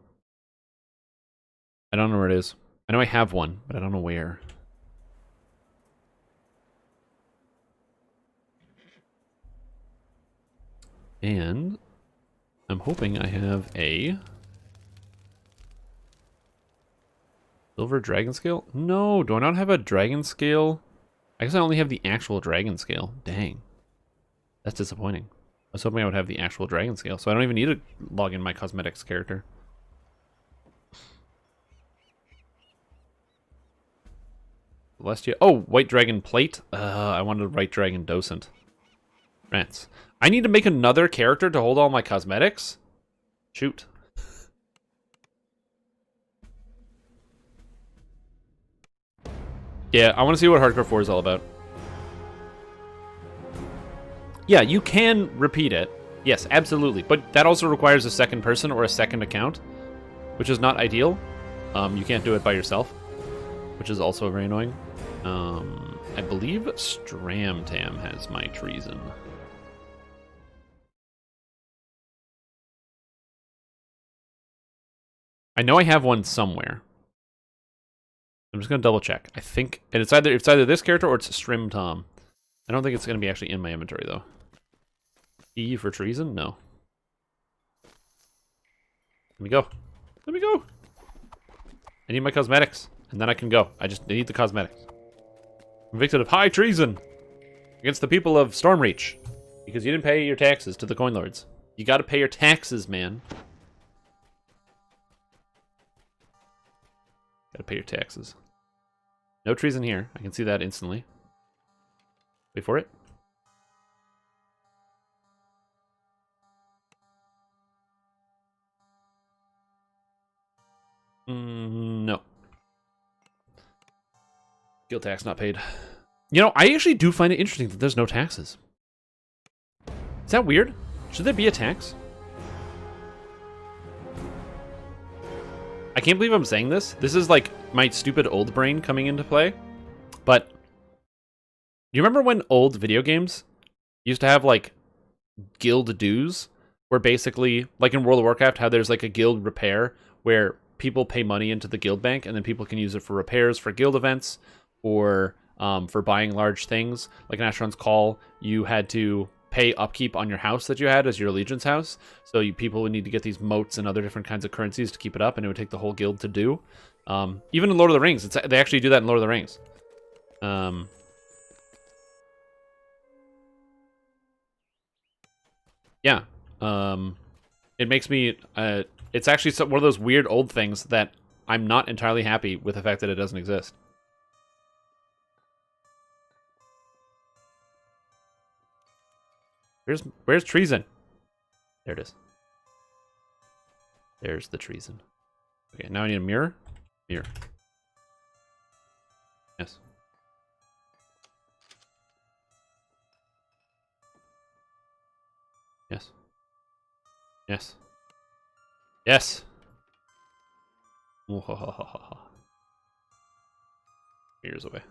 I don't know where it is. I know I have one, but I don't know where. And I'm hoping I have a Silver Dragon Scale? No, do I not have a Dragon Scale? I guess I only have the actual Dragon Scale. Dang. That's disappointing. I was hoping I would have the actual Dragon Scale, so I don't even need to log in my cosmetics character. Celestia. Oh, White Dragon Plate. I wanted White Dragon Docent. Rats. I need to make another character to hold all my cosmetics? Shoot. Yeah, I want to see what Hardcore 4 is all about. Yeah, you can repeat it. Yes, absolutely. But that also requires a second person or a second account, which is not ideal. You can't do it by yourself, which is also very annoying. I believe Stramtam has my treason. I know I have one somewhere. I'm just gonna double check. I think, and it's either this character or it's Strimtom. I don't think it's gonna be actually in my inventory though. E for treason? No. Let me go. Let me go. I need my cosmetics, and then I can go. I need the cosmetics. Convicted of high treason against the people of Stormreach because you didn't pay your taxes to the Coin Lords. You got to pay your taxes, man. Gotta pay your taxes. No treason here. I can see that instantly. Wait for it. No. Guild tax not paid. You know, I actually do find it interesting that there's no taxes. Is that weird? Should there be a tax? I can't believe I'm saying this. This is like my stupid old brain coming into play. But you remember when old video games used to have like guild dues? Where basically, like in World of Warcraft, how there's like a guild repair where people pay money into the guild bank and then people can use it for repairs for guild events or for buying large things. Like in Asheron's Call, you had to pay upkeep on your house that you had as your allegiance house. So people would need to get these moats and other different kinds of currencies to keep it up, and it would take the whole guild to do. Even in Lord of the Rings, they actually do that in Lord of the Rings. Yeah. It makes me... it's actually one of those weird old things that I'm not entirely happy with the fact that it doesn't exist. Where's treason? There it is. There's the treason. Okay, now I need a mirror. Mirror. Yes. Yes. Yes. Yes. Years away.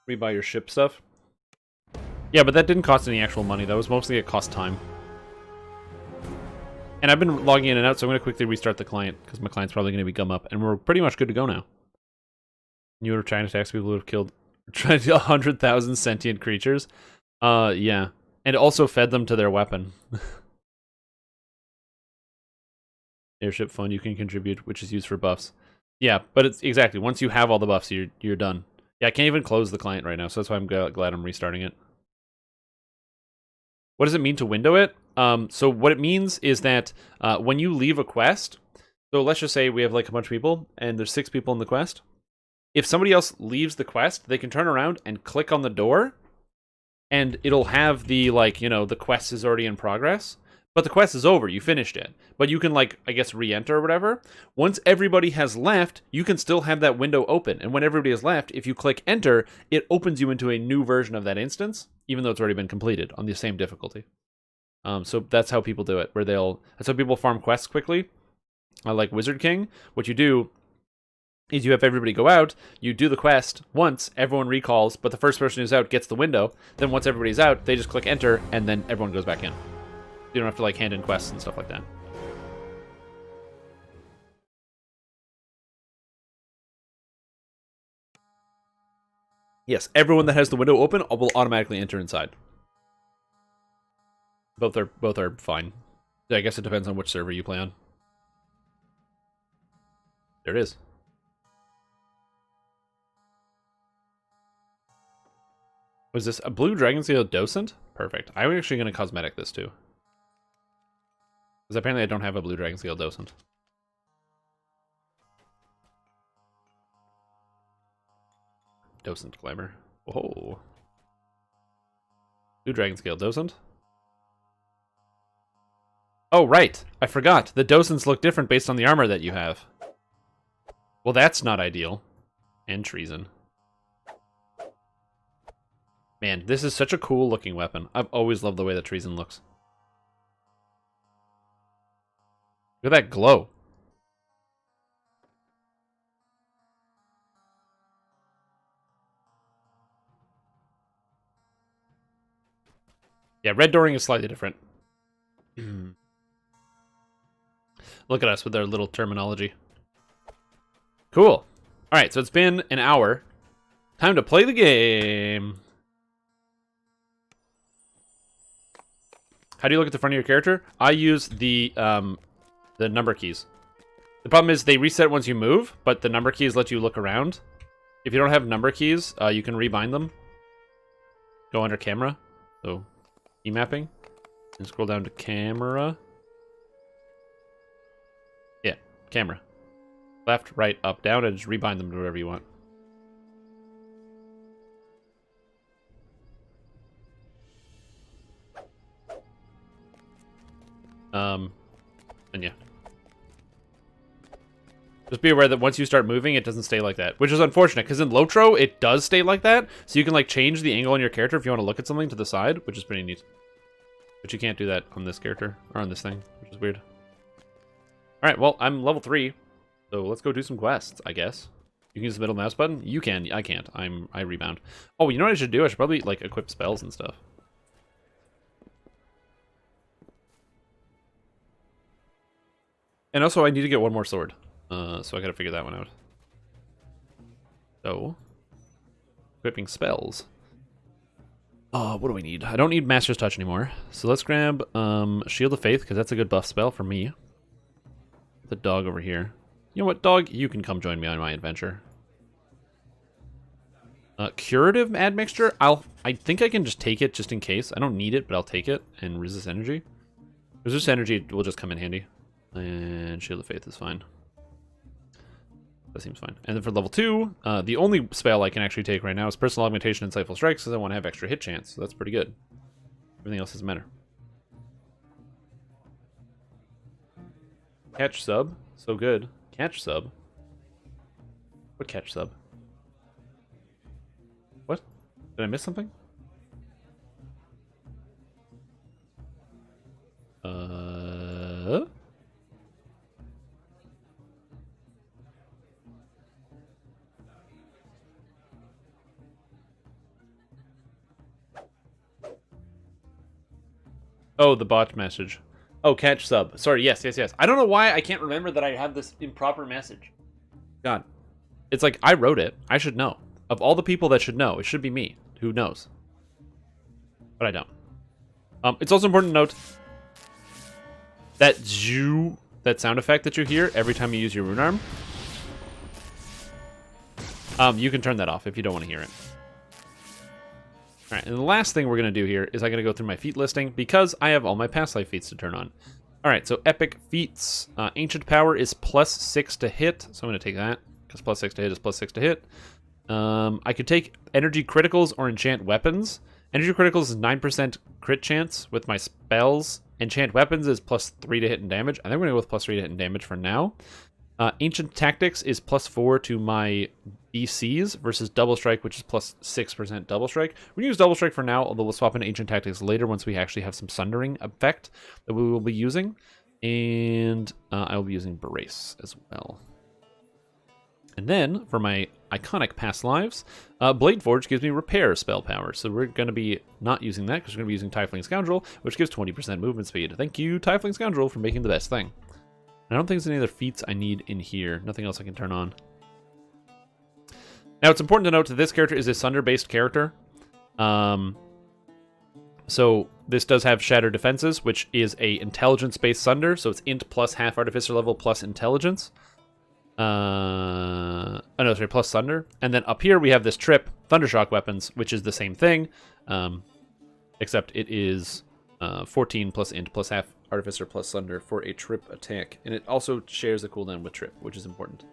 Rebuy your ship stuff. Yeah, but that didn't cost any actual money. That was mostly it cost time. And I've been logging in and out, so I'm going to quickly restart the client, because my client's probably going to be gum up, and we're pretty much good to go now. You were trying to tax people who have killed 100,000 sentient creatures. Yeah. And also fed them to their weapon. Airship fund you can contribute, which is used for buffs. Yeah, but it's exactly, once you have all the buffs, you're done. Yeah, I can't even close the client right now, so that's why I'm glad I'm restarting it. What does it mean to window it? So what it means is that when you leave a quest, so let's just say we have like a bunch of people, and there's 6 people in the quest. If somebody else leaves the quest, they can turn around and click on the door, and it'll have the, like, you know, the quest is already in progress. But the quest is over, you finished it. But you can, like, I guess re-enter or whatever. Once everybody has left, you can still have that window open. And when everybody has left, if you click enter, it opens you into a new version of that instance, even though it's already been completed on the same difficulty. So that's how people do it, that's how people farm quests quickly. Like Wizard King, what you do is you have everybody go out, you do the quest once, everyone recalls, but the first person who's out gets the window. Then once everybody's out, they just click enter, and then everyone goes back in. You don't have to, like, hand in quests and stuff like that. Yes, everyone that has the window open will automatically enter inside. Both are fine. I guess it depends on which server you play on. There it is. Was this a blue dragon seal docent? Perfect. I'm actually going to cosmetic this too. Because apparently I don't have a blue dragon scale docent. Docent glamour. Whoa. Blue dragon scale docent. Oh, right. I forgot. The docents look different based on the armor that you have. Well, that's not ideal. And treason. Man, this is such a cool looking weapon. I've always loved the way that treason looks. Look at that glow. Yeah, red dooring is slightly different. Look at us with our little terminology. Cool. Alright, so it's been an hour. Time to play the game. How do you look at the front of your character? I use the number keys. The problem is they reset once you move, but the number keys let you look around. If you don't have number keys, you can rebind them. Go under camera. So, key mapping. And scroll down to camera. Yeah, camera. Left, right, up, down, and just rebind them to wherever you want. And yeah. Just be aware that once you start moving, it doesn't stay like that. Which is unfortunate, because in Lotro, it does stay like that. So you can, like, change the angle on your character if you want to look at something to the side, which is pretty neat. But you can't do that on this character, or on this thing, which is weird. Alright, well, I'm level 3. So let's go do some quests, I guess. You can use the middle mouse button? You can. I can't. I rebound. Oh, you know what I should do? I should probably, like, equip spells and stuff. And also, I need to get one more sword. So I gotta figure that one out. So, equipping spells. What do we need? I don't need Master's Touch anymore. So let's grab Shield of Faith, because that's a good buff spell for me. The dog over here. You know what, dog? You can come join me on my adventure. Curative admixture? I think I can just take it just in case. I don't need it, but I'll take it. And resist energy. Resist energy will just come in handy. And Shield of Faith is fine. That seems fine. And then for level 2, the only spell I can actually take right now is Personal Augmentation and Insightful Strikes because I want to have extra hit chance, so that's pretty good. Everything else doesn't matter. Catch sub. So good. Catch sub. What catch sub? What? Did I miss something? Oh, the bot message. Oh, catch sub. Sorry, yes. I don't know why I can't remember that I have this improper message. God. It's like, I wrote it. I should know. Of all the people that should know, it should be me. Who knows? But I don't. It's also important to note that that sound effect that you hear every time you use your rune arm. You can turn that off if you don't want to hear it. Alright, and the last thing we're going to do here is I'm going to go through my feat listing because I have all my past life feats to turn on. Alright, so epic feats. Ancient power is +6 to hit, so I'm going to take that because +6 to hit is +6 to hit. I could take energy criticals or enchant weapons. Energy criticals is 9% crit chance with my spells. Enchant weapons is +3 to hit and damage. I think we're going to go with +3 to hit and damage for now. Ancient Tactics is +4 to my BCs versus Double Strike, which is +6% Double Strike. We're going to use Double Strike for now, although we'll swap into Ancient Tactics later once we actually have some Sundering effect that we will be using. And I will be using Brace as well. And then, for my iconic past lives, Blade Forge gives me repair spell power. So we're going to be not using that because we're going to be using Tiefling Scoundrel, which gives 20% movement speed. Thank you, Tiefling Scoundrel, for making the best thing. I don't think there's any other feats I need in here. Nothing else I can turn on. Now, it's important to note that this character is a Sunder-based character. So this does have Shattered Defenses, which is a intelligence-based Sunder. So it's int plus half Artificer level plus intelligence. Plus Thunder. And then up here we have this trip, Thundershock weapons, which is the same thing. Except it is 14 plus int plus half Artificer plus Thunder for a trip attack. And it also shares a cooldown with trip, which is important.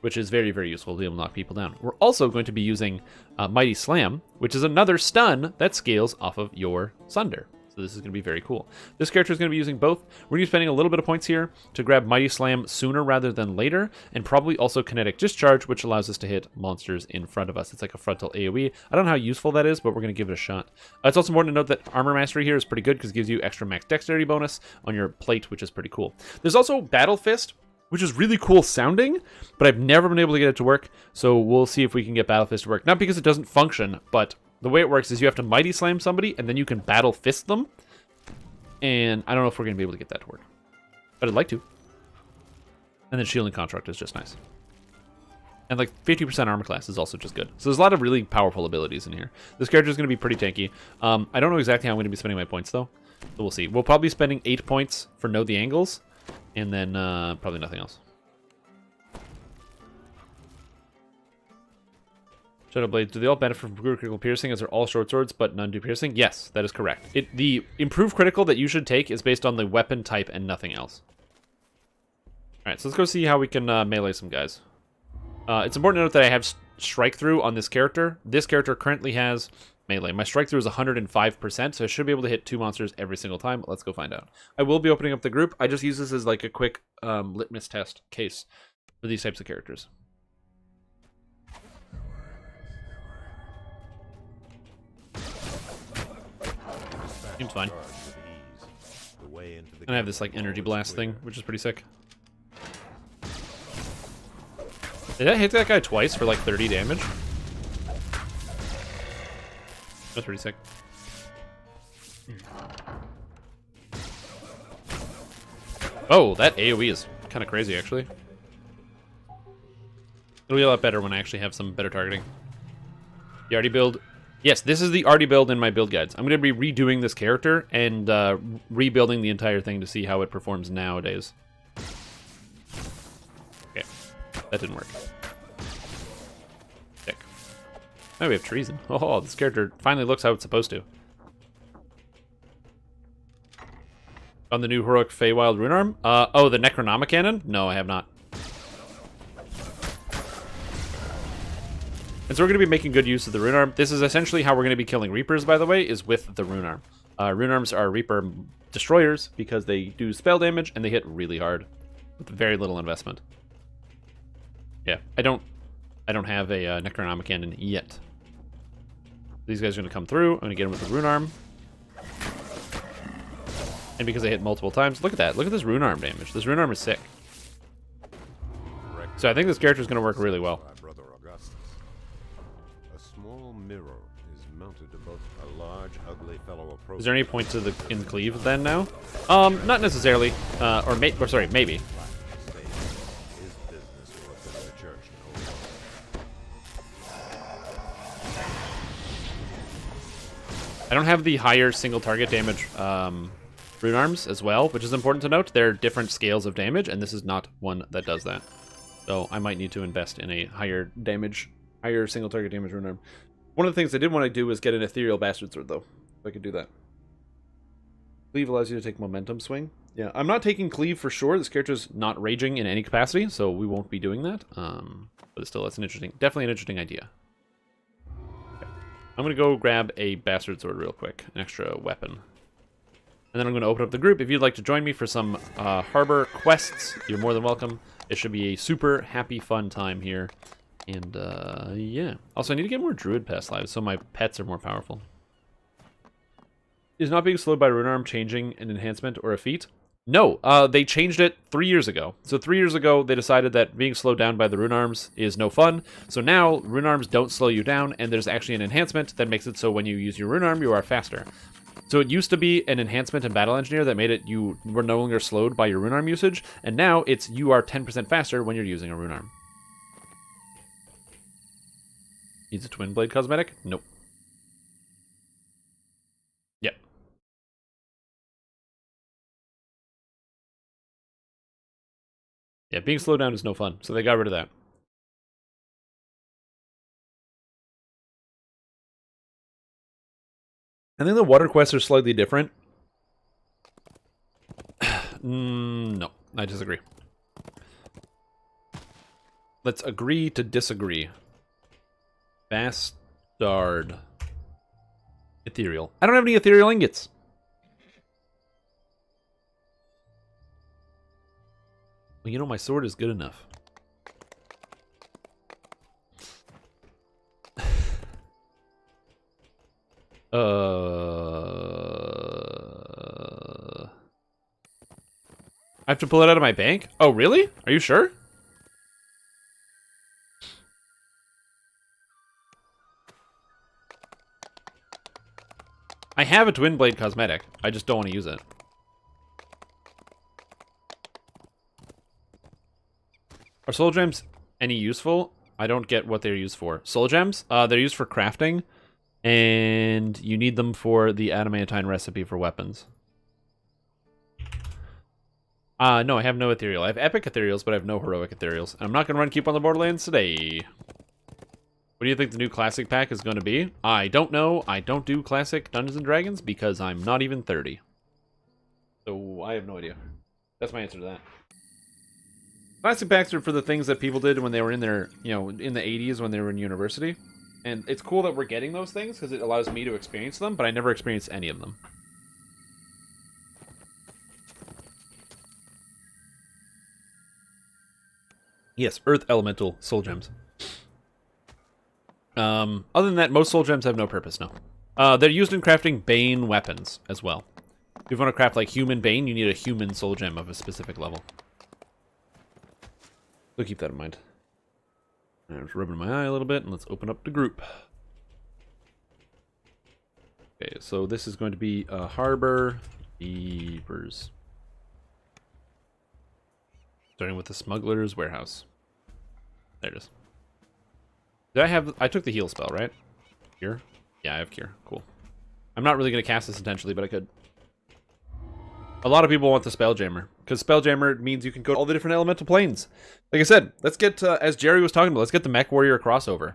Which is very, very useful to be able to knock people down. We're also going to be using Mighty Slam, which is another stun that scales off of your Sunder. So this is going to be very cool. This character is going to be using both. We're going to be spending a little bit of points here to grab Mighty Slam sooner rather than later, and probably also Kinetic Discharge, which allows us to hit monsters in front of us. It's like a frontal AoE. I don't know how useful that is, but we're going to give it a shot. It's also important to note that Armor Mastery here is pretty good because it gives you extra max dexterity bonus on your plate, which is pretty cool. There's also Battle Fist, which is really cool sounding, but I've never been able to get it to work, so we'll see if we can get Battle Fist to work. Not because it doesn't function, but the way it works is you have to Mighty Slam somebody, and then you can Battle Fist them. And I don't know if we're going to be able to get that to work. But I'd like to. And then Shielding Construct is just nice. And like 50% armor class is also just good. So there's a lot of really powerful abilities in here. This character is going to be pretty tanky. I don't know exactly how I'm going to be spending my points, though. So we'll see. We'll probably be spending 8 points for Know the Angles. And then probably nothing else. Shadow Blades, do they all benefit from critical piercing as they're all short swords, but none do piercing? Yes, that is correct. The improved critical that you should take is based on the weapon type and nothing else. Alright, so let's go see how we can melee some guys. It's important to note that I have strike through on this character. This character currently has melee. My strike through is 105%, so I should be able to hit 2 monsters every single time. Let's go find out. I will be opening up the group. I just use this as like a quick litmus test case for these types of characters. Seems fine. And I have this like energy blast thing, which is pretty sick. Did I hit that guy twice for like 30 damage? That's pretty sick. Oh, that AoE is kind of crazy, actually. It'll be a lot better when I actually have some better targeting. The arty build. Yes, this is the arty build in my build guides. I'm going to be redoing this character and rebuilding the entire thing to see how it performs nowadays. Okay, that didn't work. Sick. Now we have treason. Oh, this character finally looks how it's supposed to. On the new heroic Feywild Runearm? Oh, the Necronomicon? No, I have not. And so we're going to be making good use of the Rune Arm. This is essentially how we're going to be killing Reapers, by the way, is with the Rune Arm. Rune Arms are Reaper destroyers because they do spell damage and they hit really hard with very little investment. Yeah, I don't have a Necronomicon yet. These guys are going to come through. I'm going to get them with the Rune Arm. And because they hit multiple times, look at that. Look at this Rune Arm damage. This Rune Arm is sick. So I think this character is going to work really well. Brother Augustus. A small mirror is mounted above a large, ugly fellow approach. Is there any point to the in cleave then now? Not necessarily. Or sorry, maybe. His business will have been in the church no more. I don't have the higher single target damage Rune Arms as well, which is important to note. They're different scales of damage, and this is not one that does that. So I might need to invest in a higher single target damage Rune Arm. One of the things I did want to do was get an Ethereal Bastard Sword, though. If I could do that. Cleave allows you to take momentum swing. Yeah, I'm not taking Cleave for sure. This character's not raging in any capacity, so we won't be doing that. But still, that's definitely an interesting idea. Okay. I'm going to go grab a Bastard Sword real quick, an extra weapon. And then I'm going to open up the group. If you'd like to join me for some harbor quests, you're more than welcome. It should be a super happy, fun time here. And, yeah. Also, I need to get more Druid Pass lives so my pets are more powerful. Is not being slowed by Rune Arm changing an enhancement or a feat? No, they changed it 3 years ago. So 3 years ago, they decided that being slowed down by the Rune Arms is no fun. So now, Rune Arms don't slow you down, and there's actually an enhancement that makes it so when you use your Rune Arm, you are faster. So it used to be an enhancement in Battle Engineer that made it you were no longer slowed by your Rune Arm usage, and now it's you are 10% faster when you're using a Rune Arm. Needs a Twin Blade cosmetic? Nope. Yep. Yeah, being slowed down is no fun, so they got rid of that. I think the water quests are slightly different. No, I disagree. Let's agree to disagree. Bastard. Ethereal. I don't have any ethereal ingots. Well, you know, my sword is good enough. I have to pull it out of my bank? Oh, really? Are you sure? I have a Twin Blade cosmetic. I just don't want to use it. Are soul gems any useful? I don't get what they're used for. Soul gems? They're used for crafting. And you need them for the adamantine recipe for weapons. No, I have no ethereal. I have epic ethereals, but I have no heroic ethereals. And I'm not going to run Keep on the Borderlands today. What do you think the new classic pack is going to be? I don't know. I don't do classic Dungeons & Dragons because I'm not even 30. So I have no idea. That's my answer to that. Classic packs are for the things that people did when they were in their, in the 80s when they were in university. And it's cool that we're getting those things because it allows me to experience them, but I never experienced any of them. Yes, Earth Elemental Soul Gems. Other than that, most Soul Gems have no purpose, no. They're used in crafting Bane weapons as well. If you want to craft like human Bane, you need a human Soul Gem of a specific level. So keep that in mind. I'm just rubbing my eye a little bit, and let's open up the group. Okay, so this is going to be a Harbor Keepers. Starting with the Smuggler's Warehouse. There it is. I took the heal spell, right? Cure? Yeah, I have Cure. Cool. I'm not really going to cast this intentionally, but I could. A lot of people want the Spelljammer, because Spelljammer means you can go to all the different elemental planes. Like I said, let's get, as Jerry was talking about, let's get the Mech Warrior crossover.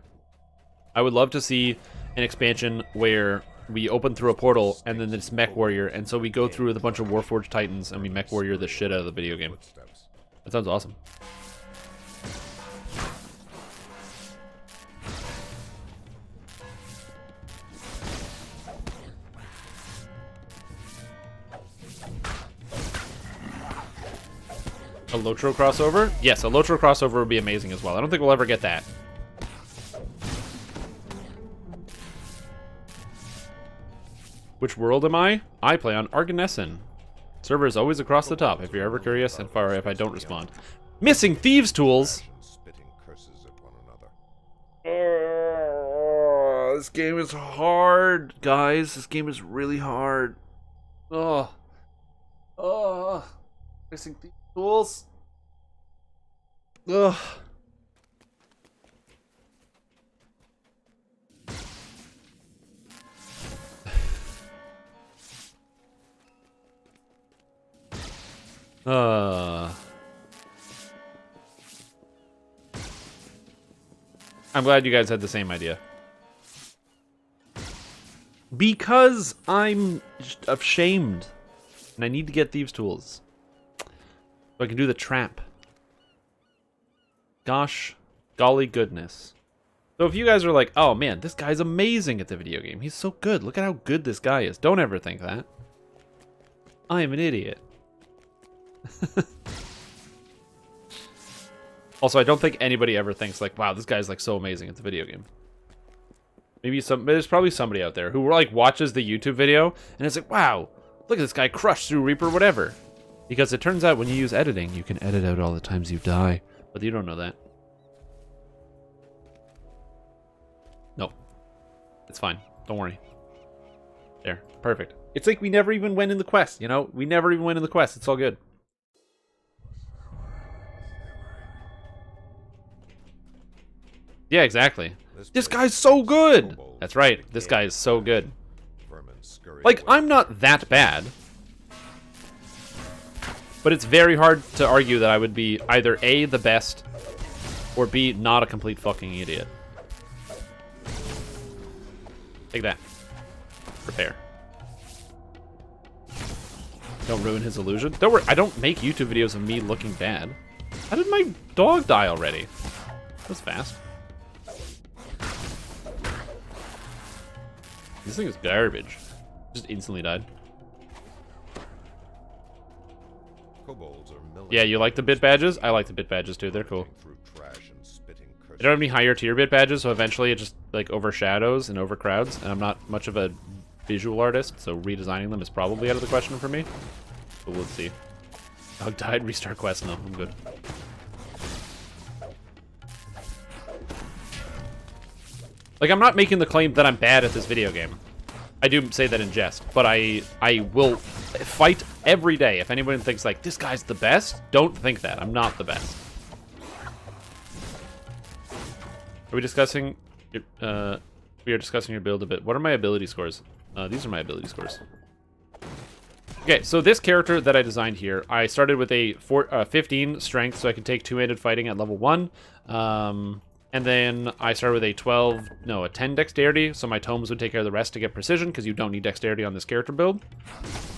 I would love to see an expansion where we open through a portal, and then it's Mech Warrior, and so we go through with a bunch of Warforged Titans, and we Mech Warrior the shit out of the video game. That sounds awesome. A Lotro crossover? Yes, a Lotro crossover would be amazing as well. I don't think we'll ever get that. Which world am I? I play on Arganesson. Server is always across the top if you're ever curious and far if I don't respond. Missing thieves' tools! Spitting curses at one another. Oh, this game is hard, guys. This game is really hard. Oh. Oh. Missing thieves' tools. Ugh. I'm glad you guys had the same idea. Because I'm ashamed. And I need to get thieves' tools. So I can do the trap. Gosh, golly goodness. So if you guys are like, oh man, this guy's amazing at the video game. He's so good. Look at how good this guy is. Don't ever think that. I am an idiot. Also, I don't think anybody ever thinks like, wow, this guy's like so amazing at the video game. Maybe there's probably somebody out there who like watches the YouTube video and it's like, wow, look at this guy crush through Reaper, whatever. Because it turns out when you use editing, you can edit out all the times you die. But you don't know that. No. It's fine. Don't worry. There. Perfect. It's like we never even went in the quest, you know? We never even went in the quest. It's all good. Yeah, exactly. This guy's so good! That's right. This guy is so good. Like, I'm not that bad. But it's very hard to argue that I would be either A, the best, or B, not a complete fucking idiot. Take that. Repair. Don't ruin his illusion. Don't worry, I don't make YouTube videos of me looking bad. How did my dog die already? That was fast. This thing is garbage. Just instantly died. Yeah, you like the bit badges? I like the bit badges too, they're cool. I don't have any higher tier bit badges, so eventually it just like overshadows and overcrowds, and I'm not much of a visual artist, so redesigning them is probably out of the question for me. But we'll see. Dog died, restart quest. No, I'm good. Like, I'm not making the claim that I'm bad at this video game. I do say that in jest, but I will fight every day. If anyone thinks, like, this guy's the best, don't think that. I'm not the best. Are we discussing... we are discussing your build a bit. What are my ability scores? These are my ability scores. Okay, so this character that I designed here, I started with a 15 strength, so I can take two-handed fighting at level 1. And then I started with a 10 dexterity, so my tomes would take care of the rest to get precision, because you don't need dexterity on this character build.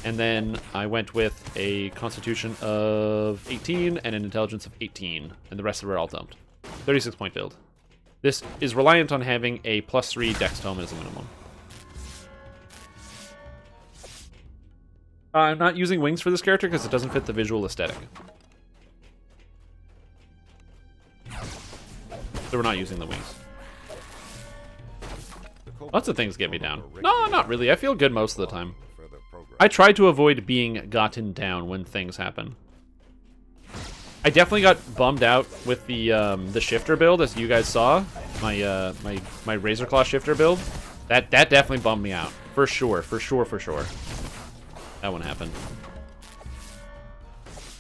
And then I went with a constitution of 18 and an intelligence of 18, and the rest of it are all dumped. 36-point build. This is reliant on having a +3 dex tome as a minimum. I'm not using wings for this character because it doesn't fit the visual aesthetic. So we're not using the wings. Lots of things get me down. No, not really. I feel good most of the time. I try to avoid being gotten down when things happen. I definitely got bummed out with the shifter build, as you guys saw. My Razor Claw shifter build. That definitely bummed me out. For sure. That one happened.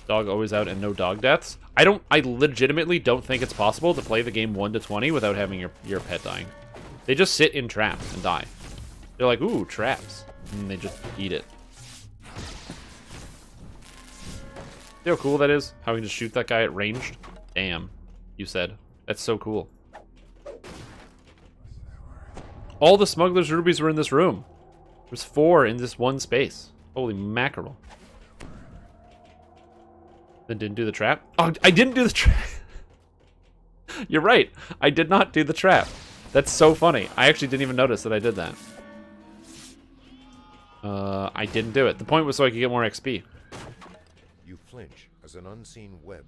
Dog always out and no dog deaths. I legitimately don't think it's possible to play the game 1 to 20 without having your pet dying. They just sit in traps and die. They're like, ooh, traps. And they just eat it. See how cool that is? How we can just shoot that guy at ranged? Damn, you said. That's so cool. All the smuggler's rubies were in this room. There's 4 in this one space. Holy mackerel. Then didn't do the trap? Oh, I didn't do the trap. You're right. I did not do the trap. That's so funny. I actually didn't even notice that I did that. I didn't do it. The point was so I could get more XP. You flinch as an unseen web